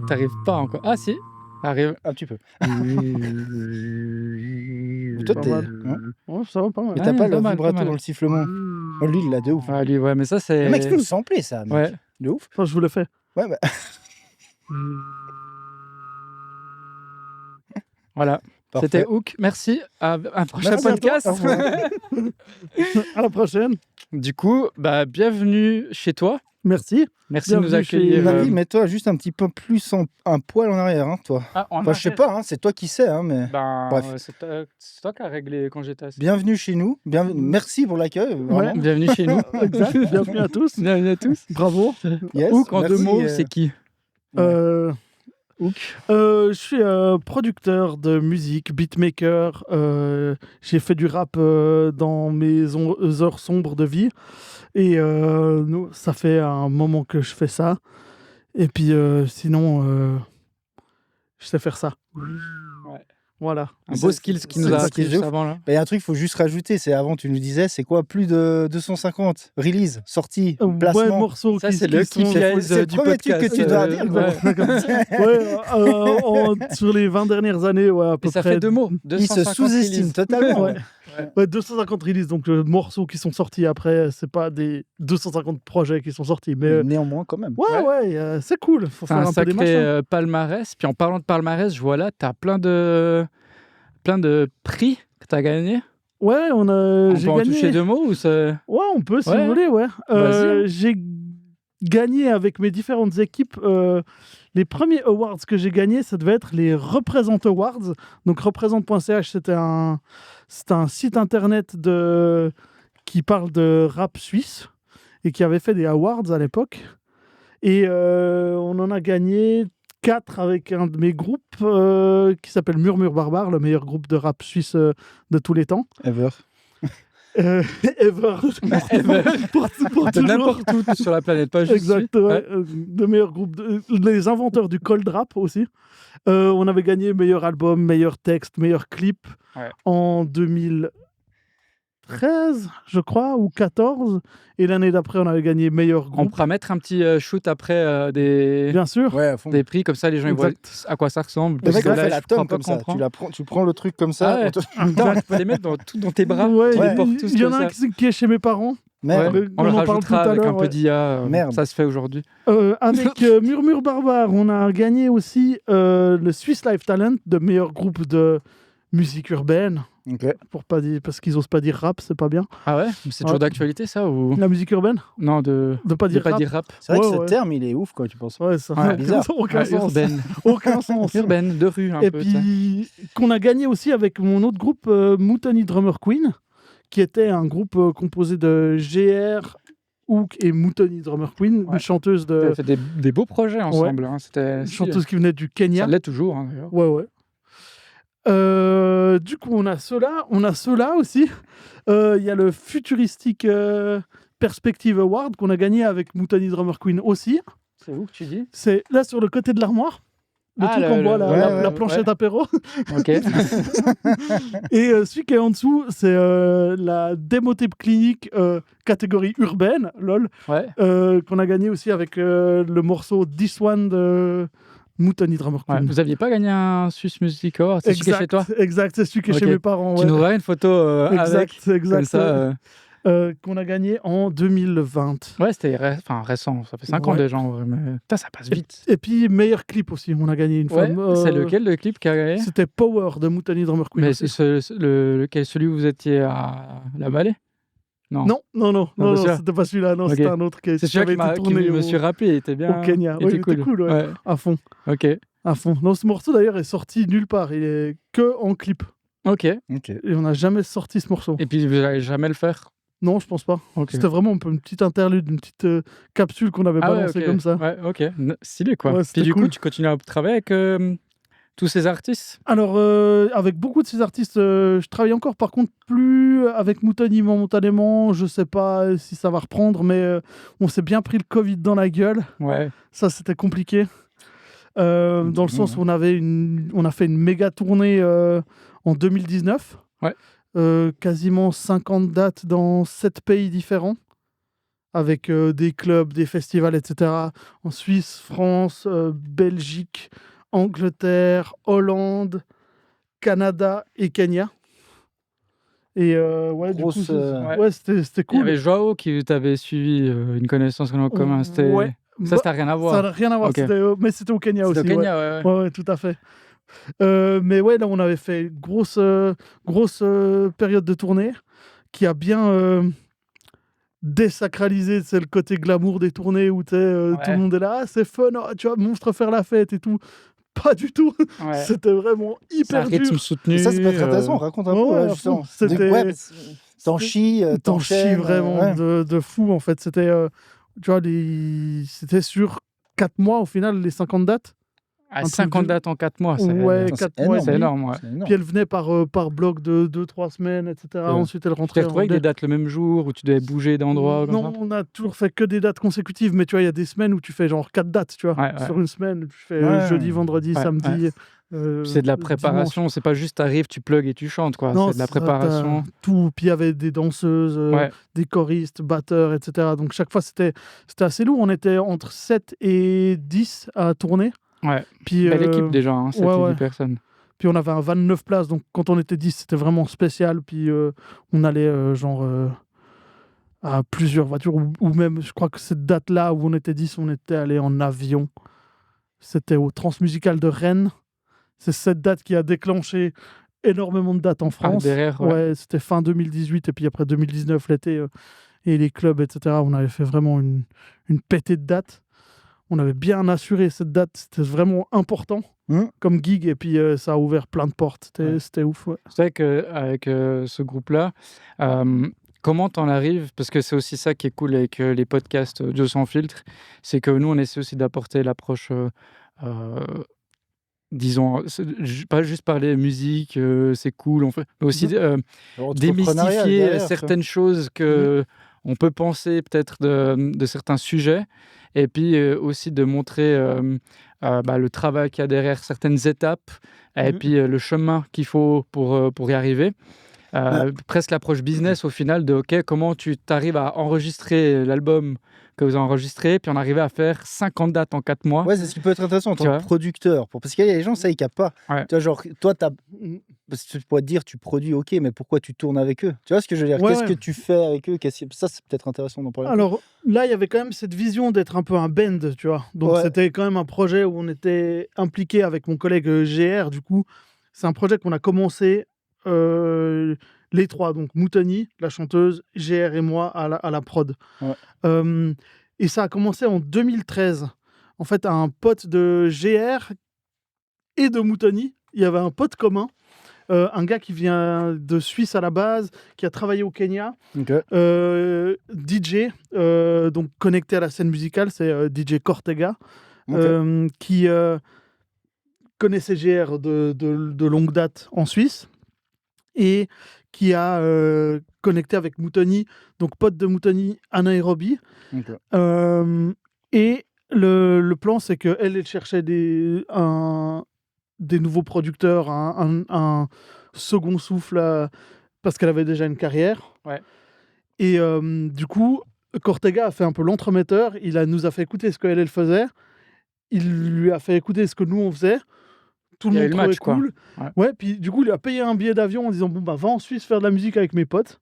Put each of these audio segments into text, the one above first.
T'arrives pas encore. Ah si, arrive. Un petit peu. Toi, Pas t'es. mal. Oh, ça va pas mal. Mais Ah, t'as pas pas le mal, vibrato pas mal. dans le sifflement. Oh, lui, il l'a de ouf. Ouais, lui, ouais, mais ça c'est. Le mec, tu peux nous sampler ça, mec. Ouais. De ouf. Ça, je vous l'ai fait. Ouais, bah. Voilà. Parfait. C'était Hook. Merci. À un prochain Merci à toi. podcast. Au revoir. À la prochaine. Du coup, bienvenue chez toi. Merci. Merci de nous Bienvenue chez accueillir. Navi, mets-toi juste un petit peu plus un poil en arrière, hein, toi. Enfin, je sais pas, hein, c'est toi qui sais, hein, mais. Bref. C'est toi qui as réglé quand j'étais assis. Bienvenue chez nous. Merci pour l'accueil. vraiment. Bienvenue chez nous. Exact. Bienvenue à tous. Bienvenue à tous. Bravo. Yes, Hook, en merci, deux mots, c'est qui Hook. Je suis producteur de musique, beatmaker. J'ai fait du rap dans mes heures sombres de vie. Et ça fait un moment que je fais ça. Et puis sinon, je sais faire ça. Ouais. Voilà. Un beau skills qui nous c'est a ça qui est appris de ouf. juste avant là. Il y a un truc, il faut juste rajouter. C'est avant, tu nous disais, c'est quoi plus de 250 release, sortie, Ouais, placement. morceaux Ça, qui c'est le sont- KPI c'est le du premier truc podcast. que tu dois dire, gros. Sur les 20 dernières années, à peu Et ça près. fait deux mots. Il se 250 sous-estime releases. totalement. Ouais. Ouais, 250 releases, donc morceaux qui sont sortis après, c'est pas des 250 projets qui sont sortis. Mais Néanmoins, quand même. c'est cool, faut C'est faire un un peu des sacré machins. palmarès. Puis en parlant de palmarès, je vois là, tu as plein de prix que tu as gagnés. Ouais, On j'ai peut en gagné. toucher deux mots ou c'est... Ouais, on peut si Ouais. vous voulez, ouais. Vas-y, hein. J'ai gagné avec mes différentes équipes. Les premiers awards que j'ai gagnés, ça devait être les Represent Awards. Donc represent.ch, c'était un site internet qui parle de rap suisse et qui avait fait des awards à l'époque. Et on en a gagné 4 avec un de mes groupes qui s'appelle Murmure Barbare, le meilleur groupe de rap suisse de tous les temps. Ever. Ever. Ever. pour De toujours. n'importe où sur la planète, pas juste Exact, ici. ouais. Le meilleur groupe, les inventeurs du cold rap aussi. On avait gagné meilleur album, meilleur texte, meilleur clip en 2013, je crois, ou 14. Et l'année d'après, on avait gagné meilleur On groupe. pourra mettre un petit shoot après des Bien sûr. Ouais, à fond. prix, comme ça les gens ils voient Exact. à quoi ça ressemble. Le Parce mec, que on là, fait je la crois tonne pas comme ça. comprendre. Tu prends le truc comme ça. Ah ouais. Putain, tu peux les mettre dans tes bras. Ouais, Tu les portes il tous y en comme a un ça. qui est chez mes parents. Merde. Ouais, on le on en parle rajoutera tout à avec un l'heure, peu ouais. d'IA. Merde. Ça se fait aujourd'hui. Avec Murmure Barbare, on a gagné aussi le Swiss Life Talent de meilleur groupe de musique urbaine. Ok. Pour pas dire, parce qu'ils osent pas dire rap, c'est pas bien. Ah ouais? Mais c'est toujours Ouais. d'actualité ça ou La musique urbaine non de De pas dire rap. rap. C'est vrai Ouais, que ce ouais. terme, il est ouf quand tu penses. Ouais, ça Ouais, n'a bizarre. aucun Ouais, sens. urbaine, Aucun sens. urbaine de rue un Et peu. tu sais. puis, qu'on a gagné aussi avec mon autre groupe, Mutiny Drummer Queen, qui était un groupe composé de GR, Hook et Mutiny Drummer Queen, Ouais. une chanteuse Vous avez de fait des beaux projets ensemble. Hein. C'était une stylé. chanteuse qui venait du Ça Kenya. l'est toujours hein, d'ailleurs. Ouais, ouais. Du coup, on a ceux-là aussi. Il y a le Futuristic Perspective Award qu'on a gagné avec Mutiny Drummer Queen aussi. C'est où que tu dis? C'est là sur le côté de l'armoire. Le Ah, truc qu'on voit, ouais, la planchette apéro. Ok. Et celui qui est en dessous, c'est la démotape clinique catégorie urbaine, lol, Ouais. qu'on a gagné aussi avec le morceau This One de Mutiny Drummer Ouais. Queen. Vous aviez pas gagné un Swiss Music Award? C'est celui qui est chez toi? Exact, c'est celui qui est Ok. chez mes parents. Tu ouais. nous enverras une photo avec. Exact. Comme ça. Qu'on a gagné en 2020. Ouais, c'était récent. Ça fait 5 ans Ouais. déjà. En vrai, mais... Putain, ça passe vite. Et puis, meilleur clip aussi, on a gagné une Ouais. fois. C'est lequel le clip qui a gagné? C'était Power de Mutiny Drummer Queen. Mais aussi. c'est lequel? Celui où vous étiez à la Vallée? Non. Non, bien sûr. c'était pas celui-là, non, Ok. c'était un autre qui C'est celui avait été qui tourné me suis rappelé. Il était bien. au Kenya. Il Ouais, était cool. ouais. À fond. Ok. À fond. Non, ce morceau d'ailleurs est sorti nulle part. Il est que en clip. Ok. Ok. Et on n'a jamais sorti ce morceau. Et puis vous n'allez jamais le faire? Non, je pense pas. Ok. C'était vraiment un peu une petite interlude, une petite capsule qu'on avait Ah ouais, balancée ok. comme ça. Ouais, ok. Stylé quoi. Ouais, Puis c'était du coup, cool. tu continues à travailler avec tous ces artistes? Alors, avec beaucoup de ces artistes, je travaille encore, par contre, plus avec Mutiny momentanément. Je sais pas si ça va reprendre, mais on s'est bien pris le Covid dans la gueule. Ouais. Ça, c'était compliqué. Dans le sens où on a fait une méga tournée en 2019. Ouais. Quasiment 50 dates dans 7 pays différents. avec des clubs, des festivals, etc. En Suisse, France, Belgique, Angleterre, Hollande, Canada et Kenya. Et ouais, du coup, c'était Il y cool. avait Joao qui t'avait suivi une connaissance en commun. Ouais. Ça n'a rien à voir. Ça n'a rien à voir, Ok. mais c'était au Kenya aussi. C'était au Kenya, ouais. Ouais, tout à fait. Mais ouais, là, on avait fait une grosse période de tournée qui a bien désacralisé le côté glamour des tournées où tout le monde est là, c'est fun, tu vois, monstre faire la fête et tout. Pas du tout. Ouais. C'était vraiment hyper dur. rythme soutenu. Et ça, c'est pas très intéressant. Raconte un peu. Justement. T'en chies vraiment de fou, en fait. C'était, tu vois, c'était sur 4 mois, au final, les 50 dates. 50 dates en 4 mois, ouais, 4 mois, c'est énorme. Ouais. Puis elle venait par bloc de 2-3 semaines, etc. Ensuite, elle rentrait. Tu t'es retrouvé avec des dates le même jour où tu devais bouger d'endroit? Non, on a toujours fait que des dates consécutives, mais tu vois, il y a des semaines où tu fais genre 4 dates, tu vois. Sur une semaine, tu fais jeudi, vendredi, samedi. C'est de la préparation, c'est pas juste t'arrives, tu plugs et tu chantes, quoi. C'est de la préparation. Tout. Puis il y avait des danseuses, des choristes, batteurs, etc. Donc chaque fois, c'était assez lourd. On était entre 7 et 10 à tourner. Ouais. Puis, belle équipe déjà, 7 et 10 personnes. Puis on avait un 29 places, donc quand on était 10, c'était vraiment spécial. Puis on allait à plusieurs voitures, ou même, je crois que cette date-là où on était 10, on était allé en avion. C'était au Transmusical de Rennes. C'est cette date qui a déclenché énormément de dates en France. Ouais, c'était fin 2018 et puis après 2019, l'été, et les clubs, etc. On avait fait vraiment une pétée de dates. On avait bien assuré cette date, c'était vraiment important comme gig, et puis ça a ouvert plein de portes, c'était ouf. Ouais. C'est vrai qu'avec ce groupe-là, comment t'en arrives, parce que c'est aussi ça qui est cool avec les podcasts Joe Sans Filtre, c'est que nous on essaie aussi d'apporter l'approche, disons, pas juste parler musique, c'est cool, on fait, mais aussi démystifier certaines choses que on peut penser peut-être de certains sujets, et puis aussi de montrer le travail qu'il y a derrière certaines étapes, et puis le chemin qu'il faut pour y arriver. Presque l'approche business au final de comment tu t'arrives à enregistrer l'album que vous avez enregistré, puis on arrivait à faire 50 dates en 4 mois. Ouais, c'est ce qui peut être intéressant en tant que producteur. Parce qu'il y a des gens, ça, ils capent pas. Ouais. Tu vois, genre, toi, parce que tu pourrais te dire, tu produis, ok, mais pourquoi tu tournes avec eux? Tu vois ce que je veux dire? Qu'est-ce que tu fais avec eux? Ça, c'est peut-être intéressant d'en parler. Alors là, il y avait quand même cette vision d'être un peu un band, tu vois. Donc c'était quand même un projet où on était impliqué avec mon collègue GR, du coup. C'est un projet qu'on a commencé les trois, donc Moutani, la chanteuse, GR et moi à la prod. Ouais. Et ça a commencé en 2013. En fait, un pote de GR et de Moutani, il y avait un pote commun, un gars qui vient de Suisse à la base, qui a travaillé au Kenya, DJ, donc connecté à la scène musicale, c'est DJ Cortega, qui connaissait GR de longue date en Suisse, et qui a connecté avec Moutani, donc pote de Moutani à Nairobi. Et le plan, c'est qu'elle cherchait des nouveaux producteurs, un second souffle, parce qu'elle avait déjà une carrière. Ouais. Et du coup, Cortega a fait un peu l'entremetteur. Nous a fait écouter ce qu'elle faisait. Il lui a fait écouter ce que nous, on faisait. Tout le monde trouvait cool. Ouais, puis du coup, il a payé un billet d'avion en disant va en Suisse faire de la musique avec mes potes.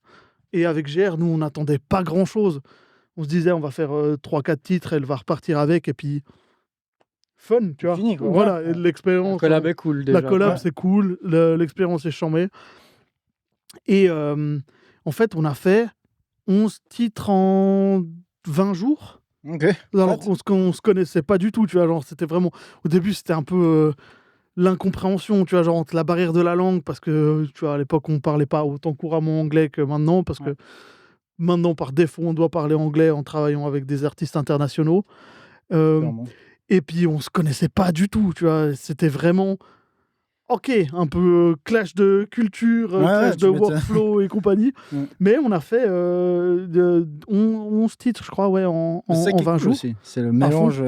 Et avec GR, nous, on n'attendait pas grand-chose. On se disait, on va faire 3-4 titres, elle va repartir avec, et puis fun, tu vois. Fini, quoi. Voilà, et l'expérience. La collab est cool déjà. La collab, c'est cool. L'expérience est chambée. Et en fait, on a fait 11 titres en 20 jours. Alors qu'on se connaissait pas du tout, tu vois. Genre, c'était vraiment... Au début, c'était un peu... l'incompréhension, tu vois, genre entre la barrière de la langue, parce que, tu vois, à l'époque, on parlait pas autant couramment anglais que maintenant, parce que maintenant, par défaut, on doit parler anglais en travaillant avec des artistes internationaux. Et puis, on se connaissait pas du tout, tu vois. C'était vraiment, un peu clash de culture, clash de workflow et compagnie. Mais on a fait 11 titres, je crois, en 20 jours. Aussi. C'est le mélange...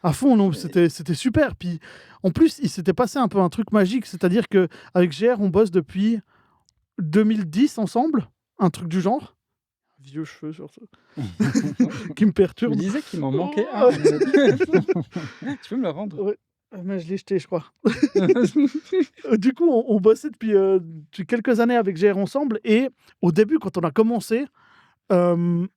À fond, non, c'était super. Puis, en plus, il s'était passé un peu un truc magique, c'est-à-dire qu'avec GR, on bosse depuis 2010 ensemble, un truc du genre. vieux cheveux surtout, qui me perturbent. Je me disais qu'il m'en manquait un. Tu peux me le rendre? Ouais. Mais je l'ai jeté, je crois. Du coup, on bossait depuis quelques années avec GR ensemble. Et au début, quand on a commencé, on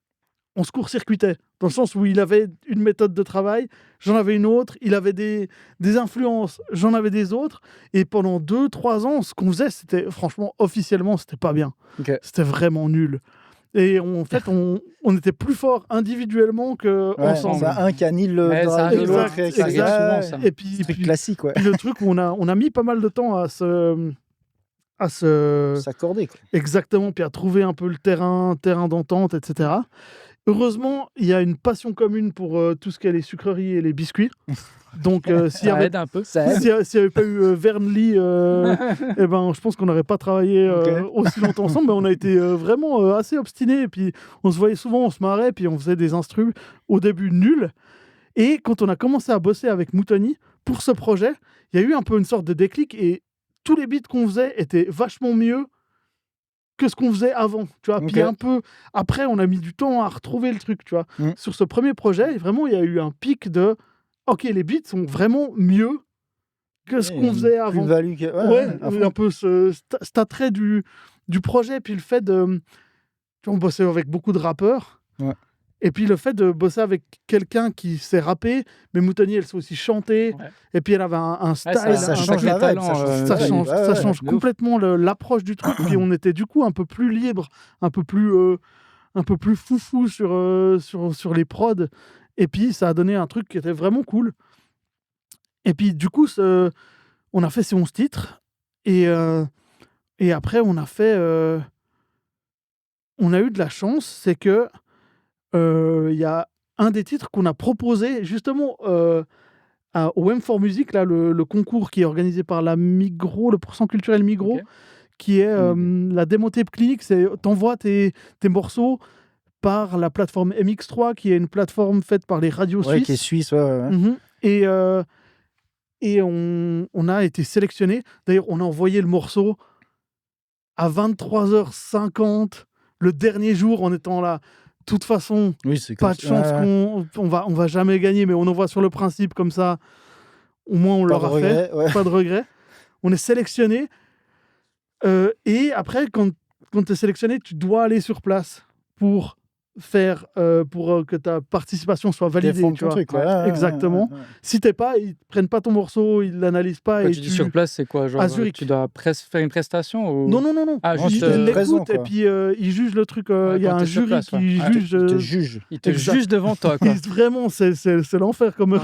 se court-circuitait. Dans le sens où il avait une méthode de travail, j'en avais une autre. Il avait des influences, j'en avais des autres. Et pendant 2-3 ans, ce qu'on faisait, c'était, franchement, officiellement, c'était pas bien. Okay. C'était vraiment nul. Et en fait, on était plus fort individuellement qu'ensemble. C'est un qui annule le de l'autre. Exact. Et puis, classique, ouais. Puis le truc où on a mis pas mal de temps à s'accorder. Exactement, puis à trouver un peu le terrain d'entente, etc. Heureusement, il y a une passion commune pour tout ce qui est les sucreries et les biscuits. Donc, s'il n'y avait pas eu Vern Lee, je pense qu'on n'aurait pas travaillé aussi longtemps ensemble. Mais on a été vraiment assez obstinés. Et puis, on se voyait souvent, on se marrait, puis on faisait des instrus au début nuls. Et quand on a commencé à bosser avec Moutoni pour ce projet, il y a eu un peu une sorte de déclic. Et tous les beats qu'on faisait étaient vachement mieux que ce qu'on faisait avant, tu vois. Puis un peu après, on a mis du temps à retrouver le truc, tu vois. Sur ce premier projet, vraiment, il y a eu un pic de OK, les beats sont vraiment mieux que ce qu'on faisait avant. Plus-value que... un peu cet attrait du projet, puis le fait de... Tu vois, on bossait avec beaucoup de rappeurs. Ouais. Et puis le fait de bosser avec quelqu'un qui sait rapper, mais Moutoni, elle sait aussi chanter. Ouais. Et puis elle avait un style. Ça change la vibe. Ça change complètement l'approche du truc. Puis on était du coup un peu plus libre, un peu plus foufou sur les prods. Et puis ça a donné un truc qui était vraiment cool. Et puis du coup, on a fait ces 11 titres. Et après, on a eu de la chance, c'est que y a un des titres qu'on a proposé justement au M4 Music, là, le concours qui est organisé par la Migros, le pourcent culturel Migros, qui est la démo tape clinique. C'est t'envoies tes morceaux par la plateforme MX3, qui est une plateforme faite par les radios suisses. Qui est suisse, ouais. Et on a été sélectionné. D'ailleurs, on a envoyé le morceau à 23h50 le dernier jour en étant là. De toute façon, pas de chance qu'on va jamais gagner, mais on envoie sur le principe comme ça. Au moins, on l'aura fait. Ouais. Pas de regret. On est sélectionné. Et après, quand tu es sélectionné, tu dois aller sur place pour faire pour que ta participation soit validée. Tu vois. Truc, exactement. Si t'es pas, ils prennent pas ton morceau, ils l'analysent pas. Quand tu dis sur place, c'est quoi, genre, tu dois faire une prestation ou... Non. Ah, juste ils l'écoutent et puis ils jugent le truc. Il y a un jury qui juge. Il te juge devant toi. Quoi. Vraiment, c'est l'enfer comme.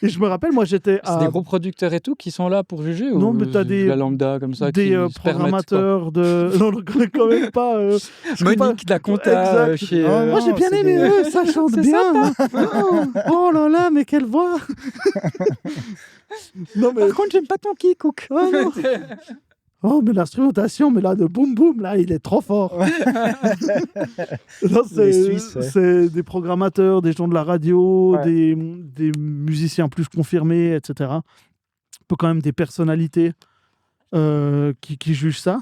Et je me rappelle, moi j'étais. C'est des gros producteurs et tout qui sont là pour juger. Non, ou mais t'as des la lambda comme ça. Des programmateurs de. Non, quand même pas. Monique de la compta chez. Moi j'ai bien aimé eux, ça chante bien. Oh là là, mais quelle voix. Non, mais... Par contre, j'aime pas ton kick, Cook. Oh, non. Oh, mais l'instrumentation, mais là, de boum boum, là, il est trop fort. Non, c'est des programmateurs, des gens de la radio, des musiciens plus confirmés, etc. Un peu quand même des personnalités qui jugent ça.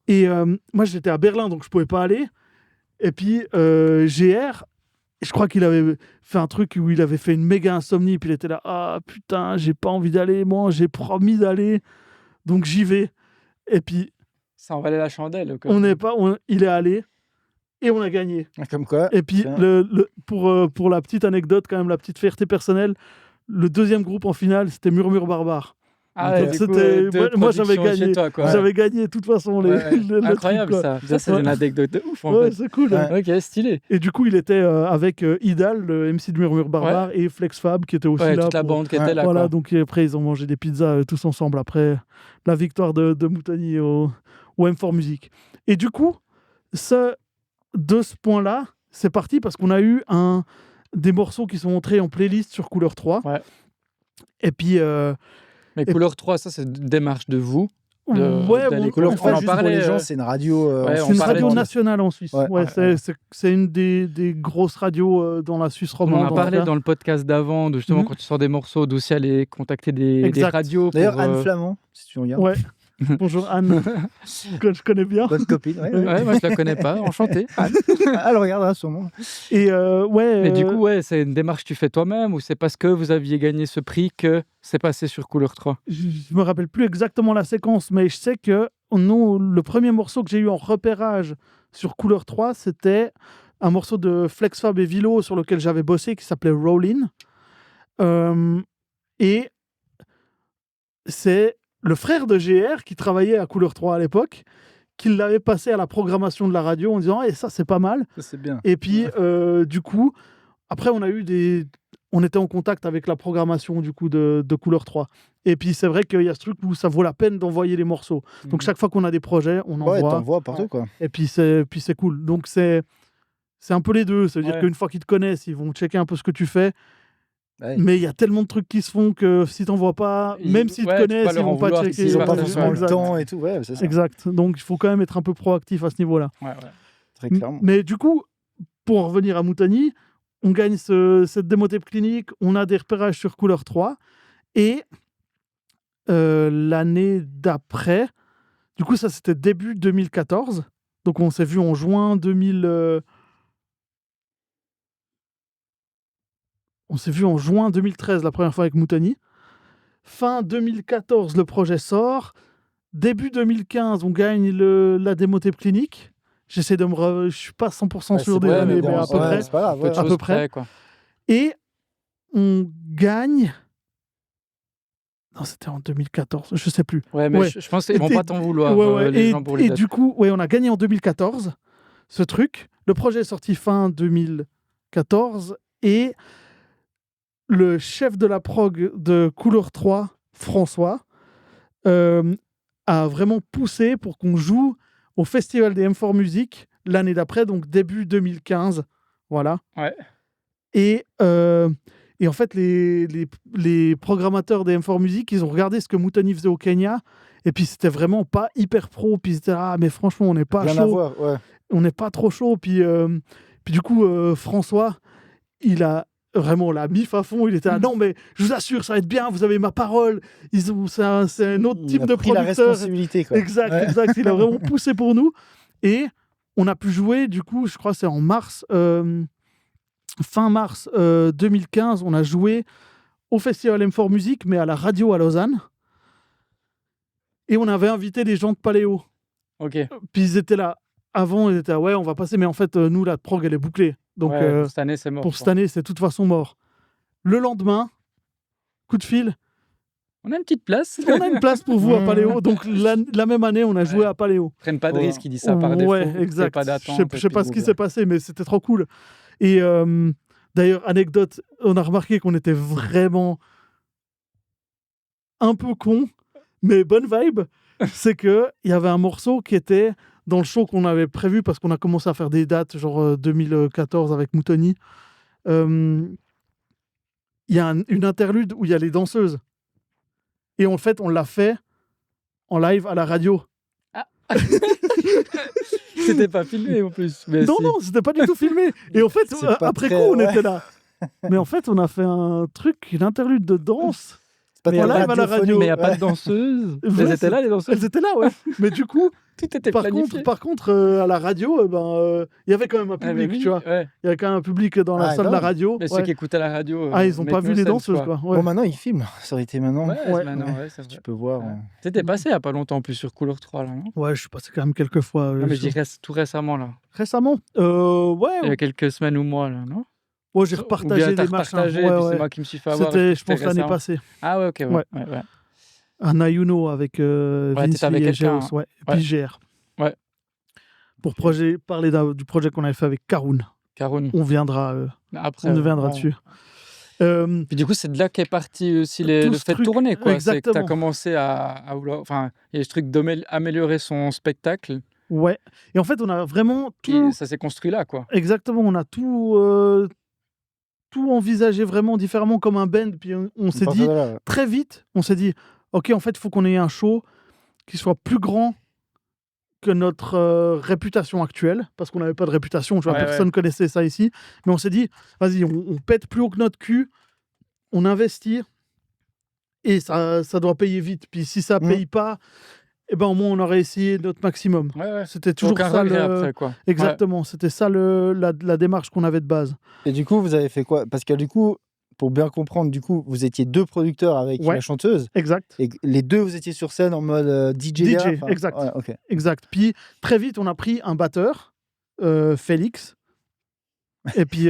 Et moi, j'étais à Berlin, donc je pouvais pas aller. Et puis, GR, je crois qu'il avait fait un truc où il avait fait une méga insomnie, puis il était là, ah putain, j'ai pas envie d'aller, moi, j'ai promis d'aller, donc j'y vais. Et puis... Ça en valait la chandelle. Il est allé, et on a gagné. Comme quoi. Et puis, pour la petite anecdote, quand même, la petite fierté personnelle, le deuxième groupe en finale, c'était Murmure Barbare. Ah ouais, moi j'avais gagné. J'avais gagné de toute façon. Incroyable ça. C'est une anecdote de ouf en fait. C'est cool. Ok, stylé. Et du coup, il était avec Idal, le MC de Murmure Barbare, et Flex Fab qui était aussi là. Toute la bande qui était là. Voilà, donc après ils ont mangé des pizzas tous ensemble après la victoire de Moutoni au M4 Music. Et du coup, de ce point-là, c'est parti parce qu'on a eu des morceaux qui sont entrés en playlist sur Couleur 3. Ouais. Et puis. Mais Couleur 3, ça, c'est une démarche de vous. Couleur 3, juste pour les gens, c'est une radio. C'est une radio nationale en Suisse. C'est une des grosses radios dans la Suisse romande. On en a parlé dans le podcast d'avant, justement, quand tu sors des morceaux, d'aussi aller contacter des radios. D'ailleurs, Anne Flamand, si tu regardes. Ouais. Bonjour Anne, que je connais bien. Bonne copine, ouais. Moi je la connais pas, enchanté. Anne. Elle regardera sûrement. Et Mais du coup, c'est une démarche que tu fais toi-même ou c'est parce que vous aviez gagné ce prix que c'est passé sur Couleur 3? Je me rappelle plus exactement la séquence, mais je sais que nous, le premier morceau que j'ai eu en repérage sur Couleur 3, c'était un morceau de Flex Fab et Vilo sur lequel j'avais bossé qui s'appelait Rollin'. Et c'est le frère de GR qui travaillait à Couleur 3 à l'époque qui l'avait passé à la programmation de la radio en disant ça c'est pas mal. Ça, c'est bien. Et puis du coup après on était en contact avec la programmation du coup de Couleur 3. Et puis c'est vrai qu'il y a ce truc où ça vaut la peine d'envoyer les morceaux. Donc chaque fois qu'on a des projets, on envoie. Ouais, t'envoies partout quoi. Et puis c'est cool. Donc c'est un peu les deux. Ça veut dire qu'une fois qu'ils te connaissent, ils vont checker un peu ce que tu fais. Ouais. Mais il y a tellement de trucs qui se font que si t'en vois pas, même s'ils te connaissent, ils vont pas checker. Ils n'ont pas forcément le temps et tout. Ouais, c'est ça. Exact. Donc il faut quand même être un peu proactif à ce niveau-là. Ouais. Très clairement. Mais du coup, pour en revenir à Moutani, on gagne cette démotape clinique, on a des repérages sur Couleur 3 et l'année d'après, du coup ça c'était début 2014, donc on s'est vu en juin 2000. On s'est vu en juin 2013 la première fois avec Moutani. Fin 2014, le projet sort. Début 2015, on gagne la démotape clinique. J'essaie de je suis pas 100% sûr des années, mais à peu près. C'est pas grave, à peu près. Quoi. Et on gagne. Non, c'était en 2014, je sais plus. Ouais, mais je pense qu'ils vont pas t'en vouloir, les gens pour les dates. Et du coup, on a gagné en 2014 ce truc. Le projet est sorti fin 2014 et le chef de la prog de Couleur 3, François, a vraiment poussé pour qu'on joue au festival des M4 Music l'année d'après, donc début 2015. Voilà. Ouais. Et en fait, les programmateurs des M4 Music, ils ont regardé ce que Moutani faisait au Kenya, et puis c'était vraiment pas hyper pro, puis ils étaient là, mais franchement, on n'est pas chaud. Rien à voir, ouais. On n'est pas trop chaud, puis du coup, François, il a vraiment la mif à fond, il était là, non mais je vous assure ça va être bien, vous avez ma parole, c'est un autre type de producteur. Il a pris la responsabilité quoi. Exact, il a vraiment poussé pour nous et on a pu jouer du coup, je crois que c'est en mars, fin mars 2015, on a joué au festival M4 Music mais à la radio à Lausanne et on avait invité des gens de Paléo. Ok. Puis ils étaient là. Avant, ils étaient là, ouais, on va passer, mais en fait, nous, la prog, elle est bouclée. Donc, pour cette année, c'est mort. Pour cette année, c'est de toute façon mort. Le lendemain, coup de fil. On a une petite place. On a une place pour vous à Paléo. Donc, la même année, on a joué à Paléo. Prennent pas de risque, ils disent ça par défaut. Ouais, exact. Pas d'attente, je sais pas ce qui s'est passé, mais c'était trop cool. Et d'ailleurs, anecdote, on a remarqué qu'on était vraiment un peu con, mais bonne vibe. C'est qu'il y avait un morceau qui était dans le show qu'on avait prévu, parce qu'on a commencé à faire des dates, genre 2014 avec Moutoni. Il y a une interlude où il y a les danseuses. Et en fait, on l'a fait en live à la radio. Ah. C'était pas filmé en plus. Mais non, c'était pas du tout filmé. Et en fait, après coup, on était là. Mais en fait, on a fait un truc, une interlude de danse. Mais il n'y a pas de danseuses. Elles étaient là, les danseuses. Elles étaient là, ouais. Mais du coup, tout était planifié. Par contre, à la radio, il y avait quand même un public, tu vois. Ouais. Il y avait quand même un public dans la salle de la radio. Mais ceux qui écoutaient la radio. Ils n'ont pas vu les danseuses, quoi. Ouais. Bon, maintenant, ils filment. Ça aurait été maintenant. Maintenant, c'est vrai. Tu peux voir. T'étais passé il n'y a pas longtemps en plus sur Couleur 3, là, non? Ouais, je suis passé quand même quelques fois. Non, mais je dis tout récemment, là. Récemment ouais. Il y a quelques semaines ou mois, là, non? Ouais, j'ai repartagé des machins. Et puis c'est moi qui me suis fait avoir. C'était, je pense, l'année passée. Ah ouais, ok. Ouais. Un Ayuno avec Vinci et Geos, ouais. Et puis GR. Ouais. Pour parler du projet qu'on avait fait avec Karoun. On viendra, dessus. Puis du coup, c'est de là qu'est parti aussi le fait de tourner, quoi. Exactement. C'est que tu as commencé à vouloir... Enfin, il y a ce truc d'améliorer son spectacle. Ouais. Et en fait, on a vraiment tout... Et ça s'est construit là, quoi. Exactement. On a tout envisagé vraiment différemment comme un band. Puis on s'est dit, très vite, OK, en fait, il faut qu'on ait un show qui soit plus grand que notre réputation actuelle, parce qu'on n'avait pas de réputation, tu vois, personne connaissait ça ici. Mais on s'est dit, vas-y, on pète plus haut que notre cul, on investit, et ça doit payer vite. Puis si ça paye pas, et ben au moins on aurait essayé notre maximum. C'était toujours ça. Après, quoi. Exactement, c'était ça la démarche qu'on avait de base. Et du coup, vous avez fait quoi? Parce que du coup, pour bien comprendre, du coup, vous étiez 2 producteurs avec la chanteuse. Exact. Et les 2, vous étiez sur scène en mode DJ. Exact. Ouais, okay. Exact. Puis très vite, on a pris un batteur, Félix. Et puis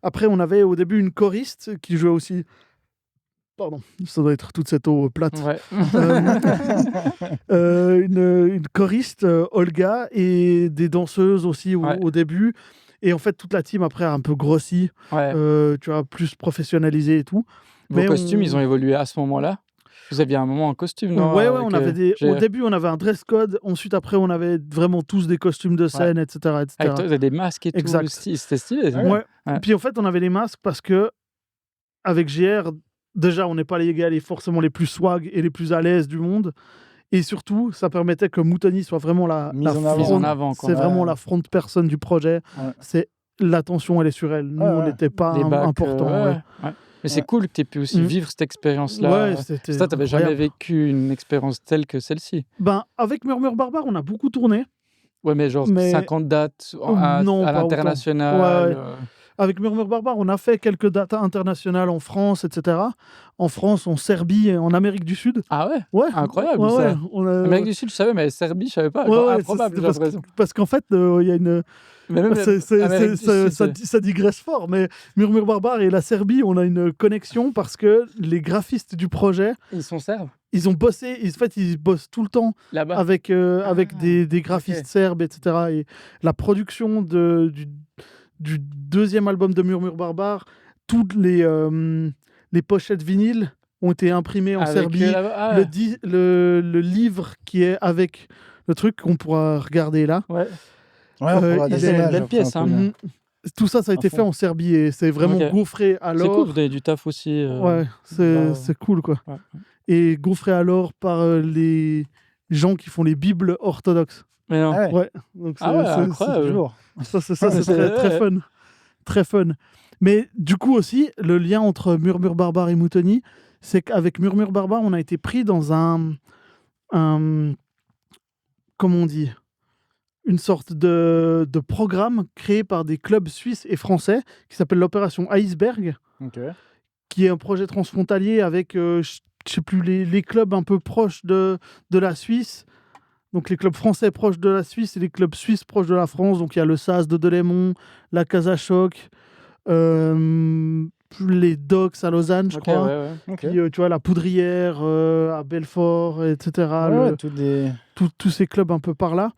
après, on avait au début une choriste qui jouait aussi. Pardon, ça doit être toute cette eau plate. Ouais. Une choriste, Olga, et des danseuses aussi au début. Et en fait, toute la team après a un peu grossi, tu vois, plus professionnalisé et tout. Vos costumes, ils ont évolué à ce moment-là? Vous aviez un moment en costume, non? Ouais, on avait au début, on avait un dress code. Ensuite, après, on avait vraiment tous des costumes de scène, etc. etc. Avec toi, vous avez des masques et tout. C'était stylé. Ouais. Puis en fait, on avait les masques parce que avec GR, déjà, on n'est pas les gars forcément les plus swag et les plus à l'aise du monde. Et surtout, ça permettait que Moutoni soit vraiment la mise en avant. C'est vraiment la front personne du projet. C'est l'attention, elle est sur elle. Nous, on n'était pas important. Mais c'est cool que tu aies pu aussi vivre cette expérience-là. Ça, tu n'avais jamais vécu une expérience telle que celle-ci. Ben, avec Murmure Barbare, on a beaucoup tourné. Ouais, mais genre 50 dates à l'international. Avec Murmure Barbare, on a fait quelques dates internationales en France, etc. En France, en Serbie et en Amérique du Sud. Ah ouais? Ouais. Incroyable, ça. Amérique du Sud, je savais, mais Serbie, je savais pas. Improbable, j'ai l'impression. Parce qu'en fait, il y a une... Ça digresse fort, mais Murmure Barbare et la Serbie, on a une connexion parce que les graphistes du projet... Ils sont serbes? Ils ont bossé, ils bossent tout le temps là-bas avec des graphistes serbes, etc. Et la production du deuxième album de Murmure Barbare, toutes les pochettes vinyles ont été imprimées en Serbie. Le livre qui est avec le truc qu'on pourra regarder là. C'est une belle pièce. Hein. Tout ça, ça a été fait en Serbie et c'est vraiment gaufré à l'or. C'est cool, vous avez du taf aussi. C'est cool, quoi. Ouais. Et gaufré à l'or par les gens qui font les bibles orthodoxes. Mais non. Donc c'est incroyable. Ça, c'est très fun. Très fun. Mais du coup aussi, le lien entre Murmure Barbare et Moutoni, c'est qu'avec Murmure Barbare, on a été pris dans comment on dit, une sorte de programme créé par des clubs suisses et français qui s'appelle l'opération Iceberg, qui est un projet transfrontalier avec, je sais plus, les clubs un peu proches de la Suisse. Donc les clubs français proches de la Suisse et les clubs suisses proches de la France. Donc il y a le SAS de Delémont, la Casa Choc, les Docks à Lausanne, je crois. Puis, tu vois, la Poudrière à Belfort, etc. Tous ces clubs un peu par là.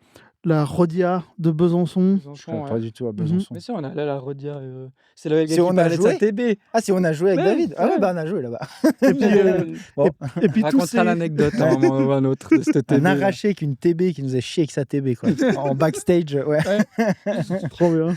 La Rodia de Besançon. Je ne connais pas du tout à Besançon. Mais si, on allait à la Rodia. C'est le gars qui parlait de sa TB. Ah, si on a joué avec David. Ah ouais, bah on a joué là-bas. Et puis tous ces... l'anecdote à un moment ou un autre de cette TB. Un arraché avec une TB qui nous a chié avec sa TB, quoi. En backstage, Trop bien.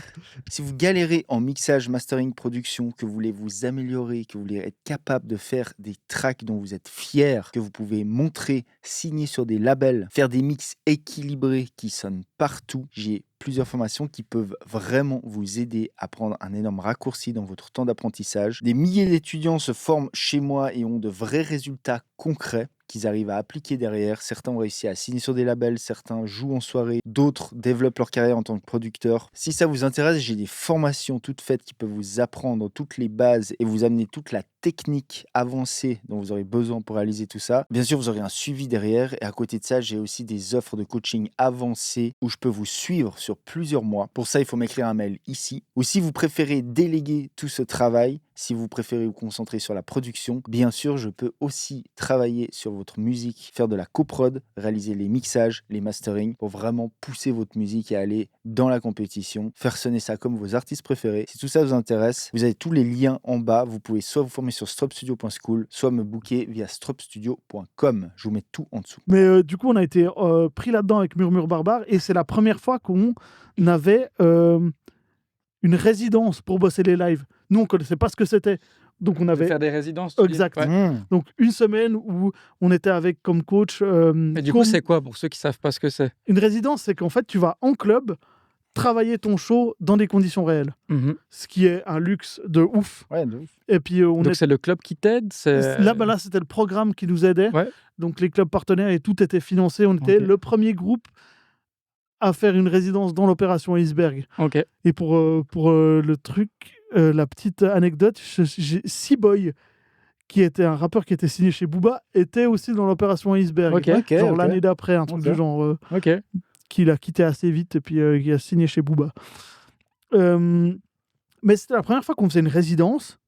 Si vous galérez en mixage, mastering, production, que vous voulez vous améliorer, que vous voulez être capable de faire des tracks dont vous êtes fiers, que vous pouvez montrer, signer sur des labels, faire des mix équilibrés qui sonnent partout, j'ai plusieurs formations qui peuvent vraiment vous aider à prendre un énorme raccourci dans votre temps d'apprentissage. Des milliers d'étudiants se forment chez moi et ont de vrais résultats concrets qu'ils arrivent à appliquer derrière. Certains ont réussi à signer sur des labels, certains jouent en soirée, d'autres développent leur carrière en tant que producteurs. Si ça vous intéresse, j'ai des formations toutes faites qui peuvent vous apprendre toutes les bases et vous amener toute la technique avancée dont vous aurez besoin pour réaliser tout ça. Bien sûr, vous aurez un suivi derrière et à côté de ça, j'ai aussi des offres de coaching avancées où je peux vous suivre sur plusieurs mois. Pour ça, il faut m'écrire un mail ici. Ou si vous préférez déléguer tout ce travail, si vous préférez vous concentrer sur la production, bien sûr, je peux aussi travailler sur votre musique, faire de la coprod, réaliser les mixages, les masterings pour vraiment pousser votre musique et aller dans la compétition, faire sonner ça comme vos artistes préférés. Si tout ça vous intéresse, vous avez tous les liens en bas. Vous pouvez soit vous former sur stropstudio.school, soit me booker via stropstudio.com. Je vous mets tout en dessous. Mais du coup, on a été pris là-dedans avec Murmure Barbare et c'est la première fois qu'on avait une résidence pour bosser les lives. Nous, on ne connaissait pas ce que c'était. Donc, on avait... Faire des résidences. Exact. Donc, une semaine où on était avec comme coach... Mais du coup, c'est quoi pour ceux qui ne savent pas ce que c'est? Une résidence, c'est qu'en fait, tu vas en club, travailler ton show dans des conditions réelles. Ce qui est un luxe de ouf. Ouais, de ouf. Et puis, donc, c'est le club qui t'aide Là, c'était le programme qui nous aidait. Ouais. Donc, les clubs partenaires et tout était financé. On était le premier groupe à faire une résidence dans l'opération Iceberg. Et pour le truc, la petite anecdote, C-Boy, qui était un rappeur qui était signé chez Booba, était aussi dans l'opération Iceberg. L'année d'après, un truc du genre... qu'il a quitté assez vite et puis il a signé chez Booba. Mais c'était la première fois qu'on faisait une résidence.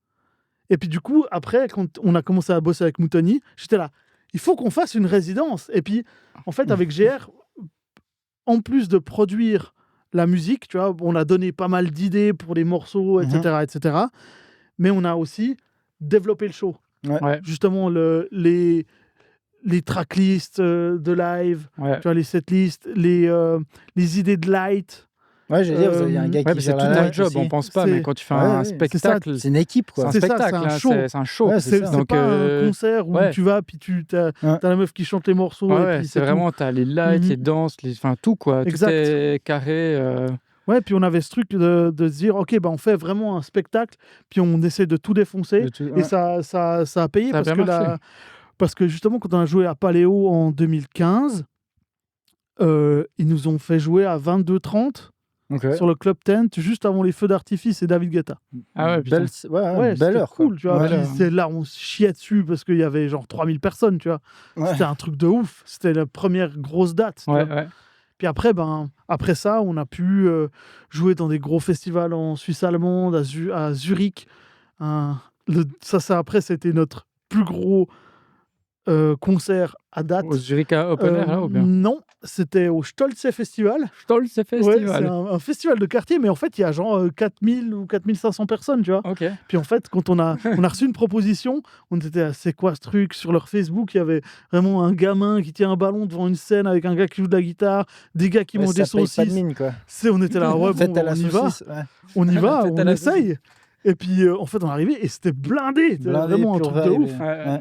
Et puis du coup, après, quand on a commencé à bosser avec Moutoni, j'étais là, il faut qu'on fasse une résidence. Et puis, en fait, avec GR, en plus de produire la musique, tu vois, on a donné pas mal d'idées pour les morceaux, etc., etc. Mais on a aussi développé le show. Justement, les tracklists de live, tu vois, les setlists, les idées de light. Ouais, je veux dire, il y a un gars qui gère la light. C'est tout un job, on pense pas, mais quand tu fais un spectacle... C'est une équipe, quoi. C'est un spectacle, c'est un show. C'est pas un concert où tu vas, puis t'as la meuf qui chante les morceaux. Et puis c'est vraiment, t'as les lights, les danses, enfin tout, quoi. Tout est carré. Ouais, puis on avait ce truc de se dire, ok, on fait vraiment un spectacle, puis on essaie de tout défoncer. Et ça a payé parce que justement, quand on a joué à Paléo en 2015, ils nous ont fait jouer à 22h30 sur le Club Tent, juste avant les feux d'artifice et David Guetta. Ah ouais, belle heure. Cool, tu vois. Là, on se chiait dessus parce qu'il y avait genre 3000 personnes, tu vois. C'était un truc de ouf. C'était la première grosse date. Puis après, après ça, on a pu jouer dans des gros festivals en Suisse allemande, à Zurich. Après, c'était notre plus gros concert à date. Au Zurich Open Air, là, ou bien? Non, c'était au Stolze Festival. Stolze Festival. Ouais, c'est un festival de quartier, mais en fait, il y a genre 4000 ou 4500 personnes, tu vois. Puis en fait, quand on a reçu une proposition, on était à c'est quoi ce truc? Sur leur Facebook, il y avait vraiment un gamin qui tient un ballon devant une scène avec un gars qui joue de la guitare, des gars qui mangent des saucisses. Pas de mine, quoi. On était là, on y va. On y va, on essaye. Et puis, en fait, on est arrivé et c'était blindé. C'était vraiment un truc de ouf.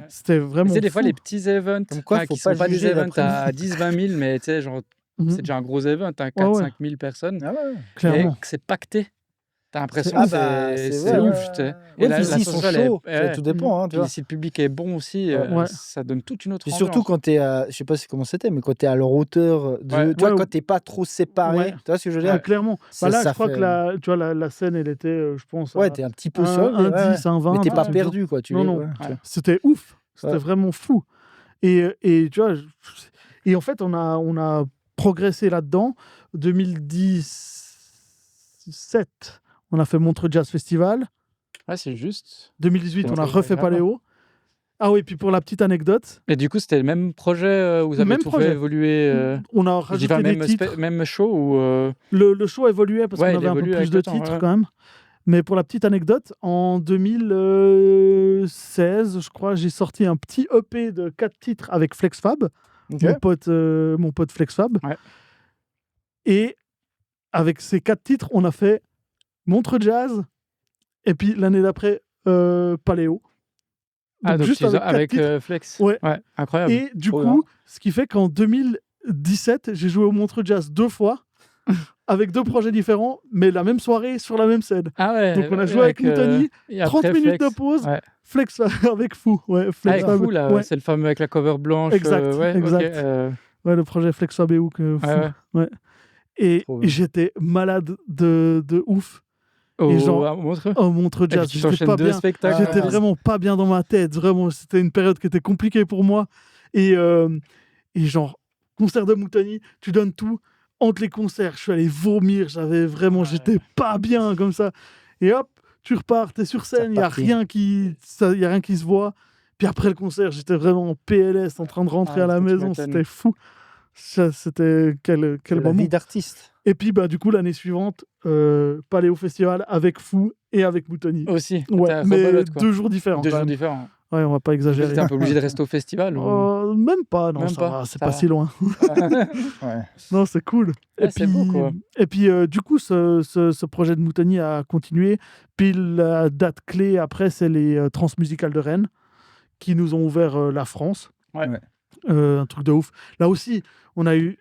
C'était vraiment. C'est des fois les petits events. Comme quoi, qui sont pas des events à 10-20 000, mais tu sais, genre, c'est déjà un gros event, 4-5 000 personnes. Clairement. Et c'est pacté. T'as l'impression que c'est ouf. Et là, ils sont chauds. Tout dépend. Si le public est bon aussi, ça donne toute une autre ambiance. Et surtout quand t'es à, je sais pas comment c'était, mais quand t'es à leur hauteur, tu vois, quand t'es pas trop séparé, tu vois ce que je veux dire? Clairement. Là, je crois que tu vois, la scène, elle était, je pense, t'es un petit peu seul. Un 10, un 20. Mais t'es pas perdu, quoi. Non. C'était ouf. C'était vraiment fou. Et tu vois, et en fait, on a progressé là-dedans. 2017. On a fait Montreux Jazz Festival. Ouais, c'est juste. 2018, on a refait Paléo. Ah oui, puis pour la petite anecdote. Et du coup, c'était le même projet où vous avez tout fait évoluer. On a rajouté des titres. Même show ou le show évoluait parce qu'on avait un peu plus de titres quand même. Mais pour la petite anecdote, en 2016, je crois, j'ai sorti un petit EP de 4 titres avec FlexFab, mon pote FlexFab. Et avec ces 4 titres, on a fait Montreux Jazz, et puis l'année d'après, Paléo. Donc juste avec Flex. Ouais, incroyable. Et du coup, ce qui fait qu'en 2017, j'ai joué au Montreux Jazz 2 fois, avec 2 projets différents, mais la même soirée, sur la même scène. Donc on a joué avec Moutoni, 30 minutes de pause, Flex avec Fou. Flex avec Fou, là, c'est le fameux avec la cover blanche. Exact. Le projet Flex Fab et Fou. Et j'étais malade de ouf. Montreux Jazz, j'étais pas bien. J'étais vraiment pas bien dans ma tête. Vraiment, c'était une période qui était compliquée pour moi. Et genre, concert de Moutoni, tu donnes tout. Entre les concerts, je suis allé vomir. J'étais pas bien comme ça. Et hop, tu repars, t'es sur scène, il y a rien qui se voit. Puis après le concert, j'étais vraiment en PLS, en train de rentrer à la maison. C'était fou. C'était quel moment. Vie d'artiste. Et puis du coup l'année suivante, Paléo Festival avec Fou et avec Moutoni. Aussi. Mais 2 jours différents. 2 jours différents. Ouais, on va pas exagérer. T'es un peu obligé de rester au festival Même pas, non, c'est pas si loin. Non, c'est cool. C'est beau, quoi. Et puis du coup, ce projet de Moutoni a continué. Puis la date clé après, c'est les Transmusicales de Rennes qui nous ont ouvert la France. Un truc de ouf. Là aussi, on a eu,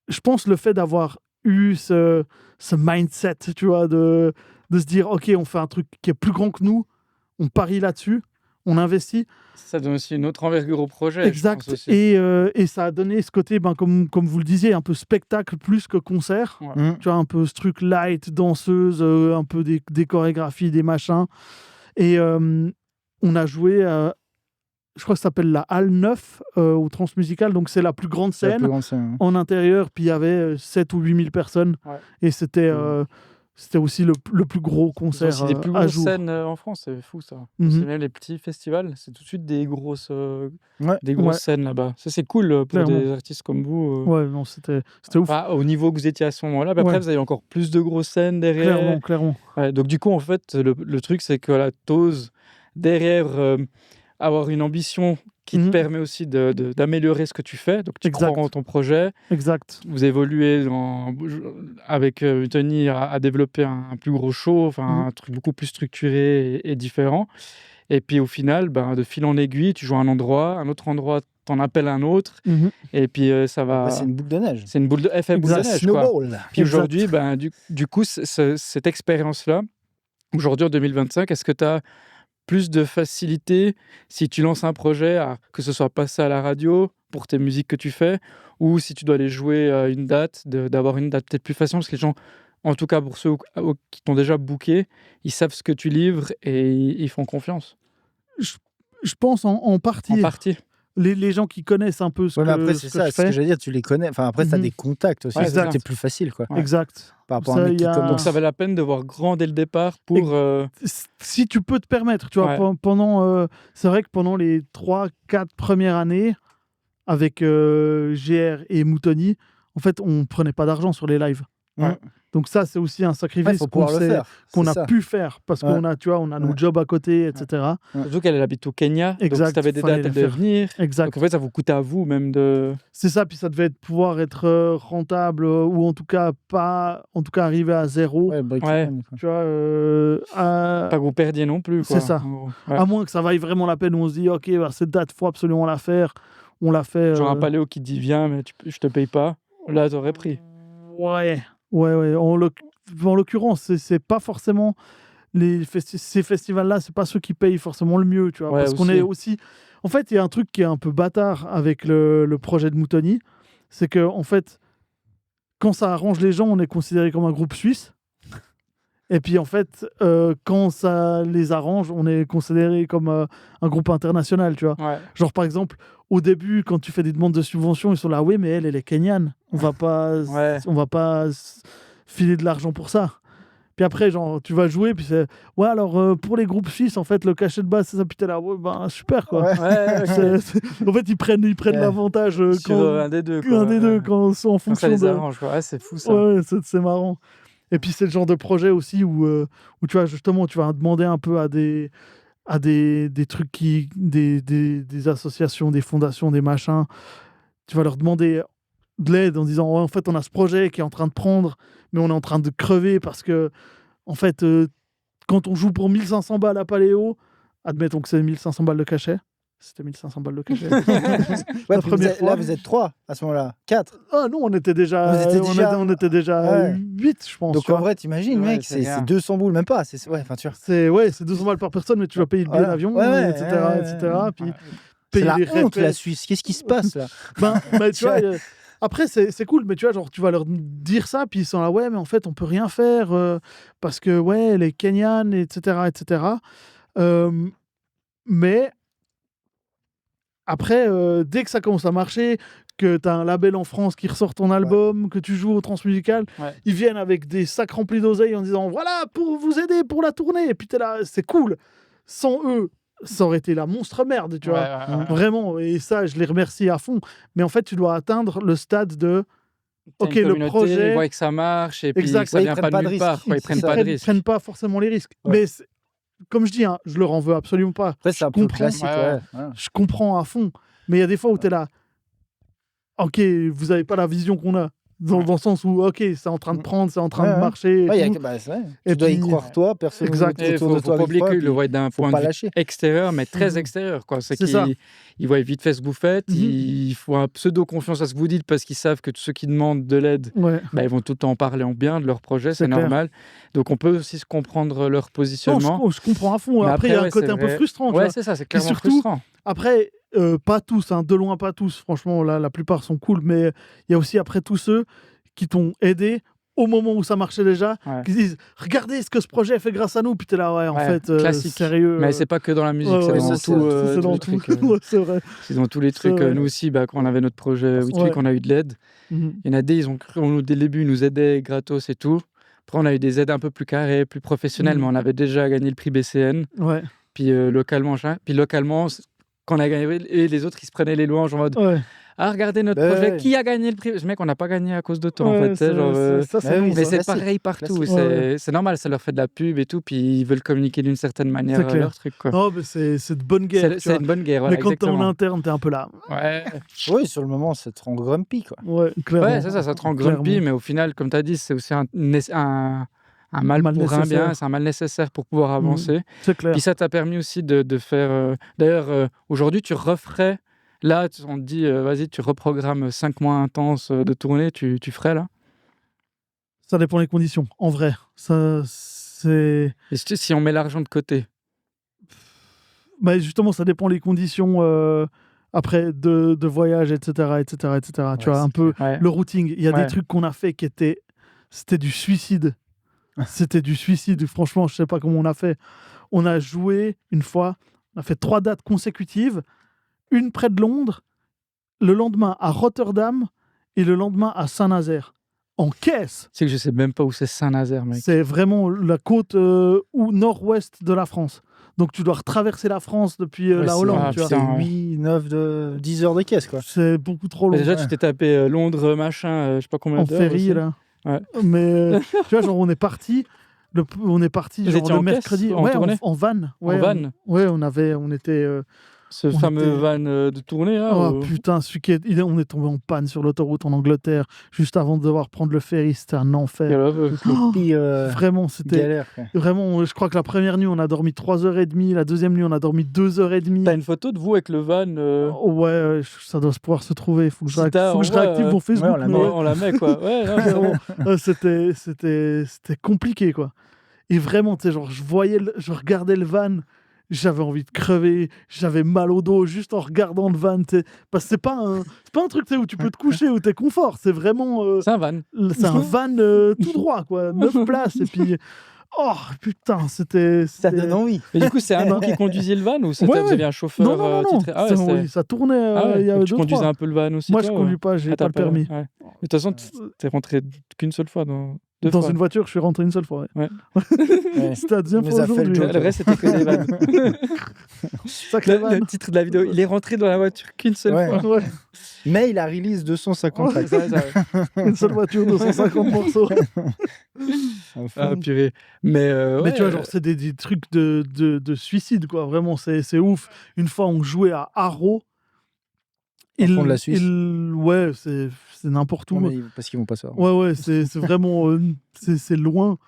je pense, le fait d'avoir eu ce mindset, tu vois, de se dire, OK, on fait un truc qui est plus grand que nous, on parie là-dessus, on investit. Ça donne aussi une autre envergure au projet. Exact. Je pense aussi. Et ça a donné ce côté, comme vous le disiez, un peu spectacle plus que concert. Ouais. Tu vois, un peu ce truc light, danseuse, un peu des chorégraphies, des machins. Et on a joué, je crois que ça s'appelle la Halle 9 au Transmusical. Donc c'est la plus grande scène en intérieur. Puis il y avait 7 ou 8 000 personnes. Ouais. Et c'était aussi le plus gros concert c'est des plus grosses scènes en France, c'est fou ça. C'est même les petits festivals, c'est tout de suite des grosses scènes là-bas. Ça c'est cool pour des artistes comme vous. Ouais, non, c'était ouf. Au niveau que vous étiez à ce moment-là, après vous avez encore plus de grosses scènes derrière. Clairement. Ouais, donc du coup en fait le truc c'est que t'oses derrière avoir une ambition qui te permet aussi d'améliorer ce que tu fais. Donc, tu crois en ton projet. Exact. Vous évoluez avec Tony à développer un plus gros show, un truc beaucoup plus structuré et différent. Et puis, au final, de fil en aiguille, tu joues à un autre endroit, t'en appelles un autre. Et puis, ça va... c'est une boule de neige. C'est une boule de neige. Snowball. Puis aujourd'hui, du coup, cette expérience-là, aujourd'hui, en 2025, est-ce que tu as plus de facilité si tu lances un projet, que ce soit passer à la radio pour tes musiques que tu fais, ou si tu dois aller jouer une date, d'avoir une date peut-être plus facile, parce que les gens, en tout cas pour ceux qui t'ont déjà booké, ils savent ce que tu livres et ils font confiance. Je pense en partie. En partie. Les gens qui connaissent un peu ce que après, c'est ça, ce que j'allais dire, tu les connais. Enfin, après, tu as des contacts aussi. C'est plus facile, quoi. Ouais. Exact. Par rapport à un mec qui commence. Donc, ça valait la peine de voir grand dès le départ pour... Si tu peux te permettre, tu vois, pendant... c'est vrai que pendant les 3-4 premières années, avec GR et Moutoni, en fait, on ne prenait pas d'argent sur les lives. Ouais. Donc ça, c'est aussi un sacrifice qu'on a pu faire parce qu'on a, tu vois, on a nos jobs à côté, etc. Surtout qu'elle habite au Kenya, donc si tu avais des dates, elle devait venir. Exact. Donc en fait, ça vous coûtait à vous même de... C'est ça, puis ça devait pouvoir être rentable ou en tout cas arriver à zéro. Tu vois, pas que vous perdiez non plus. C'est ça. À moins que ça vaille vraiment la peine où on se dit, ok, cette date, faut absolument la faire. On l'a fait. Genre un paléo qui te dit, viens, mais je te paye pas. Là, t'aurais pris. Ouais. En l'occurrence, c'est pas forcément ces festivals-là, c'est pas ceux qui payent forcément le mieux, tu vois, parce qu'on est aussi. En fait, il y a un truc qui est un peu bâtard avec le projet de Moutoni, c'est que en fait, quand ça arrange les gens, on est considéré comme un groupe suisse. Et puis en fait, quand ça les arrange, on est considéré comme un groupe international, tu vois. Ouais. Genre par exemple, au début, quand tu fais des demandes de subventions, ils sont là, oui, mais elle est kenyane. On va pas filer de l'argent pour ça. Puis après, genre, tu vas jouer, puis c'est, ouais, alors pour les groupes suisses, en fait, le cachet de base, c'est ça. Puis t'es là, ouais, super, quoi. Ouais, en fait, ils prennent l'avantage sur un des deux, quoi. Un des deux, quand en fonction ça les arrange, quoi. Ouais, c'est fou ça. Ouais, c'est marrant. Et puis c'est le genre de projet aussi où tu vois, justement, tu vas demander un peu à des trucs des associations, des fondations, des machins. Tu vas leur demander de l'aide en disant en fait on a ce projet qui est en train de prendre, mais on est en train de crever parce que en fait quand on joue pour 1500 balles à Paléo, admettons que c'est 1500 balles de cachet. C'était 1500 balles de cachet. Là, vous êtes 3 à ce moment-là. 4. Ah non, on était déjà 8, je pense. Donc en vrai, t'imagines, mec, c'est 200 boules, même pas. C'est 200 balles par personne, mais tu vas payer le billet d'avion, etc. Puis c'est la honte, la Suisse. Qu'est-ce qui se passe là? Tu vois, après, c'est cool, mais tu vois, genre, tu vas leur dire ça, puis ils sont là, ouais, mais en fait, on peut rien faire parce que, ouais, les Kenyans, etc. Mais après, dès que ça commence à marcher, que tu as un label en France qui ressort ton album, que tu joues au Transmusical, ils viennent avec des sacs remplis d'oseille en disant voilà, pour vous aider pour la tournée. Et puis t'es là, c'est cool. Sans eux, ça aurait été la monstre merde, tu vois. Vraiment. Et ça, je les remercie à fond. Mais en fait, tu dois atteindre le stade de ok, le projet. Ils voient que ça marche et puis que ça vient pas de nulle part. Ils prennent pas de risques. Ils prennent pas forcément les risques. Mais comme je dis, hein, je leur en veux absolument pas. Après, c'est un peu classique. Je comprends à fond. Mais il y a des fois où tu es là. Ok, vous n'avez pas la vision qu'on a. dans le sens où, ok, c'est en train de prendre, c'est en train de marcher. C'est vrai. Tu dois y croire, toi, personne autour de toi. Il faut pas oublier qu'il le voit d'un point de vue extérieur, mais très extérieur. C'est qu'ils voient vite fait ce que vous faites, ils font un pseudo-confiance à ce que vous dites parce qu'ils savent que tous ceux qui demandent de l'aide, ils vont tout le temps en parler en bien de leur projet, c'est normal. Donc on peut aussi se comprendre leur positionnement. Non, je comprends à fond. Après, il y a un côté un peu frustrant. Ouais, c'est ça, c'est clairement frustrant. Après, pas tous, de loin pas tous. Franchement, là, la plupart sont cool, mais il y a aussi après tous ceux qui t'ont aidé au moment où ça marchait déjà, qui disent regardez ce que ce projet fait grâce à nous, puis t'es là en fait classique. Sérieux. Mais c'est pas que dans la musique, c'est dans tout. C'est vrai. C'est dans tous les trucs. Nous aussi, quand on avait notre projet WeTweak, on a eu de l'aide. Il y en a des, ils ont cru en nous dès le début, ils nous aidaient gratos et tout. Après, on a eu des aides un peu plus carrées, plus professionnelles, mais on avait déjà gagné le prix BCN. Puis localement, quand on a gagné, et les autres, ils se prenaient les louanges en mode regardez notre projet, qui a gagné le prix? Ce mec, on n'a pas gagné à cause de toi, en fait. Mais c'est pareil partout. C'est normal, ça leur fait de la pub et tout, puis ils veulent communiquer d'une certaine manière leur truc. Non, mais c'est de bonne guerre. C'est une bonne guerre, mais quand t'es en interne, t'es un peu là. Oui, sur le moment, ça te rend grumpy, quoi. Clairement. C'est ça te rend grumpy, mais au final, comme tu as dit, c'est aussi un mal pour un bien, c'est un mal nécessaire pour pouvoir avancer. C'est clair. Puis ça t'a permis aussi de faire... D'ailleurs, aujourd'hui, tu referais... Là, on te dit, vas-y, tu reprogrammes 5 mois intenses de tournée, tu ferais là? Ça dépend des conditions, en vrai. Ça, c'est... Et si on met l'argent de côté? Justement, ça dépend des conditions après de voyage, etc. Tu vois, un peu le routing. Il y a des trucs qu'on a fait qui étaient... C'était du suicide. C'était du suicide. Franchement, je sais pas comment on a fait. On a joué une fois, on a fait 3 dates consécutives, une près de Londres, le lendemain à Rotterdam et le lendemain à Saint-Nazaire. En caisse. C'est que je sais même pas où c'est Saint-Nazaire, mec. C'est vraiment la côte nord-ouest de la France. Donc tu dois retraverser la France depuis la Hollande. Tu vois. C'est 8, 9, 10 heures de caisse, quoi. C'est beaucoup trop long. Déjà, tu t'es tapé Londres, machin, je sais pas combien d'heures. En ferry, aussi. là. Mais tu vois, genre, on est parti genre, le mercredi en van. En van. On était ce fameux van de tournée là. Oh putain, on est tombé en panne sur l'autoroute en Angleterre juste avant de devoir prendre le ferry, c'était un enfer. Vraiment, c'était galère, vraiment, je crois que la première nuit on a dormi 3h30, la deuxième nuit on a dormi 2h30. T'as une photo de vous avec le van Ouais, ça doit pouvoir se trouver, faut que je réactive mon Facebook. On la met quoi. C'était compliqué quoi. Et vraiment, tu sais, genre je regardais le van, j'avais envie de crever, j'avais mal au dos juste en regardant le van, parce que c'est pas un truc où tu peux te coucher, où t'es confort, c'est vraiment... c'est un van. C'est un van tout droit, quoi, 9 places, et puis... Oh putain, c'était... Ça donne envie. Et du coup, c'est un qui conduisait le van ou vous aviez un chauffeur Non. titré Ça tournait il y a 2-3. Tu conduisais un peu le van aussi? Moi, je conduis pas, j'ai pas le permis. Mais de toute façon, t'es rentré qu'une seule fois dans une voiture, je suis rentré une seule fois. C'était la deuxième fois aujourd'hui. Le reste, c'était que des vannes. Le titre de la vidéo, il est rentré dans la voiture qu'une seule fois. Mais il a release 250 tracks. Une seule voiture, 250 morceaux. Ah, purée. Mais tu vois, genre, c'est des trucs de suicide, quoi. Vraiment, c'est ouf. Une fois, on jouait à Haro. Au fond de la Suisse. Ouais, c'est n'importe où. Parce qu'ils vont pas savoir. Ouais, c'est vraiment... c'est loin.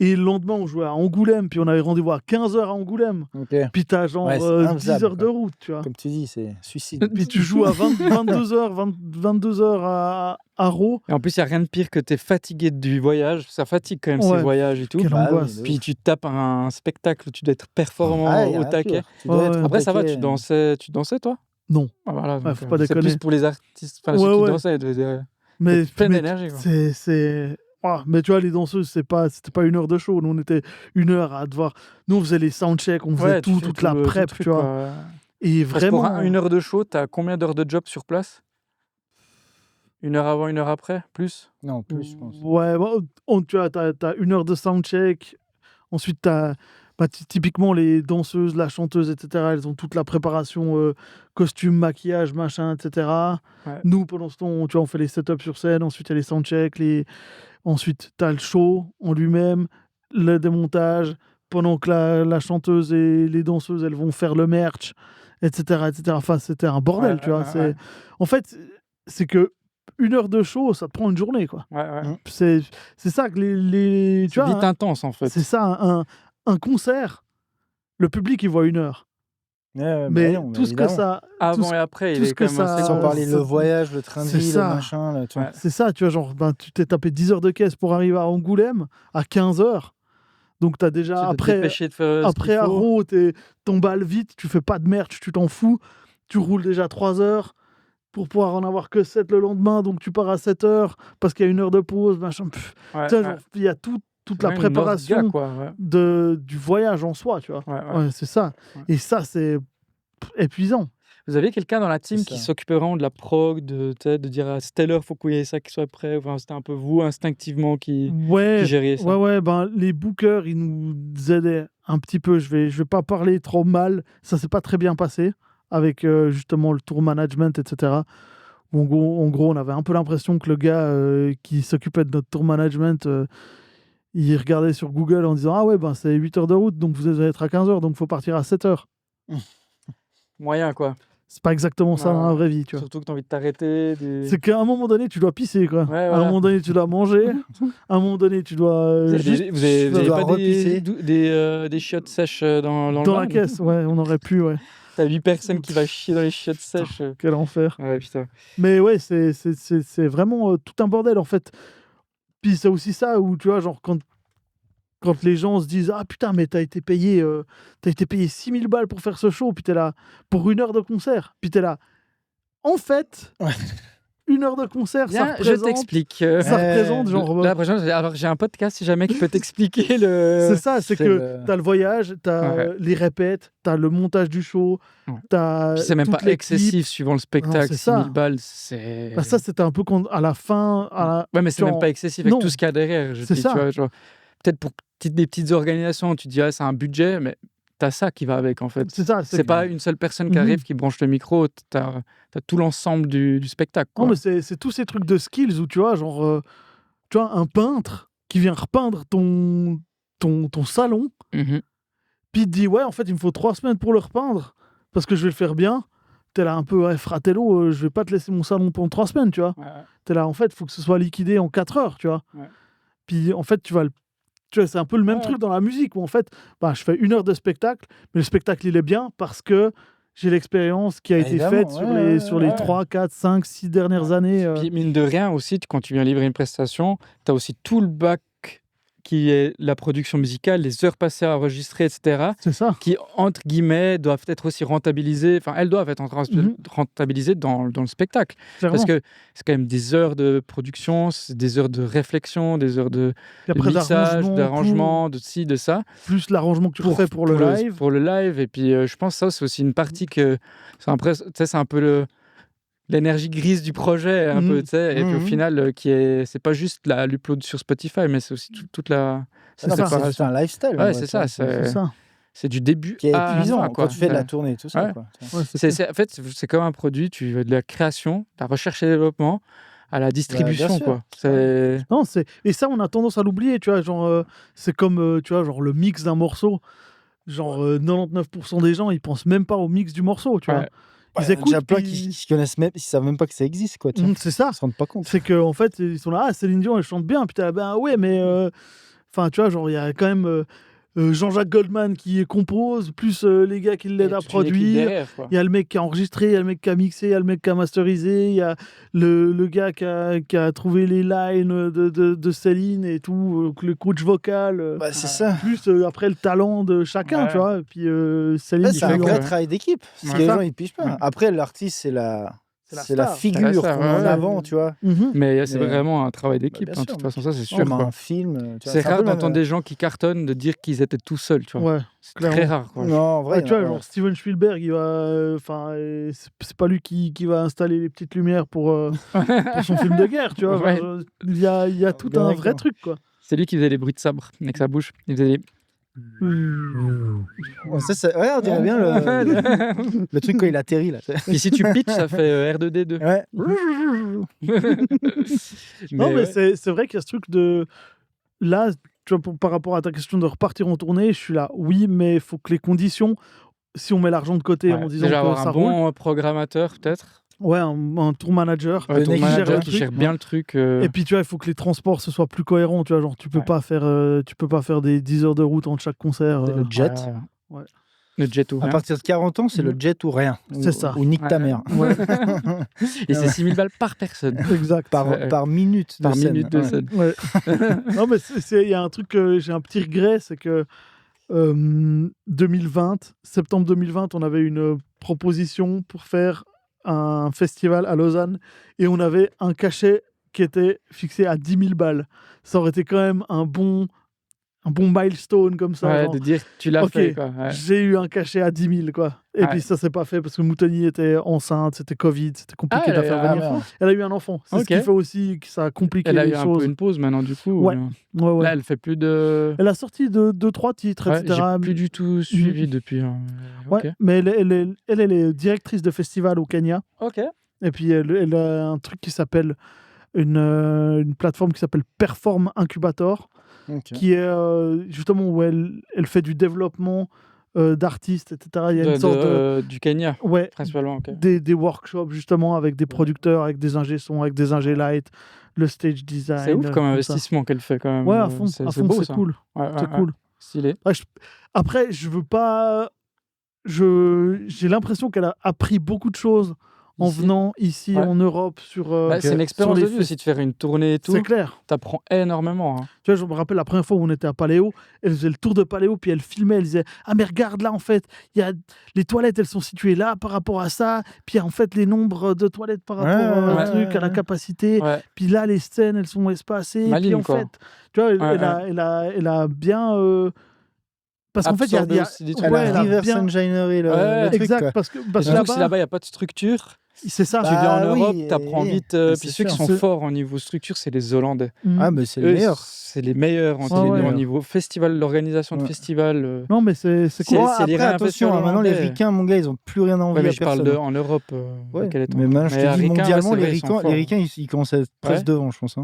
Et le lendemain, on jouait à Angoulême, puis on avait rendez-vous à 15h à Angoulême. Puis t'as genre 10 heures de route, tu vois. Comme tu dis, c'est suicide. Puis tu joues à 22h à Haro. Et en plus, il n'y a rien de pire que t'es fatigué du voyage. Ça fatigue quand même ces voyages et tout. Puis tu tapes un spectacle où tu dois être performant au taquet. Après, ça va, tu dansais toi? Non. Voilà, faut pas déconner. C'est plus pour les artistes, ceux qui dansaient. Mais plein d'énergie. Mais tu vois, les danseuses, c'était pas 1 heure de show. Nous, on était 1 heure à devoir... Nous, on faisait les soundchecks, on faisait toute la prep, tu vois. Et vraiment... Pour 1 heure de show, t'as combien d'heures de job sur place? 1 heure avant, 1 heure après? Plus? Non, plus, je pense. Ouais, tu vois, t'as 1 heure de soundcheck. Ensuite, t'as... typiquement, les danseuses, la chanteuse, etc., elles ont toute la préparation, costume, maquillage, machin, etc. Nous, pendant ce temps, tu vois, on fait les setups sur scène. Ensuite, il y a les soundchecks. Ensuite, tu as le show en lui-même, le démontage, pendant que la chanteuse et les danseuses, elles vont faire le merch, etc. Enfin, c'était un bordel, tu vois. En fait, c'est que 1 heure de show, ça te prend une journée, quoi. C'est ça que les tu vois, vite intense, en fait. C'est ça, un concert, le public, il voit 1 heure. Mais tout ce que ça... Avant et après, il est quand même assez... Sans parler le voyage, le train de vie, le machin... C'est ça, tu vois, genre, tu t'es tapé 10 heures de caisse pour arriver à Angoulême, à 15 heures. Donc t'as déjà, après Haro, t'es tombé à vite, tu fais pas de merch, tu t'en fous. Tu roules déjà 3 heures pour pouvoir en avoir que 7 le lendemain, donc tu pars à 7 heures parce qu'il y a 1 heure de pause, machin. Il y a toute la préparation du voyage en soi, tu vois. C'est ça. Et ça, c'est épuisant. Vous avez quelqu'un dans la team qui s'occupait vraiment de la prog, de dire à telle heure, il faut qu'il y ait ça qui soit prêt. Enfin, c'était un peu vous, instinctivement, qui gériez ça. Ben, les bookers, ils nous aidaient un petit peu. Je vais pas parler trop mal. Ça s'est pas très bien passé avec justement le tour management, etc. En gros, on avait un peu l'impression que le gars qui s'occupait de notre tour management, il regardait sur Google en disant « Ah ouais, ben, c'est 8 heures de route, donc vous allez être à 15 heures, donc il faut partir à 7 heures. » Moyen, quoi. C'est pas exactement ça dans la vraie vie, tu vois. Surtout que tu as envie de t'arrêter. C'est qu'à un moment donné, tu dois pisser, quoi. À un moment donné, tu dois manger. À un moment donné, tu dois... Vous avez pas des chiottes sèches dans la caisse, on aurait pu, T'as 8 personnes qui vont chier dans les chiottes sèches. Quel enfer. Ouais, putain. Mais c'est vraiment tout un bordel, en fait. Puis c'est aussi ça où, tu vois, genre, quand les gens se disent « Ah putain, mais t'as été payé 6 000 balles pour faire ce show, puis t'es là pour 1 heure de concert. » Puis t'es là. En fait, 1 heure de concert, ça représente... Je t'explique. Ça représente genre... Alors, j'ai un podcast, si jamais, qui peut t'expliquer le... C'est ça, c'est que t'as le voyage, t'as les répètes, t'as le montage du show, t'as... Puis c'est même pas excessif suivant le spectacle, 6 000 balles, c'est... Bah ça, c'était un peu à la fin... Ouais, mais c'est même pas excessif avec tout ce qu'il y a derrière. C'est ça. Tu vois, genre, peut-être pour des petites organisations, tu te dis c'est un budget, mais t'as ça qui va avec, en fait. C'est ça. C'est pas une seule personne qui arrive, qui branche le micro, t'as tout l'ensemble du spectacle, quoi. Non, mais c'est tous ces trucs de skills où, tu vois, genre, tu vois, un peintre qui vient repeindre ton salon, puis il te dit, en fait, il me faut 3 semaines pour le repeindre, parce que je vais le faire bien. T'es là un peu, fratello, je vais pas te laisser mon salon pendant 3 semaines, tu vois. T'es là, en fait, il faut que ce soit liquidé en 4 heures, tu vois. Puis, en fait, tu vois, c'est un peu le même truc dans la musique où en fait, je fais 1 heure de spectacle, mais le spectacle il est bien parce que j'ai l'expérience qui a été faite sur les 3, 4, 5, 6 dernières années. Puis mine de rien aussi, quand tu viens livrer une prestation, tu as aussi tout le bac qui est la production musicale, les heures passées à enregistrer, etc. C'est ça. Qui, entre guillemets, doivent être aussi rentabilisées. Enfin, elles doivent être rentabilisées dans le spectacle. Clairement. Parce que c'est quand même des heures de production, c'est des heures de réflexion, des heures de mixage, d'arrangement, de ci, de ça. Plus l'arrangement que tu refais pour le live. Pour le live. Et puis, je pense que ça, c'est aussi une partie que... C'est un peu l'énergie grise du projet, un peu, tu sais, et puis au final, c'est pas juste l'upload sur Spotify, mais c'est aussi toute la séparation. C'est un lifestyle. Ouais, c'est ça. C'est du début qui est épuisant à quand tu fais de la tournée et tout ça. Quoi. En fait, c'est comme un produit, tu veux de la création, de la recherche et développement, à la distribution, quoi. Non, et ça, on a tendance à l'oublier, tu vois, genre, c'est comme, tu vois, genre le mix d'un morceau, genre 99% des gens, ils pensent même pas au mix du morceau, tu vois. Ils écoutent, déjà plein qui connaissent même, ils savent même pas que ça existe, quoi. C'est ça. Ils se rendent pas compte. C'est qu'en fait, ils sont là, Céline Dion, elle chante bien, puis t'es là, ouais, mais enfin, tu vois, genre, il y a quand même Jean-Jacques Goldman qui compose, plus les gars qui l'aident à produire. Il y a le mec qui a enregistré, il y a le mec qui a mixé, il y a le mec qui a masterisé, il y a le gars qui a trouvé les lines de Céline et tout, le coach vocal. C'est ça. Plus après le talent de chacun, tu vois. Et puis Céline. C'est un vrai travail d'équipe. Parce que les gens, ils pigent pas. Après, l'artiste, c'est la figure qu'on met en avant, tu vois. Mais c'est vraiment un travail d'équipe, de toute façon, ça c'est sûr. Un film. C'est rare d'entendre des gens qui cartonnent de dire qu'ils étaient tout seuls, tu vois. C'est très rare, quoi. Non, en vrai. Tu vois, genre Steven Spielberg, il va. Enfin, c'est pas lui qui va installer les petites lumières pour son film de guerre, tu vois. Il y a tout un vrai truc, quoi. C'est lui qui faisait les bruits de sabre avec sa bouche. Il faisait des... on dirait bien le truc quand il atterrit là. Et si tu pitches, ça fait R2D2. Ouais. mais c'est vrai qu'il y a ce truc de là, tu vois, par rapport à ta question de repartir en tournée, je suis là. Oui, mais il faut que les conditions, si on met l'argent de côté en disant déjà que avoir ça un roule, bon programmateur peut-être. Ouais, un tour manager. Un tour manager qui gère bien le truc. Et puis, tu vois, il faut que les transports ce soient plus cohérents. Tu vois, genre, tu peux pas faire des 10 heures de route entre chaque concert. Le jet. Ouais. Le jet ou rien. À partir de 40 ans, c'est le jet ou rien. C'est ça. Ou nique ta mère. Ouais. Et c'est 6 000 balles par personne. Exact. Par minute de scène. Minute de scène. Ouais. Non, mais il y a un truc que j'ai un petit regret, c'est que septembre 2020, on avait une proposition pour faire un festival à Lausanne et on avait un cachet qui était fixé à 10 000 balles. Ça aurait été quand même un bon milestone comme ça. Ouais, de dire tu l'as fait. Quoi. Ouais. J'ai eu un cachet à 10 000. Quoi. Et puis ça s'est pas fait parce que Moutoni était enceinte, c'était Covid, c'était compliqué de la faire venir. Elle a eu un enfant. C'est ce qui fait aussi que ça a compliqué les choses. Elle a eu un peu une pause maintenant du coup. Ouais. Là, elle fait plus de... Elle a sorti 2-3 titres, etc. J'ai plus du tout suivi depuis. Ouais, mais elle est directrice de festival au Kenya. Ok. Et puis elle a un truc qui s'appelle une plateforme qui s'appelle Perform Incubator, qui est justement où elle fait du développement d'artistes, etc. Il y a une sorte du Kenya, principalement. Des workshops justement avec des producteurs, avec des ingé son, avec des ingé light, le stage design. C'est ouf comme investissement qu'elle fait quand même. Ouais, à fond, c'est cool. C'est cool. Stylé. Après, je veux pas. J'ai l'impression qu'elle a appris beaucoup de choses en venant ici en Europe c'est une expérience de vie aussi de faire une tournée et tout. C'est clair. T'apprends énormément. Hein. Tu vois, je me rappelle la première fois où on était à Paléo, elle faisait le tour de Paléo, puis elle filmait, elle disait « Ah mais regarde là en fait, les toilettes elles sont situées là par rapport à ça, puis en fait les nombres de toilettes par rapport à la capacité, puis là les scènes elles sont espacées, Maline, puis en fait, tu vois, elle a bien... Parce qu'en fait, il y a des trucs. Reverse engineering, le truc. Exact, parce que là-bas, il n'y a pas de structure. C'est ça. Tu viens en Europe, tu apprends vite. Puis ceux qui sont forts au niveau structure, c'est les Hollandais. Ah, mais c'est les meilleurs. C'est les meilleurs au niveau festival, l'organisation de festival. Non, mais c'est cool. Après, attention, maintenant, les Ricains, mon gars, ils n'ont plus rien à envier à personne. Je parle en Europe. Mais maintenant, je te dis, mondialement, les Ricains, ils commencent à être presque devant, je pense.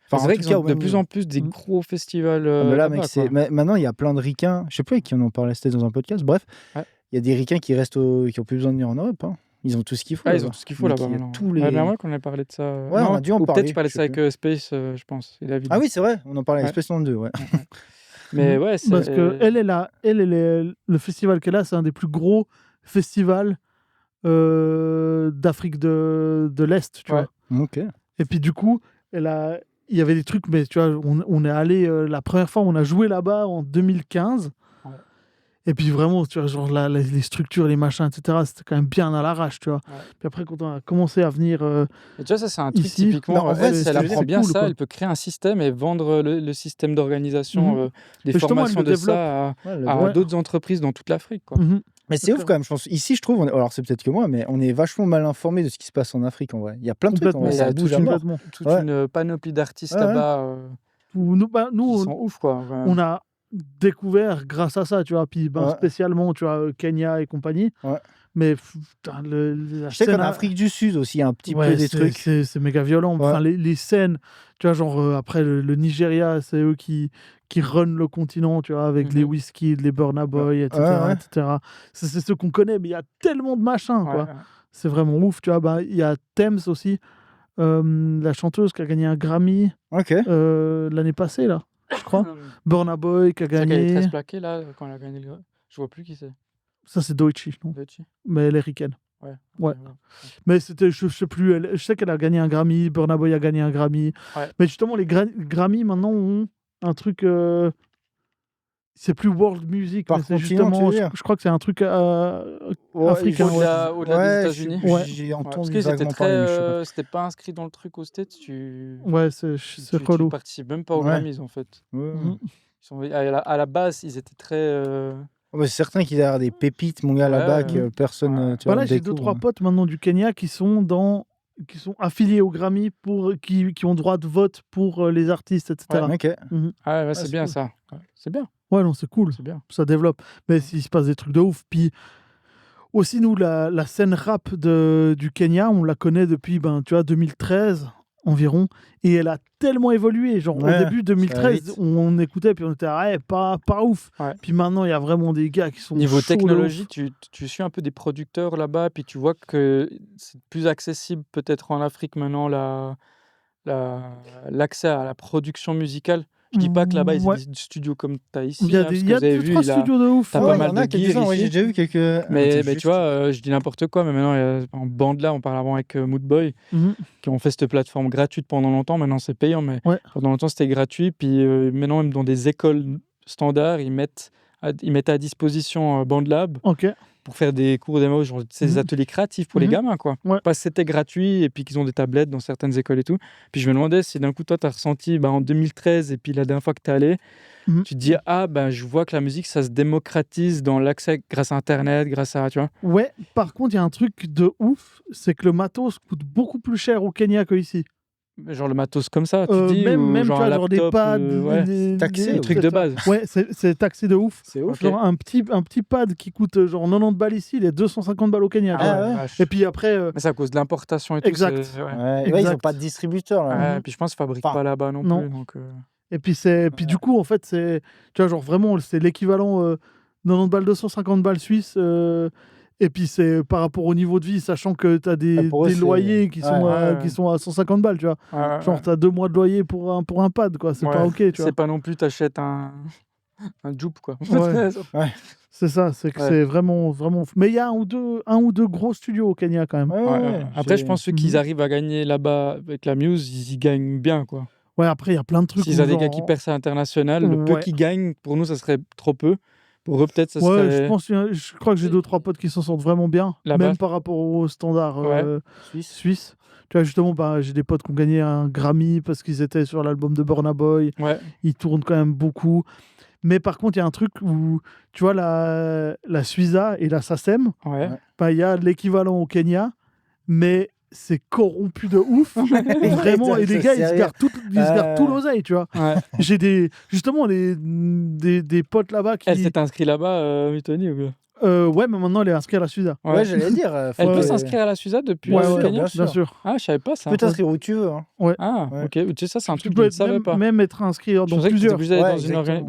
C'est vrai qu'ils ont de plus en plus des gros festivals. Mais là, mec, maintenant, il y a plein de Ricains. Je sais pas avec qui on en parlait, c'était dans un podcast. Bref, il y a des Ricains qui ont plus besoin de venir en Europe. Ils ont tout ce qu'il faut. Ils ont tout ce qu'il faut là-bas. Mais moi, qu'on a parlé de ça. Ouais, on a dû en parler. Peut-être tu parlais de ça avec Space, je pense. Ah oui, c'est vrai. On en parlait avec Space 92, ouais. Mais ouais, c'est... Parce que le festival qu'elle a, c'est un des plus gros festivals d'Afrique de l'Est, tu vois. Ok. Et puis du coup, il y avait des trucs, mais tu vois, on est allé la première fois, on a joué là-bas en 2015. Et puis vraiment, tu vois, genre les structures, les machins, etc., c'était quand même bien à l'arrache, tu vois. Puis après, quand on a commencé à venir et tu vois, ça, c'est un truc ici, typiquement, en fait, si elle apprend bien cool, ça, quoi. elle peut créer un système et vendre le système d'organisation, des formations de ça à d'autres entreprises dans toute l'Afrique, quoi. Mais c'est ouf quand même, je pense. Ici, je trouve, alors c'est peut-être que moi, mais on est vachement mal informé de ce qui se passe en Afrique, en vrai. Il y a plein de trucs, en vrai. Il y a toute une panoplie d'artistes là-bas nous, qui sont ouf, quoi. On a découvert grâce à ça, tu vois, puis spécialement, tu vois, Kenya et compagnie. Mais je sais qu'en Afrique du Sud aussi, il y a un petit peu des trucs. C'est méga violent. Enfin, les scènes, tu vois, genre après le Nigeria, c'est eux qui run le continent, tu vois, avec les Wizkid, les Burna Boy, etc. C'est ce qu'on connaît, mais il y a tellement de machins, quoi. C'est vraiment ouf, tu vois. Il y a Thames aussi, la chanteuse qui a gagné un Grammy l'année passée, là, je crois. Burna Boy qui a gagné. Elle est très plaquée, là, quand elle a gagné le Grammy. Je vois plus qui c'est. Ça, c'est Doechii, non ? Mais elle est ricaine. Ouais. Mais c'était, je sais plus, je sais qu'elle a gagné un Grammy, Burna Boy a gagné un Grammy. Mais justement, les Grammy, maintenant, ont un truc... c'est plus world music, mais c'est justement... Je crois que c'est un truc africain. Au-delà des États-Unis. J'ai entendu vaguement parler. C'était pas inscrit dans le truc aux States. Ouais, c'est relou. Tu participes même pas aux Grammys, en fait. À la base, ils étaient très... c'est certain qu'il y a des pépites, mon gars, là-bas, que personne. Voilà, j'ai 2-3 potes maintenant du Kenya qui sont affiliés au Grammy qui ont droit de vote pour les artistes, etc. C'est bien ça. C'est bien. Ouais, non, c'est cool. C'est bien. Ça développe. Mais il se passe des trucs de ouf. Puis aussi, nous, la scène rap du Kenya, on la connaît depuis 2013. environ, et elle a tellement évolué. Genre au début 2013, on écoutait puis on était pas ouf. Ouais. Puis maintenant il y a vraiment des gars qui sont niveau technologie. Tu suis un peu des producteurs là-bas, puis tu vois que c'est plus accessible peut-être en Afrique maintenant l'accès à la production musicale. Je dis pas que là-bas, il y a des studios comme tu as ici. Il y a des studios de ouf. Tu as pas mal de gears ici. J'ai déjà vu quelques... Mais tu vois, je dis n'importe quoi, mais maintenant, en Bandlab, on parle avant avec Moodboy, qui ont fait cette plateforme gratuite pendant longtemps. Maintenant, c'est payant, mais pendant longtemps, c'était gratuit. Puis maintenant, même dans des écoles standards, ils mettent à disposition Bandlab. Pour faire des cours démo, genre des ateliers créatifs pour les gamins, quoi. Parce que c'était gratuit et puis qu'ils ont des tablettes dans certaines écoles et tout. Puis je me demandais si d'un coup, toi, tu as ressenti en 2013 et puis la dernière fois que tu es allé, tu te dis, je vois que la musique, ça se démocratise dans l'accès grâce à Internet, grâce à, tu vois. Ouais, par contre, il y a un truc de ouf, c'est que le matos coûte beaucoup plus cher au Kenya qu'ici. Genre le matos comme ça, tu dis, même genre tu vois, laptop, des pads, taxé, des trucs de base. Ouais, c'est taxé de ouf. C'est ouf. Genre un petit pad qui coûte genre 90 balles ici, il est 250 balles au Kenya. Et puis après. Mais c'est à cause de l'importation et tout. Exact. Exact. Ils n'ont pas de distributeur. Là. Et puis je pense qu'ils ne fabriquent pas là-bas non plus. Donc, Et puis, du coup, en fait, c'est. Tu vois, genre vraiment, c'est l'équivalent 90 balles, 250 balles suisses. Et puis c'est par rapport au niveau de vie, sachant que tu as des loyers qui sont à 150 balles, tu vois. Genre tu as 2 mois de loyer pour un pad, quoi. C'est pas OK, tu vois. C'est pas non plus t'achètes un Joop, quoi. C'est ça, c'est vraiment. Mais il y a un ou deux gros studios au Kenya quand même. Après, je pense que ceux qui arrivent à gagner là-bas avec la Muse, ils y gagnent bien, quoi. Ouais, après il y a plein de trucs. S'ils ont des gars qui percent à l'international, le peu qu'ils gagnent, pour nous, ça serait trop peu. Pour eux, peut-être, ça serait... je crois que j'ai 2-3 potes qui s'en sortent vraiment bien, là-bas. Même par rapport aux standards suisses. Tu vois, justement, j'ai des potes qui ont gagné un Grammy parce qu'ils étaient sur l'album de Burna Boy. Ils tournent quand même beaucoup. Mais par contre, il y a un truc où, tu vois, la Suiza et la SACEM, il y a l'équivalent au Kenya, mais c'est corrompu de ouf. Vraiment, et les gars, ils se gardent tout l'oseille, tu vois. J'ai justement des potes là-bas qui... Elle s'est inscrite là-bas, Tony, ou quoi? Ouais, mais maintenant elle est inscrite à la Suiza. Ouais, j'allais dire. Elle peut s'inscrire à la Suiza depuis Kenya, bien sûr. Ah, je savais pas ça. Tu peux t'inscrire où tu veux. Hein. Ok. Tu sais, ça, c'est un truc que je ne savais pas. Même être inscrit dans plusieurs.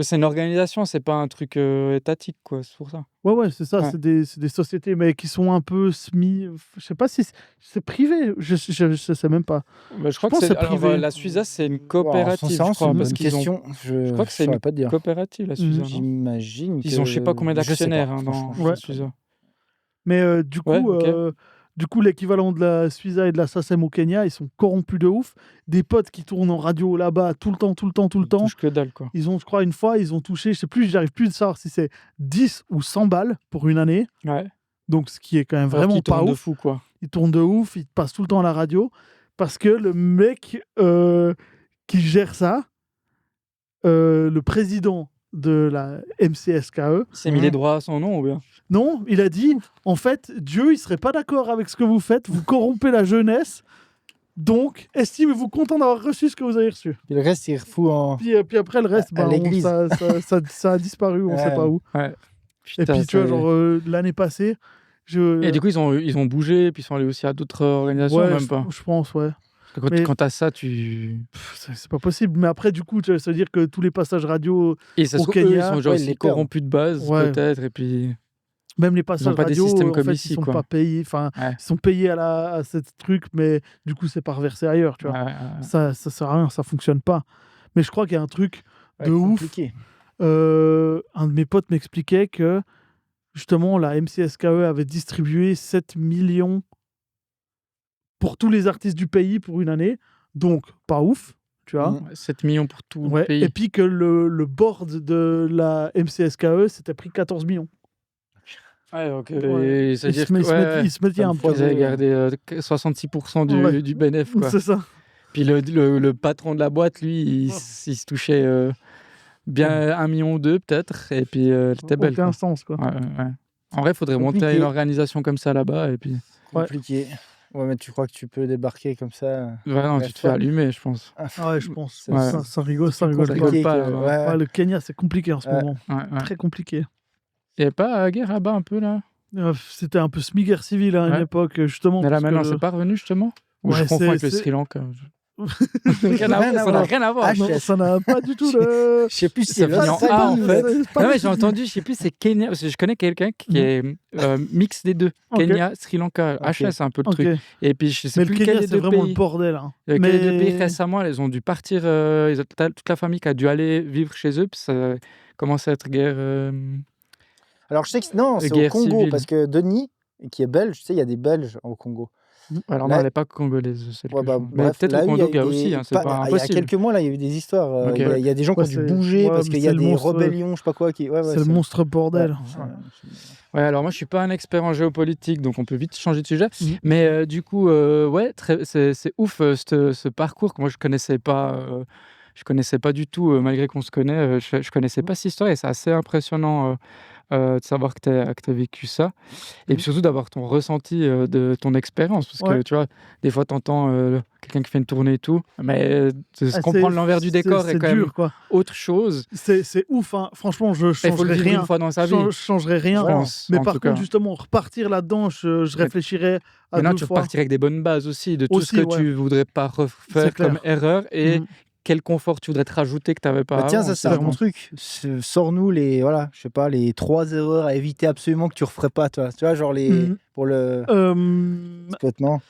C'est une organisation, c'est pas un truc étatique, quoi. C'est pour ça. Ouais, c'est ça. C'est des sociétés, mais qui sont un peu je sais pas si c'est privé. Je sais même pas. Je crois que c'est privé. La Suiza, c'est une coopérative. Je crois, parce qu'ils ont. Je crois que c'est une coopérative, la Suiza. J'imagine. Ils ont je sais pas combien d'actionnaires dans la Suiza. Mais du coup, l'équivalent de la Suiza et de la SACEM au Kenya, ils sont corrompus de ouf. Des potes qui tournent en radio là-bas tout le temps. Ils touchent que dalle, quoi. Ils ont, je crois, une fois, ils ont touché, je sais plus, j'arrive plus à savoir si c'est 10 ou 100 balles pour une année. Donc, ce qui est quand même vraiment pas ouf. De fou, quoi. Ils tournent de ouf, ils passent tout le temps à la radio. Parce que le mec qui gère ça, le président de la MCSKE... Il s'est mis les droits à son nom, ou bien? Non, il a dit, en fait, Dieu, il serait pas d'accord avec ce que vous faites, vous corrompez la jeunesse, donc estimez-vous content d'avoir reçu ce que vous avez reçu. Puis le reste, il refout en... Puis après, le reste, l'église. Ça a disparu, on sait pas où. Putain, et puis, tu vois, genre, l'année passée... Et du coup, ils ont bougé, puis ils sont allés aussi à d'autres organisations, même pas. Je pense, ouais. Quand t'as ça, c'est pas possible. Mais après, du coup, ça veut dire que tous les passages radio au Kenya... Eux, ils sont genre aussi corrompus de base, peut-être, et puis... Même les passages radio, comme ici, ils sont pas payés. Enfin, ils sont payés à ce truc, mais du coup, c'est pas reversé ailleurs, tu vois. Ça sert à rien, ça fonctionne pas. Mais je crois qu'il y a un truc de ouf. Un de mes potes m'expliquait que, justement, la MCSKE avait distribué 7 millions pour tous les artistes du pays pour une année. Donc, pas ouf, tu vois. 7 millions pour tout le pays. Et puis que le board de la MCSKE s'était pris 14 millions. Donc, il se mettait un peu. Ils avaient gardé 66% du bénéf, quoi. C'est ça. Puis le patron de la boîte, lui, il se touchait bien 1 million ou 2, peut-être. Et puis, c'était belle. Aucun sens, quoi. En vrai, il faudrait monter une organisation comme ça là-bas. Et puis... Compliqué. Ouais, mais tu crois que tu peux débarquer comme ça? Non, tu te fais allumer, je pense. Ouais, je pense. Ça rigole pas. Le Kenya, c'est compliqué en ce moment. Très compliqué. Il n'y avait pas guerre là-bas un peu, là? C'était un peu semi-guerre civile à une époque, justement. Mais là, maintenant, c'est pas revenu, justement? Ou je confonds avec le Sri Lanka? Ça n'a rien à voir. Non, ça n'a pas du tout de... Je sais plus si Ça finit en A, en fait. Non, mais j'ai du tout. entendu, je sais plus, c'est Kenya, parce que je connais quelqu'un qui est mix des deux. Ok. Kenya, Sri Lanka. Ok. HS, c'est un peu le Ok. truc. Et puis, je sais Mais le plus lequel Kenya, des c'est deux vraiment le pays. bordel. Hein. Quel Mais... des deux pays récemment, elles ont dû partir, toute la famille qui a dû aller vivre chez eux, puis ça commence à être guerre. Alors, je sais que non, c'est au Guerre Congo, civile. parce que Denis, qui est belge, tu sais, il y a des Belges au Congo. Alors Là- non, elle n'est pas congolaise, celle Ouais, que bah, je... Mais bref, peut-être là, au Congo, il y a des- aussi, hein, c'est pas Il y a impossible. quelques mois, là, il y a eu des histoires. Ok. Il y a des gens qui Ouais, ont dû c'est- bouger ouais, parce mais qu'il y c'est a le des monstre- rébellions, je sais pas quoi. c'est le monstre bordel. Ouais, alors moi je suis pas un expert en géopolitique, donc on peut vite changer de sujet. Mhm. Mais du coup, ouais, c'est ouf ce parcours que moi je connaissais pas du tout, malgré qu'on se connaît. Je connaissais pas cette histoire et c'est assez impressionnant de savoir que tu as vécu ça. Et puis surtout d'avoir ton ressenti de ton expérience. Parce que Ouais. tu vois, des fois tu entends quelqu'un qui fait une tournée et tout, mais se comprendre l'envers du décor est c'est quand même dur, quoi. autre chose. C'est ouf, hein. Franchement, je Il faut le changerais vivre rien. une fois dans sa vie. Je changerais rien. Je pense, Mais en par tout contre, cas. justement, repartir là-dedans, je réfléchirais à Maintenant, deux tu fois. repartirais avec des bonnes bases aussi, de tout Aussi, ce que ouais. tu voudrais pas refaire C'est clair. comme erreur et Mhm. quel confort tu voudrais te rajouter que tu n'avais pas Bah tiens, avant. ça c'est un clairement. bon truc. Sors-nous les, voilà, je sais pas, les 3 erreurs à éviter absolument que tu referais pas, toi. Tu vois, genre les Mhm. pour le complètement.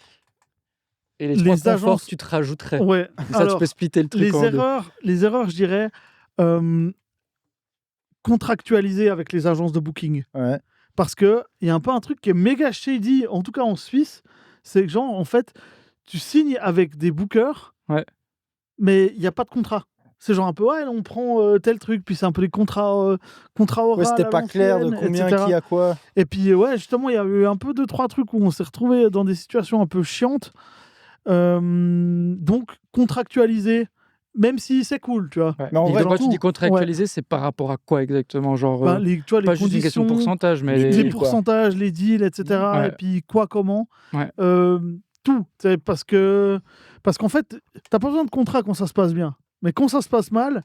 Et les les 3 conforts agences- que tu te rajouterais. Ouais. Comme ça, Alors, tu peux splitter le truc les en deux. erreurs, je dirais, contractualiser avec les agences de booking. Ouais. Parce qu'il y a un peu un truc qui est méga shady, en tout cas en Suisse, c'est que genre, en fait, tu signes avec des bookers, Ouais. mais il n'y a pas de contrat. C'est genre un peu, ouais, on prend tel truc, puis c'est un peu des contrats oraux. Ouais, c'était pas clair de combien qui a quoi. Et puis, ouais, justement, il y a eu un peu 2-3 trucs où on s'est retrouvé dans des situations un peu chiantes. Donc, contractualiser, même si c'est cool, tu vois. Ouais. Mais en Et vrai, quand tu surtout, dis contractualiser, c'est par rapport à quoi exactement? Genre, Ben, tu vois, les pas juste une question de conditions, pourcentage, mais les les deals, quoi. pourcentages, les deals, etc. Ouais. Et puis quoi, comment. Ouais. Tout. C'est parce qu'en fait, t'as pas besoin de contrat quand ça se passe bien. Mais quand ça se passe mal,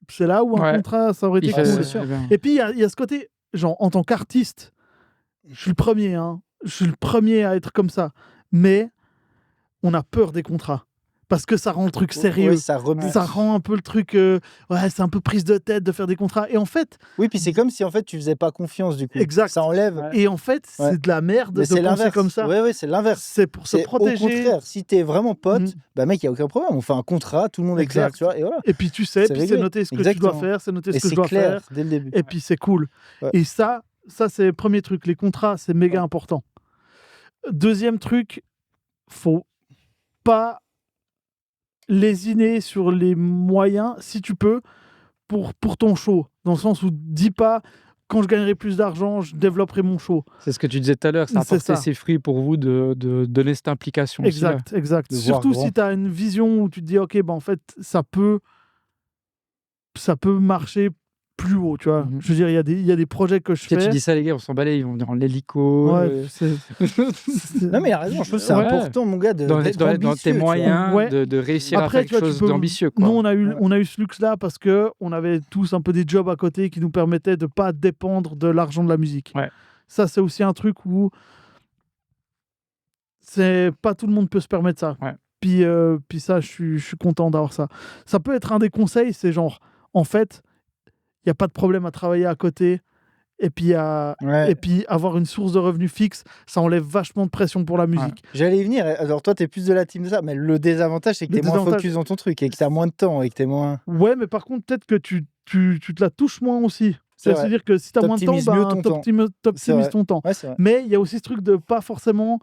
c'est là où un Ouais. contrat, ça aurait été il fait- cool. c'est sûr. eh bien. Et puis, il y a ce côté, genre, en tant qu'artiste, je suis le premier, hein. Je suis le premier à être comme ça. Mais on a peur des contrats. Parce que ça rend le truc sérieux. Ouais, ça rebute. Ça rend un peu le truc... ouais, c'est un peu prise de tête de faire des contrats. Et en fait, Oui, puis c'est comme si en fait tu faisais pas confiance du coup. Exact. Ça enlève. Ouais. et en fait Ouais. c'est de la merde Mais de c'est penser l'inverse. comme ça. Ouais, c'est l'inverse. C'est pour se C'est protéger. Au contraire, si t'es vraiment pote, Mhm. bah mec, il y a aucun problème. On fait un contrat, tout le monde est clair, Exact. tu vois, et voilà. Et puis tu sais, C'est puis c'est réglé. noté ce que tu dois Exactement. faire, c'est noté Et ce que je c'est dois clair faire. dès le début. Et puis c'est cool. Ouais. Et ça c'est le premier truc. Les contrats, c'est méga important. Deuxième truc, faut pas lésiner sur les moyens, si tu peux, pour ton show. Dans le sens où dis pas, quand je gagnerai plus d'argent, je développerai mon show. C'est ce que tu disais tout à l'heure, ça a C'est apporté ça. ses fruits pour vous de donner cette implication aussi, là. Exact. De voir Surtout grand. si tu as une vision où tu te dis, ok, bah en fait, ça peut marcher plus haut, tu vois. Mhm. Je veux dire, il y a des projets que je Tu sais, fais. tu dis ça, les gars, on s'en balait, ils vont venir en hélico. Ouais, c'est- Non, mais il a raison, je trouve que c'est Ouais. important, mon gars, d'être dans ambitieux, tes tu vois. moyens Ouais. de réussir à Après, faire tu vois, quelque tu chose peux- d'ambitieux, quoi. Nous, on Ouais. a eu ce luxe-là parce que on avait tous un peu des jobs à côté qui nous permettaient de pas dépendre de l'argent de la musique. Ouais. Ça, c'est aussi un truc où c'est pas tout le monde peut se permettre ça. Ouais. Puis ça, je suis content d'avoir ça. Ça peut être un des conseils, c'est genre, en fait, il n'y a pas de problème à travailler à côté et puis, Ouais. et puis avoir une source de revenus fixe, ça enlève vachement de pression pour la musique. J'allais y venir. Alors, toi, t'es plus de la team de ça, mais le désavantage, c'est que Le t'es moins désavantage- focus dans ton truc et que t'as moins de temps et que t'es moins. Ouais, mais par contre, peut-être que tu te la touches moins aussi. C'est vrai. C'est-à-dire que si tu as moins de temps, T'optimises mieux ton temps. t'optimises C'est vrai. ton temps. Ouais, c'est vrai. Mais il y a aussi ce truc de pas forcément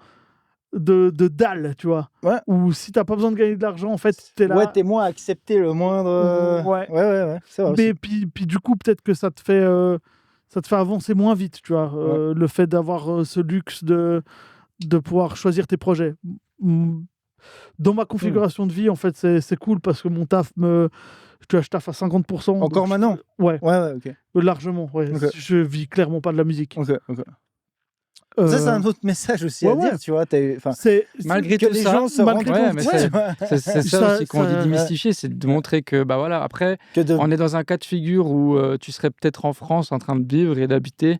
de dalle, tu vois. Ouais. Ou si t'as pas besoin de gagner de l'argent, en fait, t'es là. Ouais, t'es moins à accepter le moindre. Ouais. Ouais. C'est vrai. Mais aussi. puis du coup, peut-être que ça te fait avancer moins vite, tu vois. Le fait d'avoir ce luxe de pouvoir choisir tes projets. Dans ma configuration de vie, en fait, c'est cool parce que mon taf tu vois, je taffe à 50%. Encore donc maintenant Ouais, Ouais, ok. largement. Ouais. Ok. Je vis clairement pas de la musique. Ok. Ça, c'est un autre message aussi à ouais. dire, tu vois. Malgré que tout les ça, gens se malgré rendent ouais, compte, mais tu c'est- vois. c'est ça Ça- aussi qu'on dit ça- démystifier, c'est de montrer que, bah voilà, après, Que de... on est dans un cas de figure où tu serais peut-être en France en train de vivre et d'habiter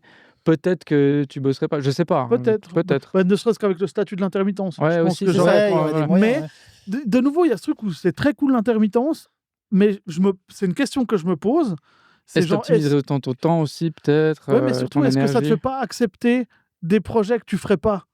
peut-être que tu bosserais pas. Je sais pas. Peut-être. Peut-être. Ne serait-ce qu'avec le statut de l'intermittence. Ouais, aussi, c'est vrai. Mais de nouveau, il y a ce truc où c'est très cool l'intermittence, mais c'est une question que je me pose. Est-ce que tu optimises autant ton temps aussi, peut-être? Oui, mais surtout, est-ce que ça te fait pas accepter des projets que tu ferais pas?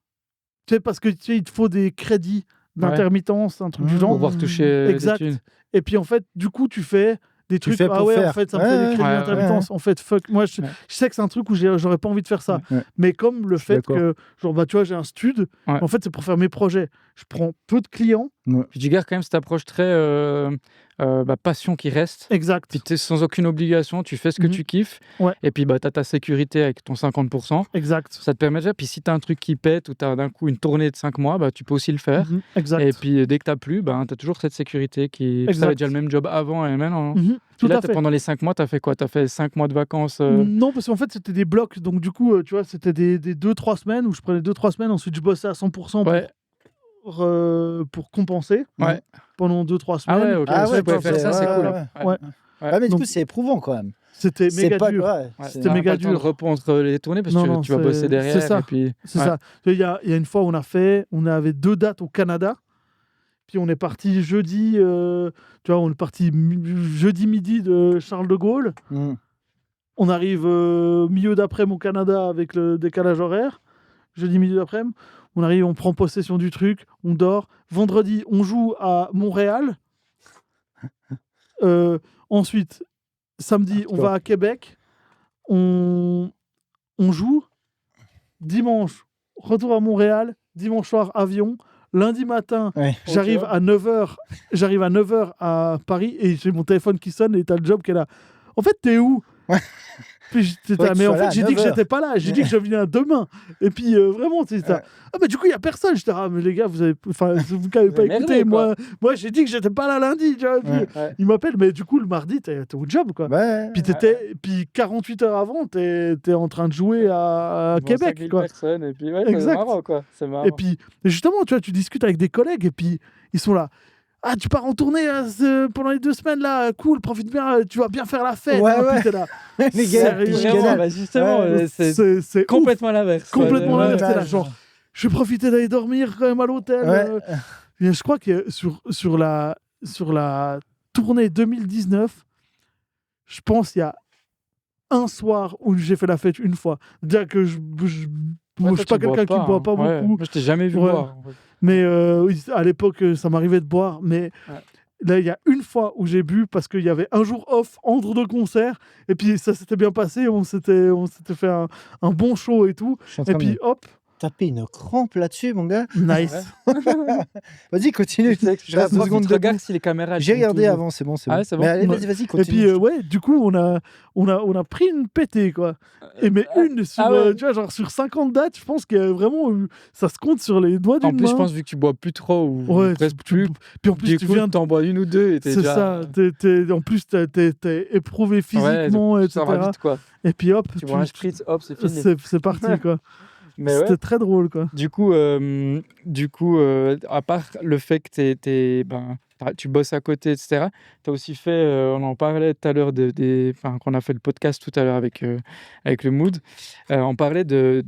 Tu sais, parce que il te faut des crédits d'intermittence, un truc du genre. Pour pouvoir toucher exact. des thunes. Et puis en fait, du coup, tu fais des trucs. En fait, ça me fait des crédits d'intermittence. En fait, fuck. Moi, je sais que c'est un truc où j'aurais pas envie de faire ça. Mais comme le fait que, genre, tu vois, j'ai un stud, en fait, c'est pour faire mes projets. Je prends peu de clients. Puis tu gardes quand même cette approche très passion qui reste. Exact. Puis tu es sans aucune obligation, tu fais ce que tu kiffes. Et puis tu as ta sécurité avec ton 50%. Exact. Ça te permet déjà. Puis si tu as un truc qui pète ou tu as d'un coup une tournée de 5 mois, tu peux aussi le faire. Exact. Et puis dès que tu n'as plus, tu as toujours cette sécurité qui. Tu avais déjà le même job avant et maintenant. Puis là, pendant les 5 mois, tu as fait quoi? Tu as fait 5 mois de vacances Non, parce qu'en fait, c'était des blocs. Donc, du coup, tu vois, c'était des 2-3 semaines où je prenais 2-3 semaines. Ensuite, je bossais à 100% pour compenser pendant 2-3 semaines. Ah ouais, ok. Ah ouais, tu pouvais faire ça, c'est cool. Mais du coup, c'est éprouvant quand même. C'était méga dur. C'était méga dur. De repos entre les tournées parce que tu vas bosser derrière. C'est ça. Et puis... C'est ça. Il y a une fois, on avait 2 dates au Canada. Puis on est parti jeudi, tu vois, on est parti jeudi midi de Charles de Gaulle. On arrive milieu d'après-midi au Canada avec le décalage horaire. Jeudi midi d'après-midi. On arrive, on prend possession du truc, on dort. Vendredi, on joue à Montréal. Ensuite, samedi, on va à Québec. On joue. Dimanche, retour à Montréal. Dimanche soir, avion. Lundi matin, j'arrive à 9h à Paris et j'ai mon téléphone qui sonne et t'as le job qui est là. En fait, t'es où? Puis mais en fait, j'ai dit que j'étais pas là. J'ai dit que je venais demain. Et puis vraiment, c'est ça. Ah bah du coup, il y a personne. J'étais mais les gars, vous n'avez pas écouté. Moi, j'ai dit que j'étais pas là lundi. Tu vois. Il m'appelle, mais du coup, le mardi, t'es au job, quoi. Puis 48 heures avant, t'es en train de jouer à Québec, quoi. Et puis, exact. C'est marrant, quoi. C'est marrant. Et puis, justement, tu vois, tu discutes avec des collègues et puis ils sont là. Ah, tu pars en tournée pendant les 2 semaines là, cool, profite bien, tu vas bien faire la fête. Puis t'es là. Les gars, justement, c'est complètement l'inverse. Complètement l'inverse. T'es là, genre, je vais profiter d'aller dormir quand même à l'hôtel. Je crois que sur la tournée 2019, je pense qu'il y a un soir où j'ai fait la fête une fois. Déjà que je suis pas quelqu'un qui boit pas beaucoup. Moi, je t'ai jamais vu boire. En fait. Mais à l'époque, ça m'arrivait de boire. Mais là, il y a une fois où j'ai bu parce qu'il y avait un jour off entre 2 concerts. Et puis, ça s'était bien passé. On s'était fait un bon show et tout. Et puis, hop. Taper une crampe là-dessus, mon gars. Nice. Vas-y, continue. Je reste 2 secondes de regarde si les caméras. J'ai regardé avant, c'est bon. Ah, c'est bon. Mais allez, vas-y, continue. Et puis, du coup, on a pris une pétée, quoi. Et mais une sur, tu vois, genre sur 50 dates, je pense qu'il y a vraiment ça se compte sur les doigts d'une main. En plus, je pense vu que tu bois plus trop ou presque plus. Puis en plus, tu viens t'en bois 1 ou 2 et t'es déjà... ça. En plus, t'es éprouvé physiquement, etc. Ça va vite, quoi. Et puis hop, tu bois un spritz, hop, c'est fini. C'est parti, quoi. C'était très drôle, quoi. Du coup, à part le fait que tu bosses à côté, etc., tu as aussi fait, on en parlait tout à l'heure, qu'on a fait le podcast tout à l'heure avec le Mood, on parlait de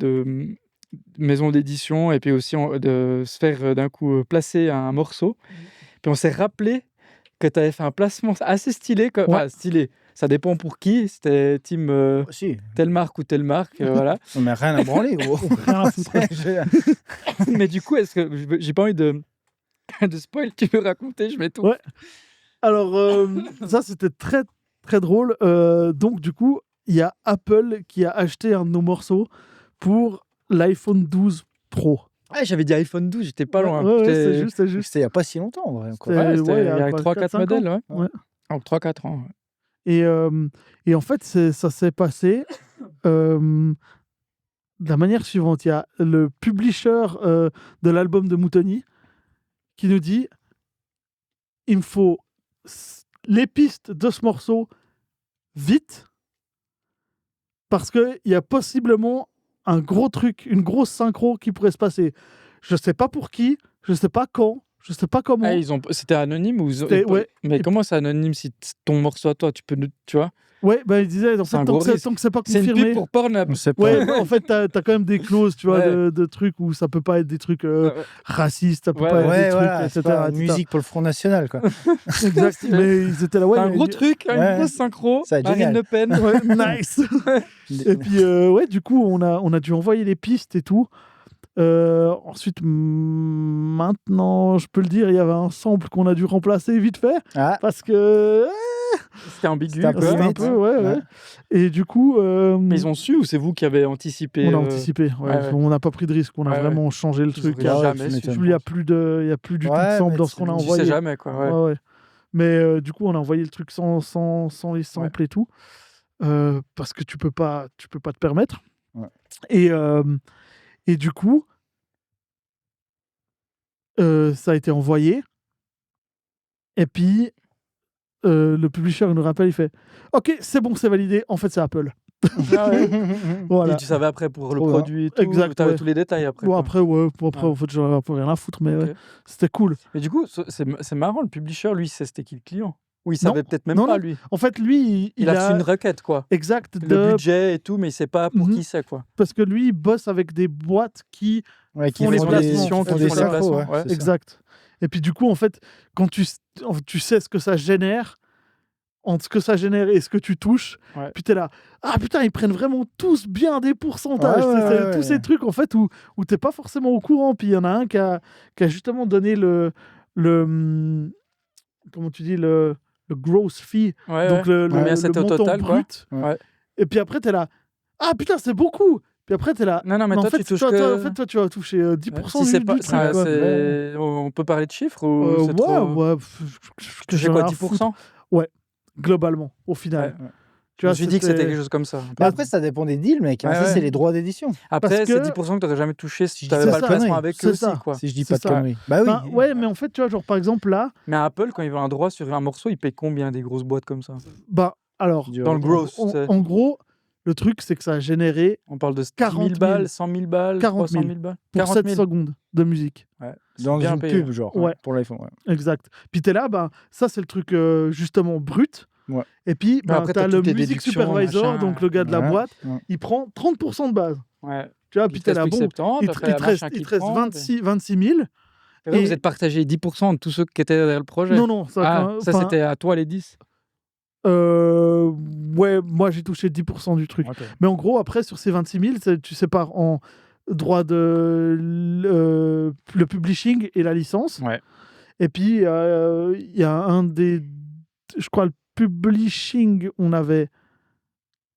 maison d'édition et puis aussi de se faire d'un coup placer un morceau. Puis on s'est rappelé que tu avais fait un placement assez stylé. Enfin, stylé. Ça dépend pour qui. C'était team telle marque ou telle marque. Voilà. On n'a rien à branler, gros. Mais du coup, est-ce que j'ai pas envie de spoil, tu veux raconter, je mets tout. Ouais. Alors, ça, c'était très, très drôle. Donc, du coup, il y a Apple qui a acheté un de nos morceaux pour l'iPhone 12 Pro. Ouais, j'avais dit iPhone 12, j'étais pas loin. C'est juste. C'était il n'y a pas si longtemps, en vrai. C'était il y a 3-4 modèles, ouais. En 3-4 ans, ouais. Et en fait, ça s'est passé de la manière suivante. Il y a le publisher de l'album de Moutoni qui nous dit « Il me faut les pistes de ce morceau vite parce qu'il y a possiblement un gros truc, une grosse synchro qui pourrait se passer. Je ne sais pas pour qui, je ne sais pas quand, je sais pas comment. » C'était anonyme ou... Mais comment c'est anonyme si ton morceau à toi, tu vois? Ouais, bah il disait, en fait, tant que c'est pas confirmé. C'est une pub pour Pornhub. Ouais, en fait, t'as quand même des clauses, tu vois, de trucs où ça peut pas être des trucs racistes, ça peut pas être des trucs, etc. Pas musique pour le Front National, quoi. Exact, mais ils étaient là, ouais. Un gros truc, une grosse synchro, Marine Le Pen. Ouais, nice. Et puis, ouais, du coup, on a dû envoyer les pistes et tout. Ensuite, maintenant, je peux le dire, il y avait un sample qu'on a dû remplacer vite fait parce que c'était ambigu. C'était un peu, ouais. Et du coup, mais ils ont su ou c'est vous qui avez anticipé? On a anticipé. On n'a pas pris de risque. On a vraiment changé le truc. Il n'y a plus du tout de sample dans ce qu'on a envoyé. Tu sais jamais, quoi. Ouais. Mais du coup, on a envoyé le truc sans les samples et tout, parce que tu peux pas te permettre. Et du coup, ça a été envoyé. Et puis, le publisher nous rappelle, il fait « Ok, c'est bon, c'est validé. En fait, c'est Apple. » Voilà. Et tu savais après pour le produit et tout, tu avais tous les détails après. Bon, après, en fait, j'en avais un peu rien à foutre, mais c'était cool. Mais du coup, c'est marrant, le publisher, lui, c'était qui le client? Ou il savait peut-être même pas, lui. En fait, lui, il a reçu une requête, quoi. Exact. Le budget et tout, mais il sait pas pour qui c'est, quoi. Parce que lui, il bosse avec des boîtes qui font les placements, qui font les placements. Exact. Et puis du coup, en fait, quand tu sais ce que ça génère, entre ce que ça génère et ce que tu touches, puis t'es là, ah putain, ils prennent vraiment tous bien des pourcentages. Tous ces trucs, en fait, où t'es pas forcément au courant. Puis il y en a un qui a justement donné le comment tu dis, le gross fee, donc le montant total, brut. Et puis après, t'es là, ah putain, c'est beaucoup. Puis après, t'es là. Non, mais en toi, fait, tu touches que... En fait, toi, tu vas toucher 10% si du truc. On peut parler de chiffres ou c'est trop... Tu touches quoi, 10%? Ouais, globalement, au final. Tu vois, je me suis dit que c'était quelque chose comme ça. Mais après, ça dépend des deals, mec. Ça, c'est les droits d'édition. Après, c'est 10% que tu n'aurais jamais touché si tu n'avais pas le placement avec eux aussi, quoi. Si je dis pas de conneries. Bah oui. Ouais, mais en fait, tu vois, genre, par exemple, là... Mais Apple, quand ils veulent un droit sur un morceau, ils payent combien des grosses boîtes comme ça? Bah, alors... Dans le gross, en gros, le truc, c'est que ça a généré... On parle de 40 000 balles, 100 000 balles, 40 000 balles. Pour 7 secondes de musique. Dans une pub, genre, pour l'iPhone. Exact. Puis t'es là, ça, c'est le truc, justement, brut. Et puis, t'as le music supervisor, donc le gars de la boîte, il prend 30% de base. Tu vois, puis t'es là, bon, il te reste 26 000. Et là, vous êtes partagé 10% de tous ceux qui étaient derrière le projet? Non. Ça c'était à toi les 10? Ouais, moi j'ai touché 10% du truc. Mais en gros, après, sur ces 26 000, tu sépares en droit de le publishing et la licence. Et puis, il y a un des... Je crois le publishing, on avait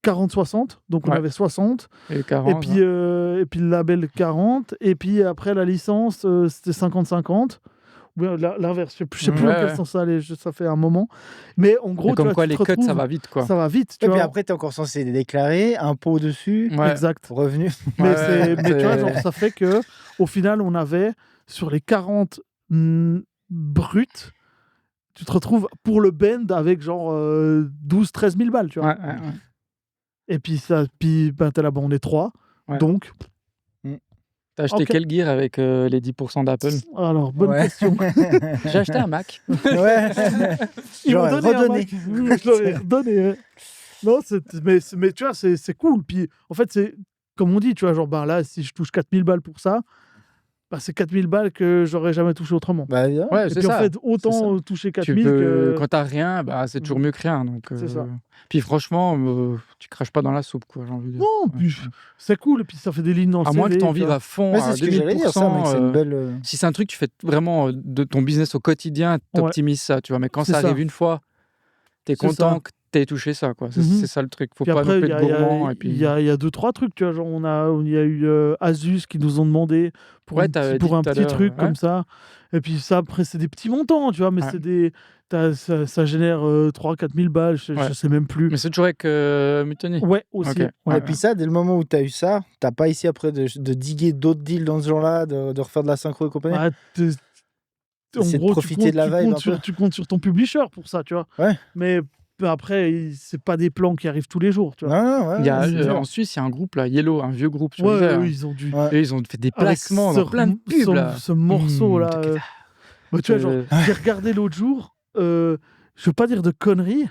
40-60, donc on avait 60. Et 40. Et puis le label 40. Et puis après, la licence, c'était 50-50. L'inverse, je sais plus dans quel sens ça allait, ça fait un moment. Mais en gros, comme quoi, les cuts, ça va vite, quoi. Ça va vite. Et puis après, tu es encore censé les déclarer, impôt dessus, exact. Revenu. Mais tu vois, genre, ça fait que au final, on avait sur les 40 bruts, tu te retrouves pour le band avec genre 12-13 000 balles, tu vois. Et puis, t'es là, on est 3. Donc. T'as acheté quel gear avec les 10% d'Apple? Alors, bonne question. J'ai acheté un Mac. Ils m'ont donné un Mac. Je l'aurais redonné. Non, mais tu vois, c'est cool. Puis, en fait, c'est comme on dit, tu vois, genre, là, si je touche 4 000 balles pour ça, c'est 4 000 balles que j'aurais jamais touché autrement. Et puis, en fait, autant toucher 4 000 que... Quand t'as rien, c'est toujours mieux que rien. Donc, c'est ça. Puis franchement, tu craches pas dans la soupe, quoi, j'ai envie de dire. Non, puis c'est cool, et puis ça fait des lignes dans le CV. À moins que t'en vives à fond, à 2000%. C'est une belle... Si c'est un truc, tu fais vraiment de ton business au quotidien, t'optimises ça, tu vois. Mais quand ça arrive une fois, t'es content que t'aies touché ça, quoi. C'est ça le truc. Faut pas non plus être gourmand. Il y a 2-3 trucs, tu vois. Genre, il y a eu Asus qui nous ont demandé pour un petit truc comme ça. Et puis ça, après, c'est des petits montants, tu vois, mais c'est des... Ça génère 3-4 000 balles, je sais même plus. Mais c'est toujours avec Mutiny? Ouais, aussi. Okay. Et puis ça, dès le moment où tu as eu ça, t'as pas essayé après de diguer d'autres deals dans ce genre-là, de refaire de la synchro et compagnie? En gros, profiter de la vibe tu comptes sur ton publisher pour ça, tu vois. Mais après, c'est pas des plans qui arrivent tous les jours, tu vois. En Suisse, il y a un groupe, là, Yellow, un vieux groupe sur ils ont dû... Et ils ont fait des placements dans plein de pubs, là. Ce morceau-là... tu vois, genre, j'ai regardé l'autre jour... je veux pas dire de conneries,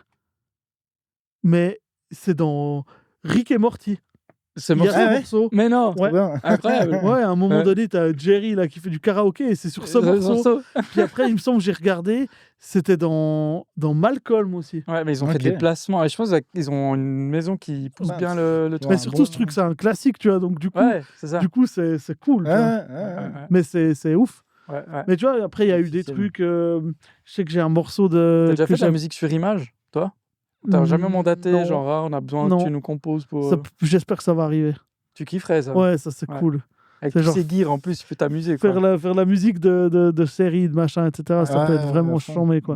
mais c'est dans Rick et Morty. Ce Il y a ce morceau. Mais non, incroyable. Ouais, à un moment donné, t'as Jerry là qui fait du karaoké et c'est sur ce morceau. Puis après, il me semble que j'ai regardé, c'était dans Malcolm aussi. Ouais, mais ils ont fait des placements. Et je pense qu'ils ont une maison qui pousse bien le truc. Mais surtout, ce truc, c'est un classique, tu vois. Donc du coup, c'est cool. Tu vois. Mais c'est ouf. Mais tu vois, après, il y a eu des trucs. Je sais que j'ai un morceau de. T'as déjà fait de la musique sur image, toi? T'as jamais mandaté, genre, on a besoin que tu nous composes pour. J'espère que ça va arriver. Tu kifferais ça? Ouais, ça c'est cool. Avec tous ces gears en plus, tu peux t'amuser. Faire la musique de séries, de machin, etc. Ça peut être vraiment chambé, quoi.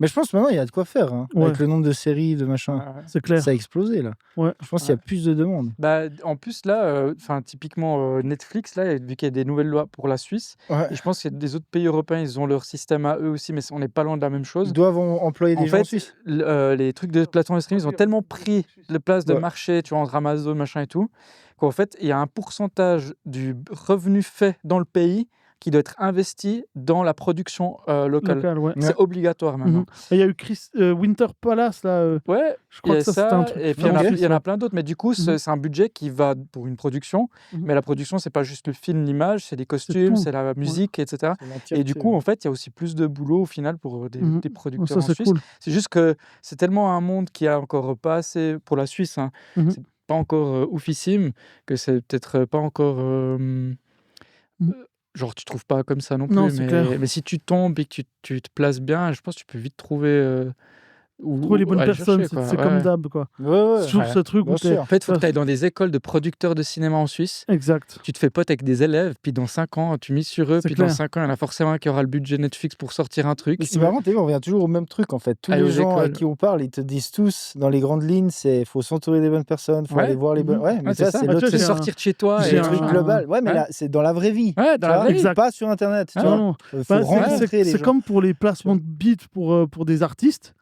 Mais je pense maintenant il y a de quoi faire. Hein. Avec le nombre de séries, de machin. C'est clair. Ça a explosé là. Je pense qu'il y a plus de demandes. Bah, en plus, là, typiquement Netflix, là, vu qu'il y a des nouvelles lois pour la Suisse, et je pense qu'il y a des autres pays européens, ils ont leur système à eux aussi, mais on n'est pas loin de la même chose. Ils doivent employer des gens en Suisse. Les trucs de plateforme de streaming, ils ont tellement pris de place de marché, tu vois, entre Amazon, machin et tout, qu'en fait, il y a un pourcentage du revenu fait dans le pays qui doit être investi dans la production locale. C'est obligatoire maintenant. Il y a eu Winter Palace, là. Je crois que ça c'était un truc. Et puis il y en a plein d'autres. Mais du coup, c'est un budget qui va pour une production. Mais la production, c'est pas juste le film, l'image, c'est les costumes, c'est la musique, etc. Et du coup, en fait, il y a aussi plus de boulot au final pour des producteurs en Suisse. Cool. C'est juste que c'est tellement un monde qui a encore pas assez pour la Suisse. Hein. C'est pas encore oufissime que c'est peut-être pas encore. Genre, tu trouves pas comme ça non plus. Mais si tu tombes et que tu te places bien, je pense que tu peux vite trouver. Trouver les bonnes personnes, c'est comme d'hab, quoi. C'est toujours ce truc où en fait, il faut que tu ailles dans des écoles de producteurs de cinéma en Suisse. Exact. Tu te fais pote avec des élèves, puis dans 5 ans, tu mises sur eux, puis dans 5 ans, il y en a forcément un qui aura le budget Netflix pour sortir un truc. Mais c'est marrant, on revient toujours au même truc, en fait. Tous les gens à qui on parle, ils te disent tous, dans les grandes lignes, il faut s'entourer des bonnes personnes, il faut aller voir les bonnes. Ouais, mais ça, c'est l'autre. C'est sortir de chez toi. C'est un truc global. Ouais, mais là, c'est dans la vraie vie. Ouais, dans la vraie vie. Pas sur Internet. C'est comme pour les placements de beats pour des artistes.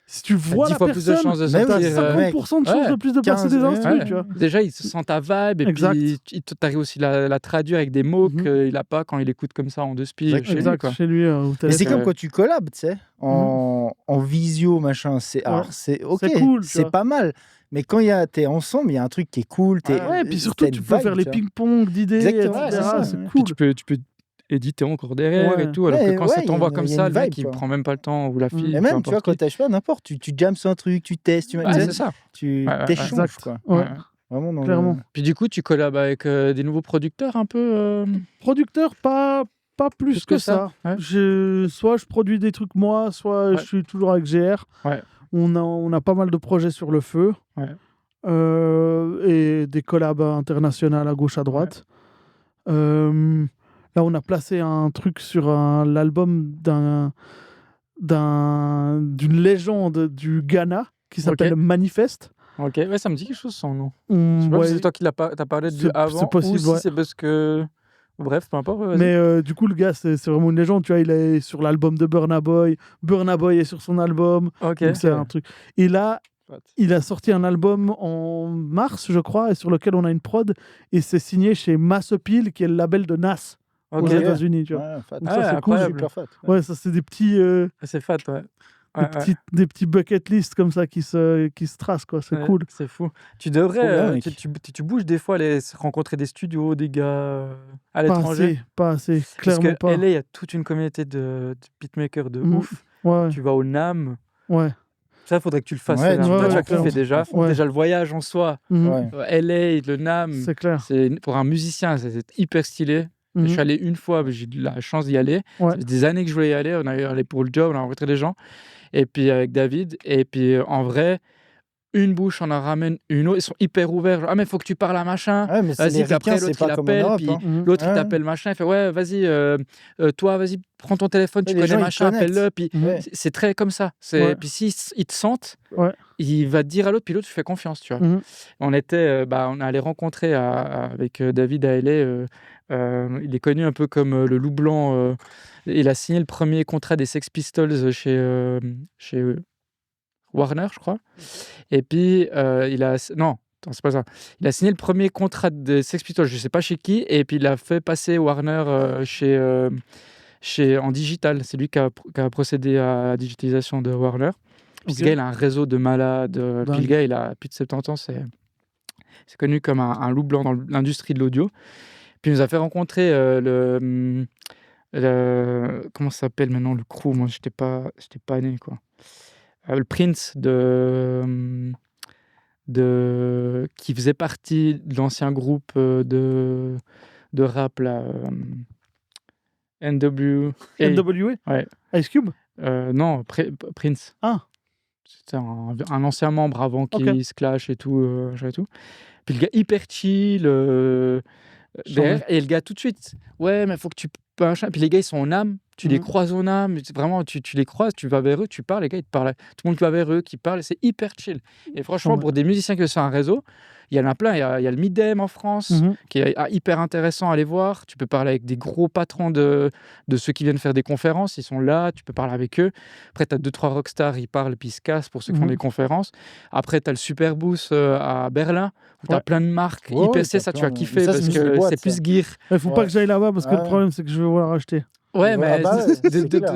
Si tu vois la personne, plus de chances de sortir, t'as 50% de chances de plus de passer des instruments, tu vois. Déjà, il se sent ta vibe, et puis t'arrives aussi la traduire avec des mots qu'il a pas quand il écoute comme ça en deux spies chez lui. Mais c'est comme quand tu collabes, tu sais, en visio, machin. C'est ok, c'est cool, c'est pas mal. Mais quand t'es ensemble, il y a un truc qui est cool. Et puis surtout, tu peux faire les ping-pong d'idées, etc. C'est cool. Tu peux éditer encore derrière et tout, alors que quand ça t'envoie comme ça, le mec il prend même pas le temps, ou la fille. Et même, tu vois, quand t'as pas n'importe, tu jammes sur un truc, tu testes, c'est ça. Tu t'échanges, quoi. Vraiment clairement. Puis du coup, tu collabes avec des nouveaux producteurs un peu Producteurs, pas plus que ça. Soit je produis des trucs moi, soit je suis toujours avec GR. On a pas mal de projets sur le feu. Et des collabs internationales à gauche, à droite. Là, on a placé un truc sur l'album d'une légende du Ghana qui s'appelle Manifeste. Ok, ça me dit quelque chose son nom. Je sais pas si c'est toi qui t'as parlé de avant, c'est possible, ou si c'est parce que... Bref, peu importe. Mais du coup, le gars, c'est vraiment une légende. Tu vois, il est sur l'album de Burna Boy. Burna Boy est sur son album. Donc c'est un truc. Et là, il a sorti un album en mars, je crois, et sur lequel on a une prod. Et c'est signé chez Mass Appeal, qui est le label de Nas. Aux États-unis, tu vois. Donc ça, c'est cool. Ouais, ça, c'est des petits. C'est fat, des petits bucket list comme ça qui se tracent, quoi. C'est cool. C'est fou. Tu devrais. Tu bouges des fois aller rencontrer des studios, des gars à l'étranger. Pas assez. Clairement parce que pas. LA, il y a toute une communauté de beatmakers de ouf. Tu vas au NAMM. Ça, il faudrait que tu le fasses. Toi, tu as kiffé déjà. Déjà, le voyage en soi. LA, le NAMM. C'est clair. Pour un musicien, c'est hyper stylé. Je suis allé une fois, j'ai eu la chance d'y aller. Ça fait des années que je voulais y aller. On est allé pour le job, on a rencontré des gens. Et puis avec David. Et puis en vrai, une bouche, on en ramène une autre. Ils sont hyper ouverts. Genre, mais faut que tu parles à machin. Vas-y, puis après, l'autre, il appelle. Puis l'autre, il t'appelle machin. Il fait, vas-y, toi, vas-y, prends ton téléphone, tu connais machin, appelle-le. Puis c'est très comme ça. Puis s'ils te sentent, il va te dire à l'autre, puis l'autre, tu fais confiance, tu vois. On est allé rencontrer avec David à LA. Il est connu un peu comme le loup blanc. Il a signé le premier contrat des Sex Pistols chez Warner, je crois. Et puis, c'est pas ça. Il a signé le premier contrat des Sex Pistols, je sais pas chez qui, et puis il a fait passer Warner en digital. C'est lui qui a procédé à la digitalisation de Warner. Puis ce gars, il a un réseau de malades. Puis le gars, il a plus de 70 ans. C'est connu comme un loup blanc dans l'industrie de l'audio. Puis il nous a fait rencontrer comment ça s'appelle maintenant, le crew. Moi, j'étais pas né, quoi. Le Prince qui faisait partie de l'ancien groupe de rap, là. NWA. Ouais. Ice Cube Non, Prince. Ah. C'était un ancien membre avant qu'il se clash et tout, et tout. Puis le gars hyper chill. Derrière, et le gars tout de suite, ouais, mais faut que tu... Puis les gars, ils sont en âme, tu les croises en âme, vraiment, tu les croises, tu vas vers eux, tu parles, les gars, ils te parlent. Tout le monde qui va vers eux, qui parle, et c'est hyper chill. Et franchement, pour des musiciens qui sont sur un réseau, il y en a plein. Il y a le Midem en France, qui est hyper intéressant à aller voir. Tu peux parler avec des gros patrons de ceux qui viennent faire des conférences. Ils sont là, tu peux parler avec eux. Après, tu as 2-3 rockstars, ils parlent, puis ils se cassent pour ceux qui font des conférences. Après, tu as le Superboost à Berlin, où tu as plein de marques. IPC, ça, tu vas kiffer, parce que c'est plus gear. Il ne faut pas que j'aille là-bas, parce que le problème, c'est que je vais vouloir acheter. Ouais, mais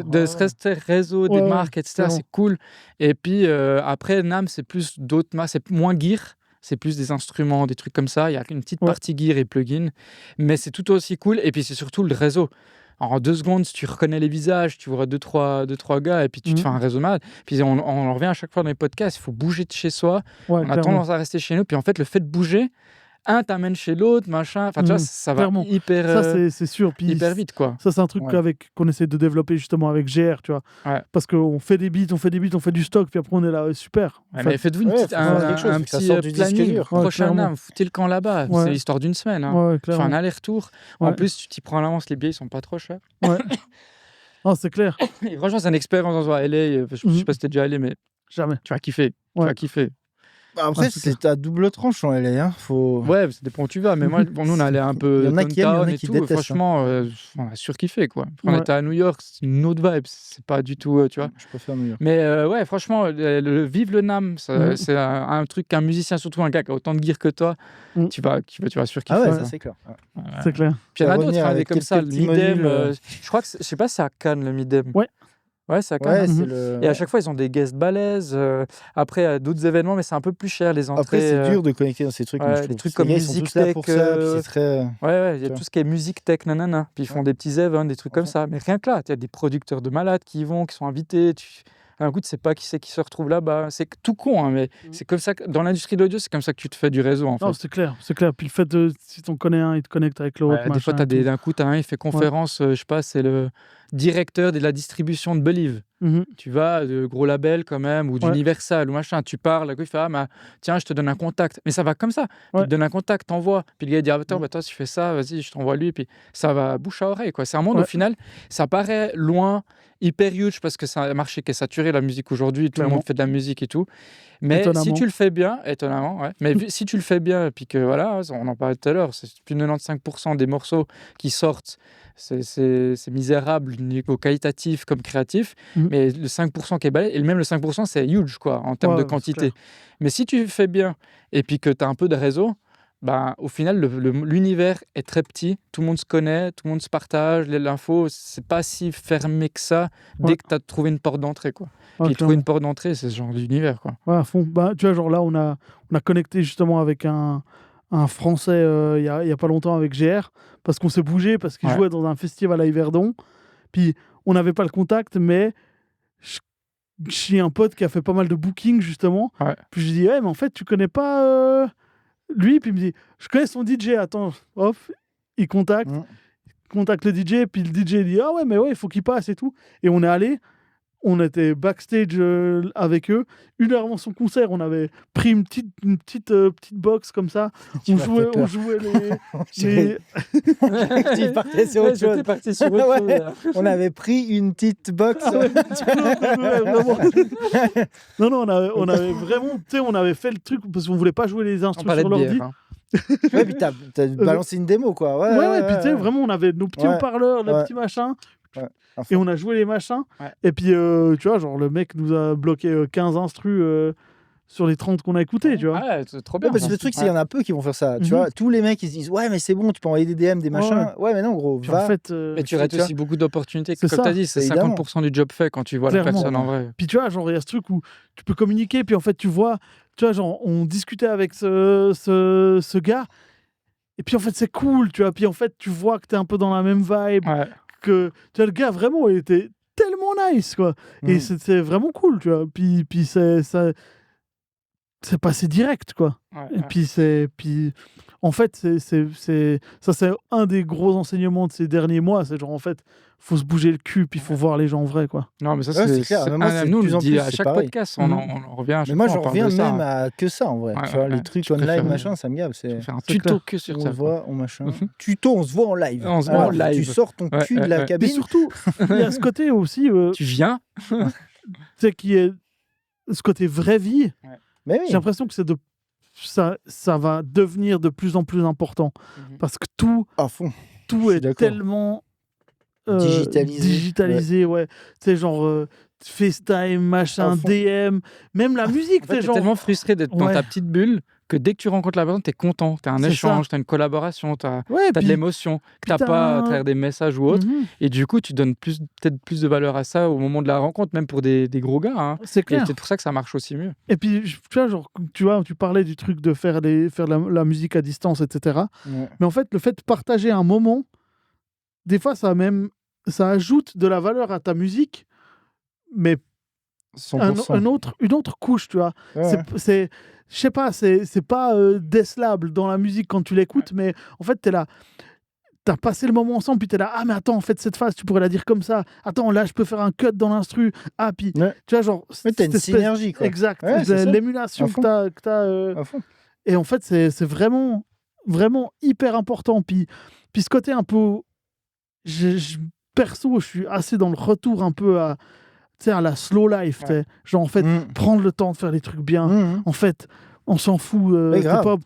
de se rester réseau, des marques, etc., c'est cool. Et puis, après, NAMM, c'est plus d'autres marques, c'est moins gear. C'est plus des instruments, des trucs comme ça. Il y a une petite partie gear et plugin. Mais c'est tout aussi cool. Et puis, c'est surtout le réseau. En 2 secondes, si tu reconnais les visages, tu vois 2-3 gars et puis tu te fais un réseau malade. Puis on en revient à chaque fois dans les podcasts. Il faut bouger de chez soi. On a tendance à rester chez nous. Puis en fait, le fait de bouger, t'amène chez l'autre, machin. Enfin, tu vois, ça va hyper, ça, c'est sûr. Puis hyper vite, quoi. Ça, c'est un truc qu'on essaie de développer justement avec GR, tu vois. Parce qu'on fait des beats, on fait du stock, puis après, on est là, super. Mais faites-vous un petit planning. Prochain âme, foutez le camp là-bas. C'est l'histoire d'une semaine. Tu fais un aller-retour. En plus, tu t'y prends à l'avance, les billets, ils sont pas trop chers. Non, c'est clair. Et franchement, c'est une expérience dans LA. Je sais pas si t'es déjà allé, mais jamais. Tu vas kiffer. Tu vas kiffer. Après, c'est à double tranche en LA. Ouais, ça dépend où tu vas. Mais moi, nous, on allait un peu downtown et tout. Franchement, on a surkiffé, quoi. On était à New York, c'est une autre vibe. C'est pas du tout, tu vois. Je préfère New York. Mais ouais, franchement, vive le NAMM, c'est un truc qu'un musicien, surtout un gars qui a autant de gear que toi, tu vas surkiffer. Ah ouais, ça c'est clair. C'est clair. Puis il y en a d'autres, comme ça. Le Midem, je crois que, je sais pas si c'est à Cannes, le Midem. Ouais, c'est à Cannes. Et à chaque fois, ils ont des guests balèzes. Après, il y a d'autres événements, mais c'est un peu plus cher, les entrées. Après, c'est dur de connecter dans ces trucs. Des trucs comme Music Tech. Ouais, il y a tout ce qui est Music Tech, nanana. Puis ils font des petits events, des trucs comme ça. Mais rien que là, il y a des producteurs de malades qui y vont, qui sont invités. Un coup, tu sais pas qui c'est qui se retrouve là-bas. C'est tout con, hein, mais c'est comme ça que, dans l'industrie de l'audio, c'est comme ça que tu te fais du réseau, en fait. Non, c'est clair. Puis le fait de, si t'en connais un, il te connecte avec l'autre. Des fois, d'un coup, t'as un, il fait conférence, je sais pas, c'est le directeur de la distribution de Believe. Tu vas de gros labels quand même, ou d'Universal, ou machin, tu parles, il fait, tiens, je te donne un contact. Mais ça va comme ça. Il te donne un contact, t'envoies. Puis le gars dit, attends, toi, si tu fais ça, vas-y, je t'envoie lui. Puis ça va bouche à oreille, quoi. C'est un monde, au final, ça paraît loin, hyper huge, parce que c'est un marché qui est saturé, la musique aujourd'hui, tout le monde fait de la musique et tout. Mais si tu le fais bien, étonnamment, mais si tu le fais bien, et puis que voilà, on en parlait tout à l'heure, c'est plus de 95% des morceaux qui sortent, c'est misérable niveau qualitatif comme créatif, mais le 5% qui est balayé, et même le 5% c'est huge, quoi, en termes de quantité. Mais si tu fais bien, et puis que tu as un peu de réseau, au final, l'univers est très petit, tout le monde se connaît, tout le monde se partage, l'info, c'est pas si fermé que ça dès que tu as trouvé une porte d'entrée, quoi. Puis trouver une porte d'entrée, c'est ce genre d'univers, quoi. Ouais, à fond. Tu vois, genre là, on a connecté justement avec un Français il y a pas longtemps avec GR, parce qu'on s'est bougé, parce qu'il jouait dans un festival à Yverdon. Puis on n'avait pas le contact, mais j'ai un pote qui a fait pas mal de bookings, justement. Puis je lui dis, mais en fait, tu connais pas lui? Puis il me dit, je connais son DJ, attends, hop, il contacte le DJ, puis le DJ dit, ah ouais, mais ouais, il faut qu'il passe et tout. Et on est allé, on était backstage avec eux. 1 heure avant son concert, on avait pris une petite box comme ça. On jouait les... Tu partais sur autre chose. On avait pris une petite box. Non, on avait vraiment... Tu sais, on avait fait le truc parce qu'on voulait pas jouer les instruments sur l'ordi. Ouais, puis t'as balancé une démo, quoi. Ouais, puis tu sais, vraiment, on avait nos petits haut-parleurs, les petits machins. Et on a joué les machins. Et puis, tu vois, genre, le mec nous a bloqué 15 instrus sur les 30 qu'on a écoutés, tu vois. Ouais, c'est trop bien. Parce que le truc, c'est qu'il y en a peu qui vont faire ça. Tu vois, tous les mecs, ils se disent, ouais, mais c'est bon, tu peux envoyer des DM, des machins. Ouais, mais non, gros, Puis en fait, mais tu rates aussi beaucoup d'opportunités. C'est Comme ça. tu as dit, c'est Évidemment. 50% du job fait quand tu vois la personne en vrai. Puis tu vois, genre, il y a ce truc où tu peux communiquer, puis en fait, tu vois, genre, on discutait avec ce gars, et puis en fait, c'est cool, tu vois. Puis en fait, tu vois que t'es un peu dans la même vibe, que tu vois, le gars, vraiment, il était tellement nice, quoi. Et c'était vraiment cool, tu vois. Puis c'est passé direct, quoi. Et puis en fait, c'est un des gros enseignements de ces derniers mois. C'est genre, en fait, faut se bouger le cul, puis il faut voir les gens en vrai, quoi. Non, mais ça, c'est clair. Nous, on le dit à chaque podcast, on en revient à chaque fois. Mais moi, j'en reviens même à que ça, en vrai. Tu vois, les trucs online, machin, ça me gave. C'est faire un tuto que sur ça. On se voit, on machin. Tuto, on se voit en live. On se voit en live. Tu sors ton cul de la cabine. Mais surtout, il y a ce côté aussi... Tu viens. Tu sais, qui est ce côté vraie vie. Mais oui. J'ai l'impression que ça va devenir de plus en plus important. Parce que tout est tellement digitalisé. Ouais. Tu sais, genre FaceTime, machin, DM, même la musique. En fait, t'es tellement frustré d'être dans ta petite bulle que dès que tu rencontres la personne, t'es content. T'as un échange, t'as une collaboration, t'as de l'émotion que t'as pas à travers des messages ou autre. Et du coup, tu donnes peut-être plus de valeur à ça au moment de la rencontre, même pour des gros gars. Hein. C'est clair. Et c'est pour ça que ça marche aussi mieux. Et puis, tu vois, tu parlais du truc de faire la musique à distance, etc. Mais en fait, le fait de partager un moment, des fois, ça ajoute de la valeur à ta musique, mais une autre couche, tu vois. Je sais pas, c'est pas décelable dans la musique quand tu l'écoutes, mais en fait, t'es là, t'as passé le moment ensemble, puis t'es là, ah mais attends, en fait, cette phase, tu pourrais la dire comme ça. Attends, là, je peux faire un cut dans l'instru. Ah, puis, tu vois, genre... Mais t'as une synergie, quoi. Exact, l'émulation que t'as... Et en fait, c'est vraiment, vraiment hyper important. Puis ce côté un peu... Perso, je suis assez dans le retour un peu à la slow life, genre en fait prendre le temps de faire les trucs bien. En fait, on s'en fout.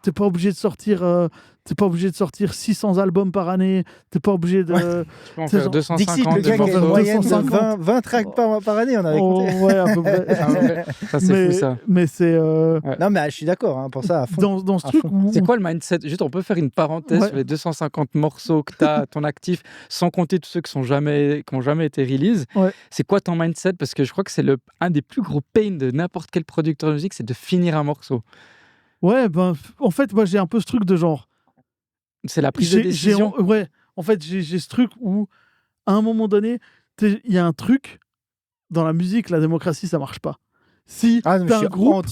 T'es pas obligé de sortir. T'es pas obligé de sortir 600 albums par année. T'es pas obligé de. Tu peux en faire 250. Dixit, le gars qui a une moyenne de 20 tracks par année, on avait écouté. Ouais, à peu près. Ça, c'est fou, ça. Mais c'est. Non, mais je suis d'accord hein, pour ça. À fond. Dans ce truc. C'est quoi le mindset? Juste, on peut faire une parenthèse sur les 250 morceaux que tu as à ton actif, sans compter tous ceux qui n'ont jamais été release. C'est quoi ton mindset? Parce que je crois que c'est un des plus gros pains de n'importe quel producteur de musique, c'est de finir un morceau. Ouais, ben, en fait, moi, j'ai un peu ce truc de genre. C'est la prise de décision. En fait, j'ai ce truc où, à un moment donné, il y a un truc dans la musique, la démocratie, ça marche pas. Si t'as un groupe,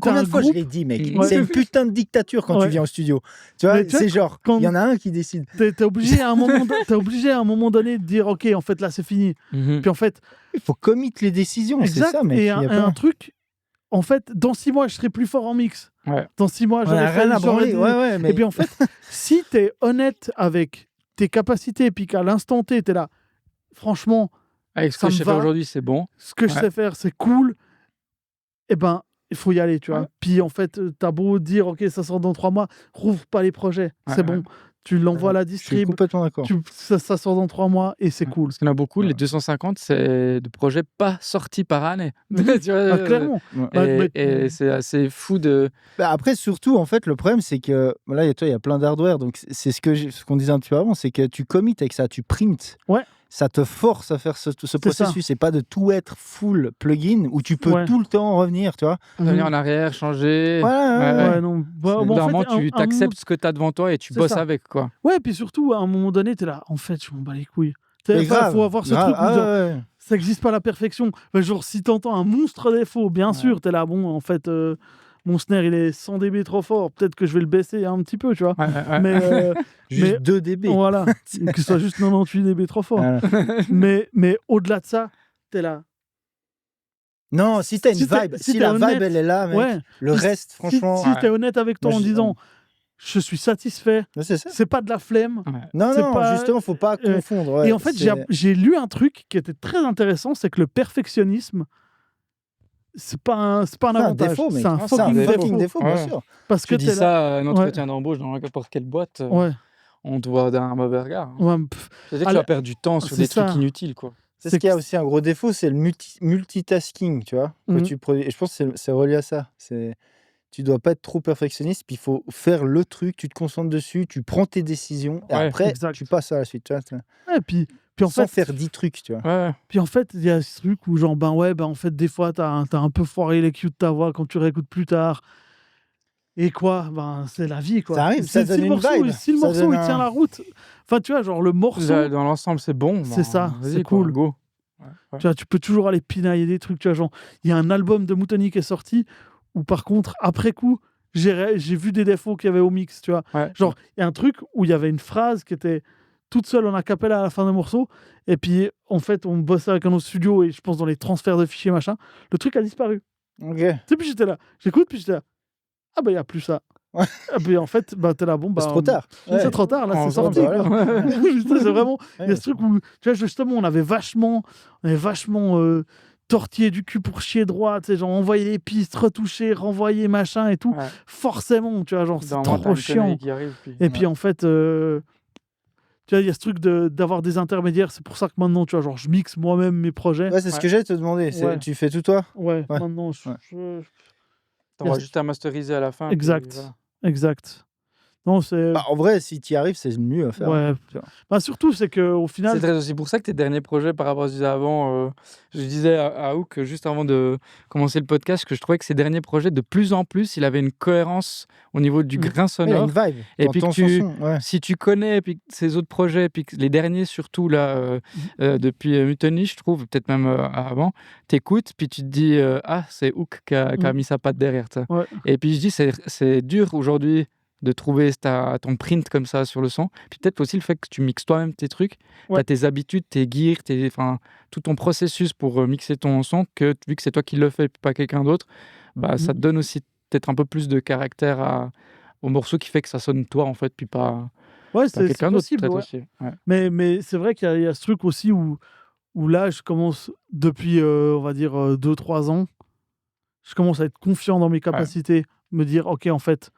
combien de fois je l'ai dit, mec, c'est une putain de dictature quand tu viens au studio. Tu vois, c'est genre, il y en a un qui décide. T'es obligé à un moment donné de dire, ok, en fait, là, c'est fini. Puis en fait, il faut commit les décisions, c'est ça, mec. Et un truc, en fait, dans 6 mois, je serai plus fort en mix. Dans 6 mois, j'aurais rien à branler. Et puis en fait, si t'es honnête avec tes capacités, puis qu'à l'instant T, t'es là, franchement, avec ce que je sais faire aujourd'hui, c'est bon. Ce que je sais faire, c'est cool. Eh ben, il faut y aller, tu vois. Puis en fait, t'as beau dire, ok, ça sort dans 3 mois, rouvre pas les projets, c'est bon. Tu l'envoies à la distrib. Je suis complètement d'accord. Ça sort dans 3 mois et c'est cool. Parce qu'il y en a beaucoup, les 250, c'est de projets pas sortis par année. Tu vois, clairement. Et c'est assez fou de... Après, surtout, en fait, le problème, c'est que là, il y a plein d'hardware. Donc, c'est ce qu'on disait un petit peu avant, c'est que tu commits avec ça, tu prints. Ça te force à faire ce processus et pas de tout être full plugin où tu peux tout le temps revenir, tu vois. Revenir en arrière, changer. Normalement, tu acceptes ce que tu as devant toi et tu bosses avec, quoi. Ouais, puis surtout, à un moment donné, tu es là, en fait, je m'en bats les couilles. Il faut avoir ce truc où genre, ça n'existe pas la perfection. Genre, si tu entends un monstre défaut, bien sûr, tu es là, bon, en fait... mon snare, il est 100 dB trop fort. Peut-être que je vais le baisser un petit peu, tu vois. Mais, juste 2 dB. Voilà. Que ce soit juste 98 dB trop fort. mais au-delà de ça, t'es là. Non, si t'as une vibe, si la vibe, elle est là, mec, le reste, franchement... Si t'es honnête avec toi en disant... Je suis satisfait. C'est pas de la flemme. Non, justement, faut pas confondre. Et en fait, j'ai lu un truc qui était très intéressant, c'est que le perfectionnisme... C'est pas un avantage, c'est un fucking défaut, bien sûr. Parce que tu dis ça à un entretien d'embauche dans n'importe quelle boîte, on te voit d'un mauvais regard. C'est-à-dire que tu vas perdre du temps sur des trucs inutiles, quoi. C'est ce qu'il y a aussi un gros défaut, c'est le multitasking, tu vois. Quand tu produis... Et je pense que c'est relié à ça. Tu dois pas être trop perfectionniste, puis il faut faire le truc, tu te concentres dessus, tu prends tes décisions, et après, tu passes à la suite. Tu vois, puis en sans fait, faire 10 trucs, tu vois. Puis en fait, il y a ce truc où genre, en fait, des fois, t'as un peu foiré les cues de ta voix quand tu réécoutes plus tard. Et quoi, c'est la vie, quoi. Ça arrive, ça donne une vibe. Si le morceau, il tient la route, enfin, tu vois, genre, le morceau... Dans l'ensemble, c'est bon. C'est ça, c'est cool. Go. Tu vois, tu peux toujours aller pinailler des trucs, tu vois, genre, il y a un album de Moutoni qui est sorti, où par contre, après coup, j'ai vu des défauts qu'il y avait au mix, tu vois. Genre, il y a un truc où il y avait une phrase qui était toute seule en acapella à la fin d'un morceau, et puis, en fait, on bossait avec un autre studio, et je pense dans les transferts de fichiers, machin, le truc a disparu. Ok. Tu sais, puis j'étais là, j'écoute, puis j'étais là, ah bah, il n'y a plus ça. Et puis en fait, t'es là, c'est trop tard. C'est trop tard, là, c'est sorti. C'est vraiment, il y a ce truc où, tu vois, justement, on avait vachement tortillé du cul pour chier droit, tu sais, genre envoyer les pistes, retoucher, renvoyer, machin et tout. Forcément, tu vois, genre, c'est trop chiant. Et puis en fait, tu vois, il y a ce truc d'avoir des intermédiaires. C'est pour ça que maintenant, tu vois, genre, je mixe moi-même mes projets. Ouais, c'est ce que j'allais te demander. Tu fais tout toi? Maintenant, t'auras juste à masteriser à la fin. Exact. Exact. Non, en vrai, si tu y arrives, c'est le mieux à faire. Surtout, c'est qu'au final... C'est aussi pour ça que tes derniers projets par rapport à ce avant... je disais à Hook, juste avant de commencer le podcast, que je trouvais que ces derniers projets, de plus en plus, il avait une cohérence au niveau du grain sonore. Il y a une vibe. Et puis si tu connais puis ces autres projets, puis les derniers surtout, là, depuis Mutoni, je trouve, peut-être même avant, t'écoutes, puis tu te dis, c'est Hook qui a mis sa patte derrière ça. Et puis je dis, c'est dur aujourd'hui de trouver ton print comme ça sur le son. Puis peut-être aussi le fait que tu mixes toi-même tes trucs, tu as tes habitudes, tes gears, tout ton processus pour mixer ton son, que vu que c'est toi qui le fais et pas quelqu'un d'autre, ça te donne aussi peut-être un peu plus de caractère au morceau qui fait que ça sonne toi en fait, puis pas quelqu'un d'autre peut-être aussi. Mais c'est vrai qu'il y a ce truc aussi où là, je commence depuis, on va dire, 2-3 ans, je commence à être confiant dans mes capacités, me dire, ok, en fait,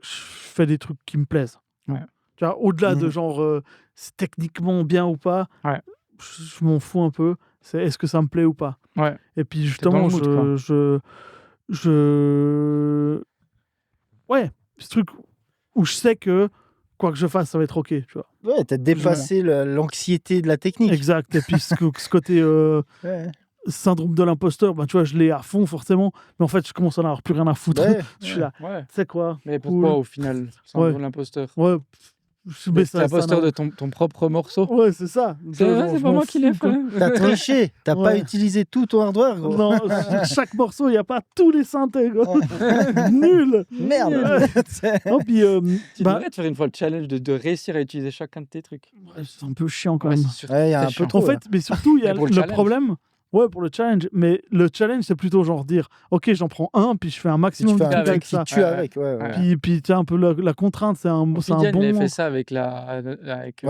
je fais des trucs qui me plaisent. Tu vois, au-delà de genre c'est techniquement bien ou pas, je m'en fous un peu. C'est est-ce que ça me plaît ou pas. Et puis justement, ce truc où je sais que quoi que je fasse, ça va être ok. Tu vois. Ouais, t'as dépassé l'anxiété de la technique. Exact. Et puis ce côté syndrome de l'imposteur, tu vois, je l'ai à fond forcément, mais en fait, je commence à n'avoir plus rien à foutre. Je suis là, tu sais quoi. Mais pourquoi au final, syndrome de l'imposteur? C'est l'imposteur de ton propre morceau. Ouais, c'est ça. C'est pas moi qui l'ai fait. T'as triché, t'as pas utilisé tout ton hardware, gros. Non, chaque morceau, il n'y a pas tous les synthés, gros. Nul. Merde. Non, puis, tu devrais te faire une fois le challenge de réussir à utiliser chacun de tes trucs. C'est un peu chiant quand même. Il y a un peu trop. En fait, mais surtout, il y a le problème. Ouais, pour le challenge. Mais le challenge, c'est plutôt genre dire, ok, j'en prends un, puis je fais un maximum de trucs avec ça. Tu avec, Puis tu as un peu la contrainte, c'est un bon... Il a fait ça avec avec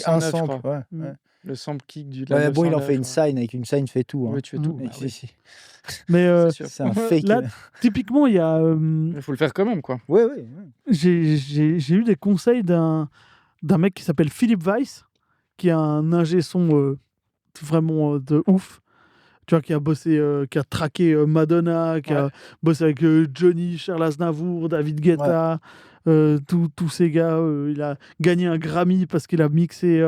un sample. Le sample kick du... bon, il en fait une sign, avec une sign, fait tout. Oui, tu fais tout. Mais c'est un fake. Là, typiquement, il y a... Il faut le faire quand même, quoi. Oui. J'ai eu des conseils d'un mec qui s'appelle Philippe Weiss, qui a un ingé son... vraiment de ouf, tu vois, qui a bossé, qui a traqué Madonna, qui a bossé avec Johnny, Charles Aznavour, David Guetta, tous ces gars. Il a gagné un Grammy parce qu'il a mixé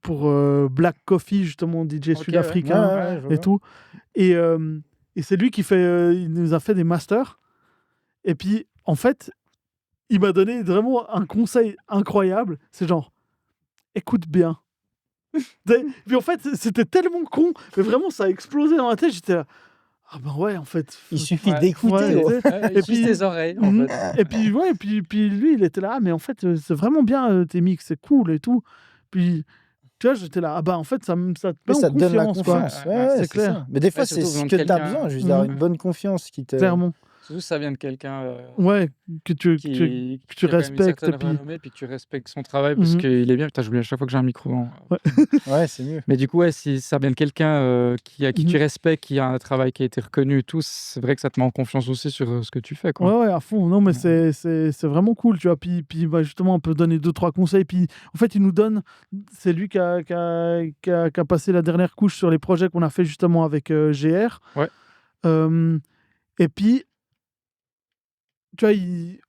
pour Black Coffee, justement, DJ sud-africain et tout. Et c'est lui qui il nous a fait des masters. Et puis, en fait, il m'a donné vraiment un conseil incroyable. C'est genre, écoute bien. Puis en fait, c'était tellement con, mais vraiment, ça a explosé dans ma tête. J'étais là, ah ben ouais, en fait. Il suffit d'écouter. Et puis tes oreilles, en fait. Et puis lui, il était là, mais en fait, c'est vraiment bien tes mix, c'est cool et tout. Puis tu vois, j'étais là, ah bah en fait, ça te donne la confiance. C'est clair. Mais des fois, c'est ce que tu as besoin, juste d'avoir une bonne confiance qui te. Clairement. Surtout ça vient de quelqu'un Ouais, que tu qui a quand même une respectes. certaine renommée, puis que tu respectes son travail parce qu'il est bien. Putain, j'oublie à chaque fois que j'ai un micro. Ouais, c'est mieux. Mais du coup, si ça vient de quelqu'un à qui tu respectes, qui a un travail qui a été reconnu et tout, c'est vrai que ça te met en confiance aussi sur ce que tu fais, quoi. Ouais, à fond. Non, mais c'est vraiment cool, tu vois. Puis justement, on peut donner 2-3 conseils. Puis en fait, il nous donne. C'est lui qui a passé la dernière couche sur les projets qu'on a fait justement avec GR. Ouais. Et puis, tu vois,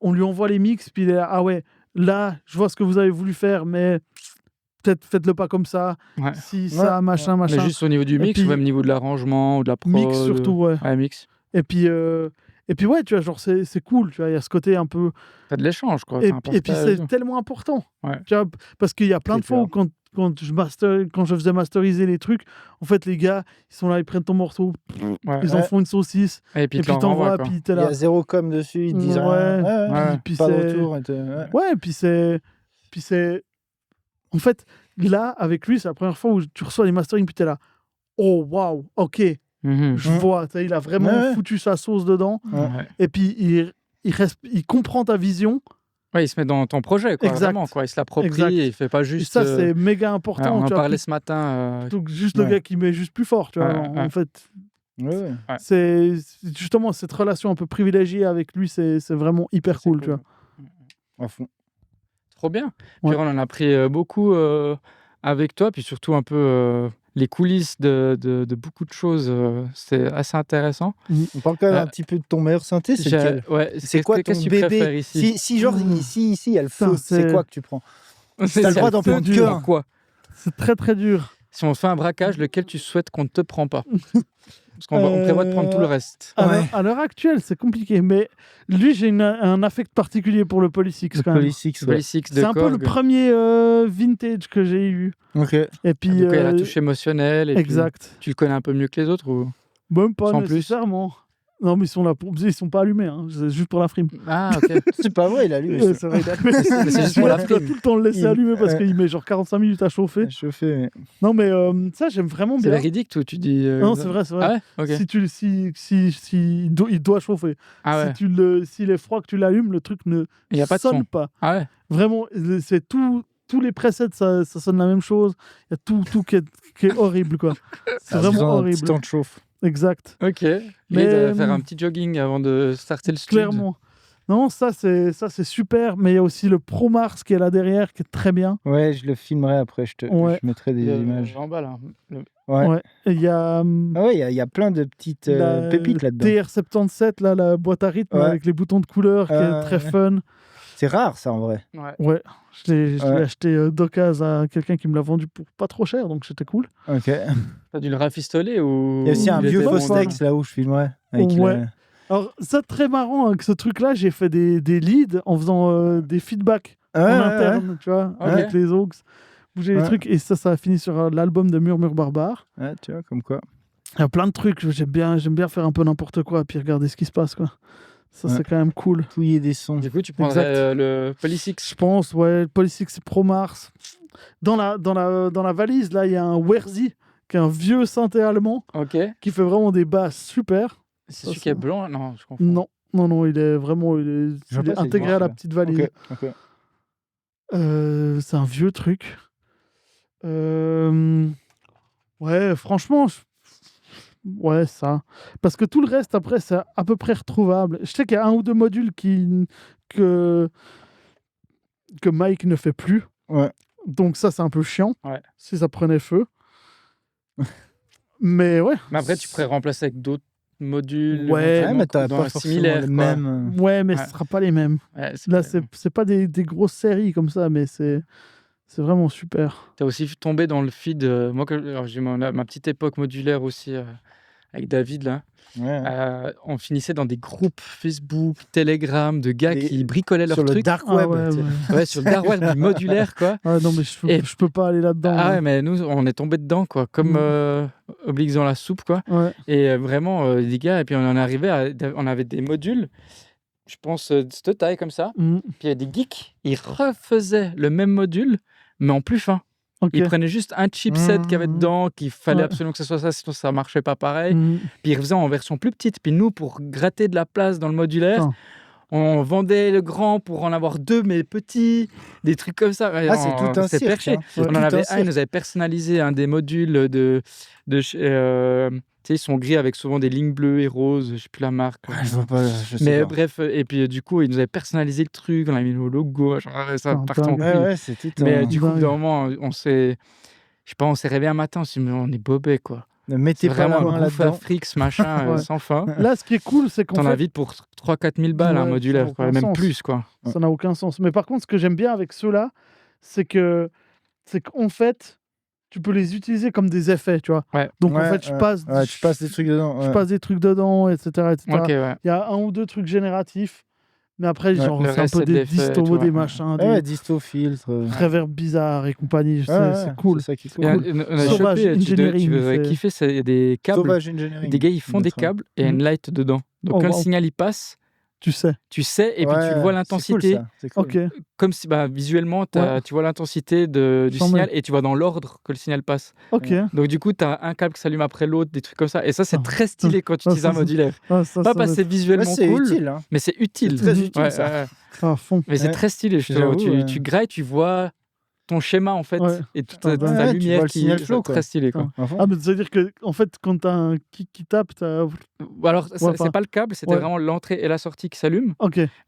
on lui envoie les mix, puis il est là, ah ouais, là, je vois ce que vous avez voulu faire, mais peut-être faites-le pas comme ça. Ouais. Si ça, machin. Mais juste au niveau du mix, ou même au niveau de l'arrangement ou de la prod. Mix surtout, ouais. Ouais, mix. Et puis ouais, tu vois, genre, c'est cool, tu vois, il y a ce côté un peu. T'as de l'échange, quoi. Et puis c'est tellement important. Ouais. Tu vois, parce qu'il y a plein de fois où quand je faisais masteriser les trucs, en fait, les gars, ils sont là, ils prennent ton morceau, ils en font une saucisse, et puis t'envoies, puis t'es là. Il y a zéro com dessus, ils te disent rien. Puis pas de retour. Ouais, puis c'est. En fait, là, avec lui, c'est la première fois où tu reçois les masterings, puis t'es là, oh waouh, ok, je vois, il a vraiment foutu sa sauce dedans, et puis il comprend ta vision. Ouais, il se met dans ton projet, quoi, vraiment, quoi. Il se l'approprie et il fait pas juste. Et ça, c'est méga important. On en parlait ce matin. Donc, juste le gars qui met juste plus fort, tu vois. En fait, c'est justement cette relation un peu privilégiée avec lui, c'est vraiment hyper cool, tu vois. À fond. Trop bien. Puis on en a appris beaucoup avec toi, puis surtout un peu les coulisses de beaucoup de choses. C'est assez intéressant. On parle quand même un petit peu de ton meilleur synthé. C'est quoi ton bébé ici? Si genre ici il y a le feu, c'est quoi que tu prends? T'as le droit d'en prendre qu'un. Quoi? C'est très très dur. Si on fait un braquage, lequel tu souhaites qu'on ne te prend pas? Parce qu'on prévoit de prendre tout le reste. À l'heure actuelle, c'est compliqué. Mais lui, j'ai un affect particulier pour le Polysix. C'est un peu le premier vintage que j'ai eu. Et puis, il y a la touche émotionnelle. Et exact. Puis, tu le connais un peu mieux que les autres ou... Même pas nécessairement. Non, mais ils sont pas allumés, hein. C'est juste pour la frime. Ah, ok. C'est pas vrai, il allume. C'est vrai, il allume. C'est juste pour la frime. Tu dois tout le temps le laisser allumer parce qu'il met genre 45 minutes à chauffer. Non, mais ça, j'aime vraiment bien. C'est véridique, toi, tu dis. Non, c'est vrai, c'est vrai. Ah ouais, okay. Il doit chauffer. Ah ouais. S'il est froid que tu l'allumes, le truc ne sonne pas. Ah ouais. Vraiment, c'est tout. Tous les presets, ça sonne la même chose. Il y a tout qui est horrible, quoi. C'est vraiment horrible. Un petit temps de chauffe. Exact. Ok. Mais de faire un petit jogging avant de starter le studio. Clairement. Non, ça c'est super. Mais il y a aussi le Pro Mars qui est là derrière, qui est très bien. Ouais, je le filmerai après. Je mettrai des images. Ouais. Il y a. Il y a plein de petites pépites là-dedans. TR77, là, la boîte à rythme avec les boutons de couleur, qui est très fun. C'est rare, ça, en vrai. Ouais. Je l'ai acheté d'occasion à quelqu'un qui me l'a vendu pour pas trop cher, donc c'était cool. Ok. T'as dû le rafistoler ou... Il y a aussi un vieux Fostex là où je filmerais. Alors, ça, très marrant, avec ce truc-là, j'ai fait des leads en faisant des feedbacks en interne, tu vois, avec les aux. Bouger les trucs, et ça a fini sur l'album de Murmure Barbare. Ouais, tu vois, comme quoi. Il y a plein de trucs, j'aime bien faire un peu n'importe quoi, puis regarder ce qui se passe, quoi. Ça, c'est quand même cool. Fouiller des sons. Du coup, tu prendrais le Polysix. Je pense, ouais, le Polysix Pro Mars. Dans la valise, là, il y a un Werzi, qui est un vieux synthé allemand, qui fait vraiment des basses super. C'est celui qui est blanc? Non, je confonds. Non, il est vraiment il est intégré à la petite valise. Okay. C'est un vieux truc. Ouais, franchement... Ouais, ça. Parce que tout le reste, après, c'est à peu près retrouvable. Je sais qu'il y a 1 ou 2 modules que Mike ne fait plus. Ouais. Donc ça, c'est un peu chiant. Ouais. Si ça prenait feu. Mais ouais. Mais après, tu pourrais remplacer avec d'autres modules. Ouais, mais t'as pas similaires, les mêmes. Ouais, mais ce sera pas les mêmes. Ouais, là, c'est pas des grosses séries comme ça, mais c'est vraiment super. T'as aussi tombé dans le feed. Moi, j'ai ma petite époque modulaire aussi avec David là. Ouais. On finissait dans des groupes Facebook, Telegram de gars qui bricolaient leurs trucs. Sur le dark web. Ouais, sur le dark web modulaire, quoi. Ah non, mais je peux pas aller là-dedans. Ah ouais, mais nous, on est tombé dedans, quoi. Comme Oblix dans la soupe, quoi. Ouais. Et vraiment, des gars, et puis on en arrivait on avait des modules, je pense, de cette taille comme ça. Puis il y a des geeks, ils refaisaient le même module, mais en plus fin. Ils prenaient juste un chipset qu'il y avait dedans, qu'il fallait absolument que ce soit ça, sinon ça marchait pas pareil. Puis ils refaisaient en version plus petite. Puis nous, pour gratter de la place dans le modulaire, on vendait le grand pour en avoir 2, mais petits, des trucs comme ça. C'est tout un cirque. Perché. On en avait un, ils nous avait personnalisé un des modules de ils sont gris avec souvent des lignes bleues et roses, je sais plus la marque. Je vois pas, mais bref, et puis du coup, ils nous avaient personnalisé le truc, on a mis nos logos, ça partait en couille. Mais du coup, d'un moment, on s'est réveillé un matin, on s'est dit, mais on est bobé, quoi. Ne mettez pas la main là-dedans. Frix, machin, sans fin. Là, ce qui est cool, c'est qu'on t'en as vite pour 3-4 000 balles, un modulaire, quoi, même plus, quoi. Ça n'a aucun sens. Mais par contre, ce que j'aime bien avec ceux-là, c'est qu'en fait, tu peux les utiliser comme des effets, tu vois. Donc en fait, tu passes des trucs dedans. Je passe des trucs dedans, etc. Okay, Il y a 1 ou 2 trucs génératifs, mais après, genre, c'est un peu des distos, des machins, des disto filtres, reverb bizarres et compagnie. C'est cool. C'est ça qui est cool. Sauvage Engineering. Tu veux kiffer, il y a des câbles. Des gars, ils font des câbles et il y a une light dedans. Donc quand le signal il passe, tu sais, et puis tu vois l'intensité. C'est cool, comme si visuellement, tu vois l'intensité du signal et tu vois dans l'ordre que le signal passe. Donc du coup, tu as un câble qui s'allume après l'autre, des trucs comme ça. Et ça, c'est très stylé quand tu utilises un modulaire. Pas parce que c'est visuellement cool, utile, mais c'est utile. C'est très utile, ça. À fond. Mais c'est très stylé. Tu grailles, tu vois ton schéma en fait et toute ta lumière qui est très stylé, quoi. Mais ça veut dire que en fait quand t'as un kick qui tape, alors c'est pas le câble, c'était vraiment l'entrée et la sortie qui s'allument.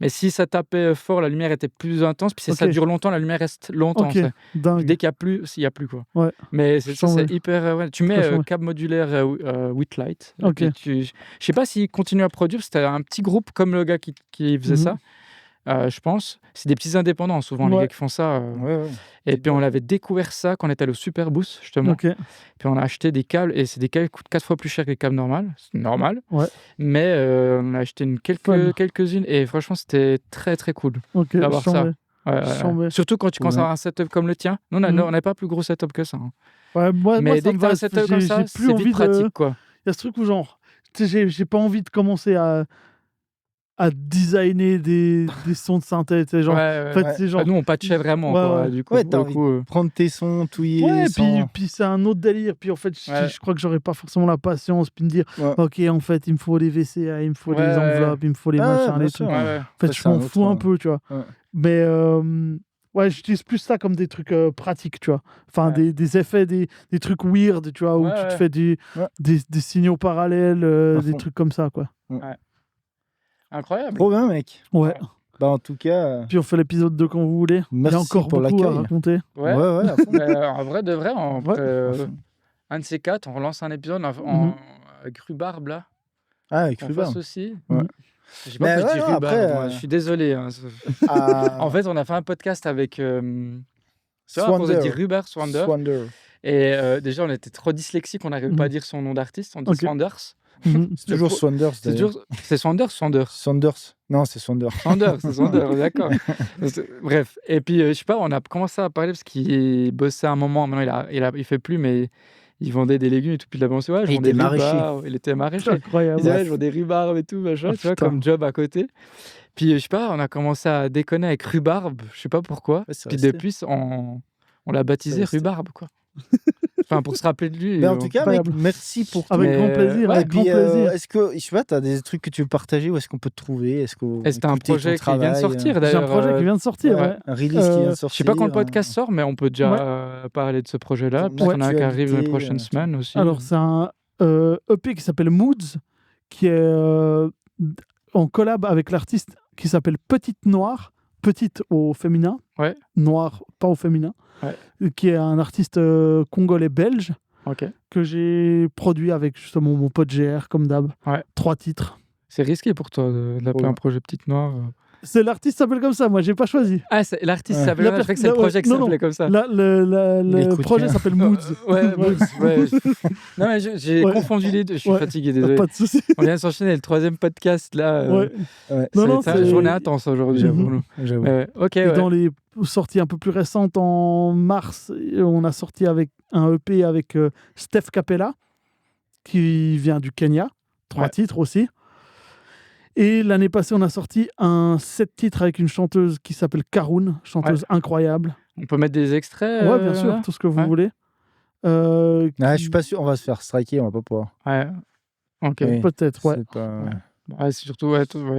Mais si ça tapait fort, la lumière était plus intense, puis si ça dure longtemps, la lumière reste longtemps. Dès qu'il y a plus, s'il y a plus, quoi. Mais c'est hyper. Tu mets câble modulaire with light. Je sais pas s'ils continuent à produire, c'était un petit groupe comme le gars qui faisait ça. Je pense. C'est des petits indépendants, souvent, les gars qui font ça. Et puis, on avait découvert ça quand on était allé au Superboost, justement. Puis, on a acheté des câbles, et c'est des câbles qui coûtent 4 fois plus cher que les câbles normales. C'est normal. Mais on a acheté quelques-unes, et franchement, c'était très, très cool d'avoir ça. Surtout quand tu commences à avoir un setup comme le tien. Nous, on n'avait pas plus gros setup que ça. Mais dès que tu as un setup comme ça, c'est vite pratique, quoi. Il y a ce truc où, genre, j'ai pas envie de commencer à designer des sons de synthèse, genre en fait c'est genre nous on patchait vraiment quoi, du coup t'as envie de prendre tes sons, touiller puis c'est un autre délire, puis en fait je crois que j'aurais pas forcément la patience puis me dire ok en fait il me faut les VCA, il me faut les enveloppes, il me faut les machins, les trucs. En fait je m'en fous un peu, tu vois. Mais j'utilise plus ça comme des trucs pratiques, tu vois. Enfin, des effets, des trucs weird, tu vois, où tu te fais des signaux parallèles, des trucs comme ça, quoi. Incroyable. Trop bien, mec. En tout cas. Puis on fait l'épisode 2 quand vous voulez. Merci. Il y a encore pour beaucoup à raconter. En vrai de vrai, un de ces 4, on relance un épisode avec Rhubarbe là. Avec Rhubarbe aussi. J'ai pas dit Rhubarbe, moi, je suis désolé. En fait, on a fait un podcast avec. Swander. On dit Rhubarbe, Swander. Et déjà, on était trop dyslexiques, on n'arrivait pas à dire son nom d'artiste, on dit Swanders. C'est toujours Swanders. C'est Swanders, Swanders. Non, c'est Swanders. C'est Swanders, d'accord. Bref. Et puis, je sais pas, on a commencé à parler parce qu'il bossait à un moment. Maintenant, il fait plus, mais il vendait des légumes et tout. Puis il a pensé, je vendais des rhubarbe. Il était maraîcher. Incroyable. Il disait, je vendais des rhubarbes et tout, machin, tu vois, comme job à côté. Puis, je sais pas, on a commencé à déconner avec Rhubarbe. Je sais pas pourquoi. Puis depuis, on l'a baptisé Rhubarbe, quoi. Enfin, pour se rappeler de lui. Mais en tout cas, mec, merci pour tout. Avec grand plaisir. Avec grand plaisir. Est-ce que, je sais pas, t'as des trucs que tu veux partager ou est-ce qu'on peut te trouver? Est-ce que c'est un projet qui vient de sortir d'ailleurs. C'est un projet qui vient de sortir, un release qui vient de sortir. Je sais pas quand le podcast sort, mais on peut déjà parler de ce projet-là. Puis il y en a un qui arrive les prochaines semaines aussi. Alors, c'est un EP qui s'appelle Moods, qui est en collab avec l'artiste qui s'appelle Petite Noire. Petite au féminin, noir pas au féminin, qui est un artiste congolais belge que j'ai produit avec justement mon pote GR comme d'hab. 3 titres. C'est risqué pour toi d'appeler un projet Petite Noire. C'est l'artiste s'appelle comme ça, moi j'ai pas choisi. Ah, c'est l'artiste s'appelle comme ça, je crois que c'est le projet qui s'appelait comme ça. Le projet s'appelle Moods. Moods. Non, mais j'ai confondu les deux, je suis fatigué, désolé. Pas de soucis. On vient de s'enchaîner le 3e podcast là. C'est une journée intense aujourd'hui pour nous. Dans les sorties un peu plus récentes, en mars, on a sorti avec un EP avec Steph Capella, qui vient du Kenya. 3 titres aussi. Et l'année passée, on a sorti un 7 titres avec une chanteuse qui s'appelle Karoun, chanteuse incroyable. On peut mettre des extraits. Ouais, bien sûr, tout ce que vous voulez. Je suis pas sûr, on va se faire striker, on va pas pouvoir. Ouais. Ok. Oui. Peut-être, ouais. C'est surtout, on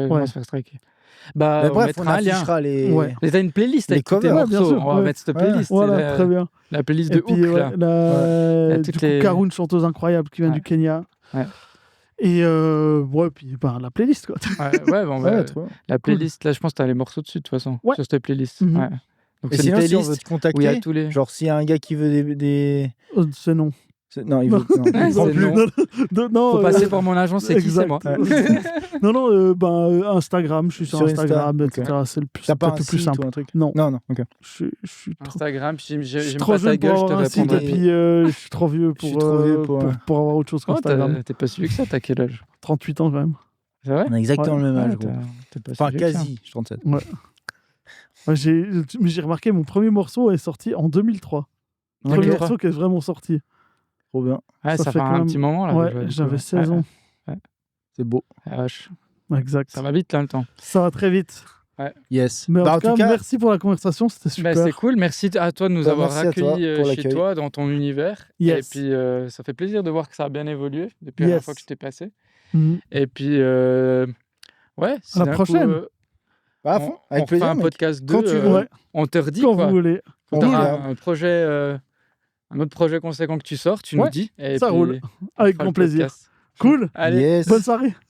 va se faire striker. Bref, on affichera les. Ouais. T'as une playlist avec tous tes morceaux. On va mettre cette playlist. Voilà, très bien. La playlist de Hook, là. Du coup, Karun, chanteuse incroyable qui vient du Kenya. Ouais. Et puis la playlist, quoi. La playlist, là, je pense que t'as les morceaux dessus, de toute façon, sur cette playlist. Mm-hmm. Ouais. Donc, et c'est sinon, une playlist si on veut te contacter, où il y a tous les... genre s'il y a un gars qui veut des... C'est non. Non, il veut... non. Faut passer par mon agent, c'est qui, c'est moi. Instagram, je suis sur Instagram, etc. Okay. C'est le plus simple. Ou un truc Non, ok. Je suis Instagram, j'aime trop pas ta gueule, je te répondrai. Et puis, je suis trop vieux pour avoir autre chose qu'Instagram. T'es pas si vieux que ça, t'as quel âge? 38 ans quand même. C'est vrai? On a exactement le même âge, gros. Enfin, quasi, je suis 37. Ouais. J'ai remarqué, mon premier morceau est sorti en 2003. Le premier morceau qui est vraiment sorti. Trop bien. Ouais, ça fait un petit moment là. Ouais, j'avais 16 ans. Ouais. C'est beau. Exact. Ça va vite là le temps. Ça va très vite. Ouais. Yes. Mais en tout cas, merci pour la conversation, c'était super. C'est cool, merci à toi de nous avoir accueillis chez toi, dans ton univers. Et puis, ça fait plaisir de voir que ça a bien évolué depuis la fois que je t'ai passé. Et puis, à la prochaine. On fait un podcast 2. On te redit quand vous voulez. Quand tu as un autre projet conséquent que tu sors, tu nous dis. Et ça roule. Avec grand plaisir. Cool. Allez, bonne soirée.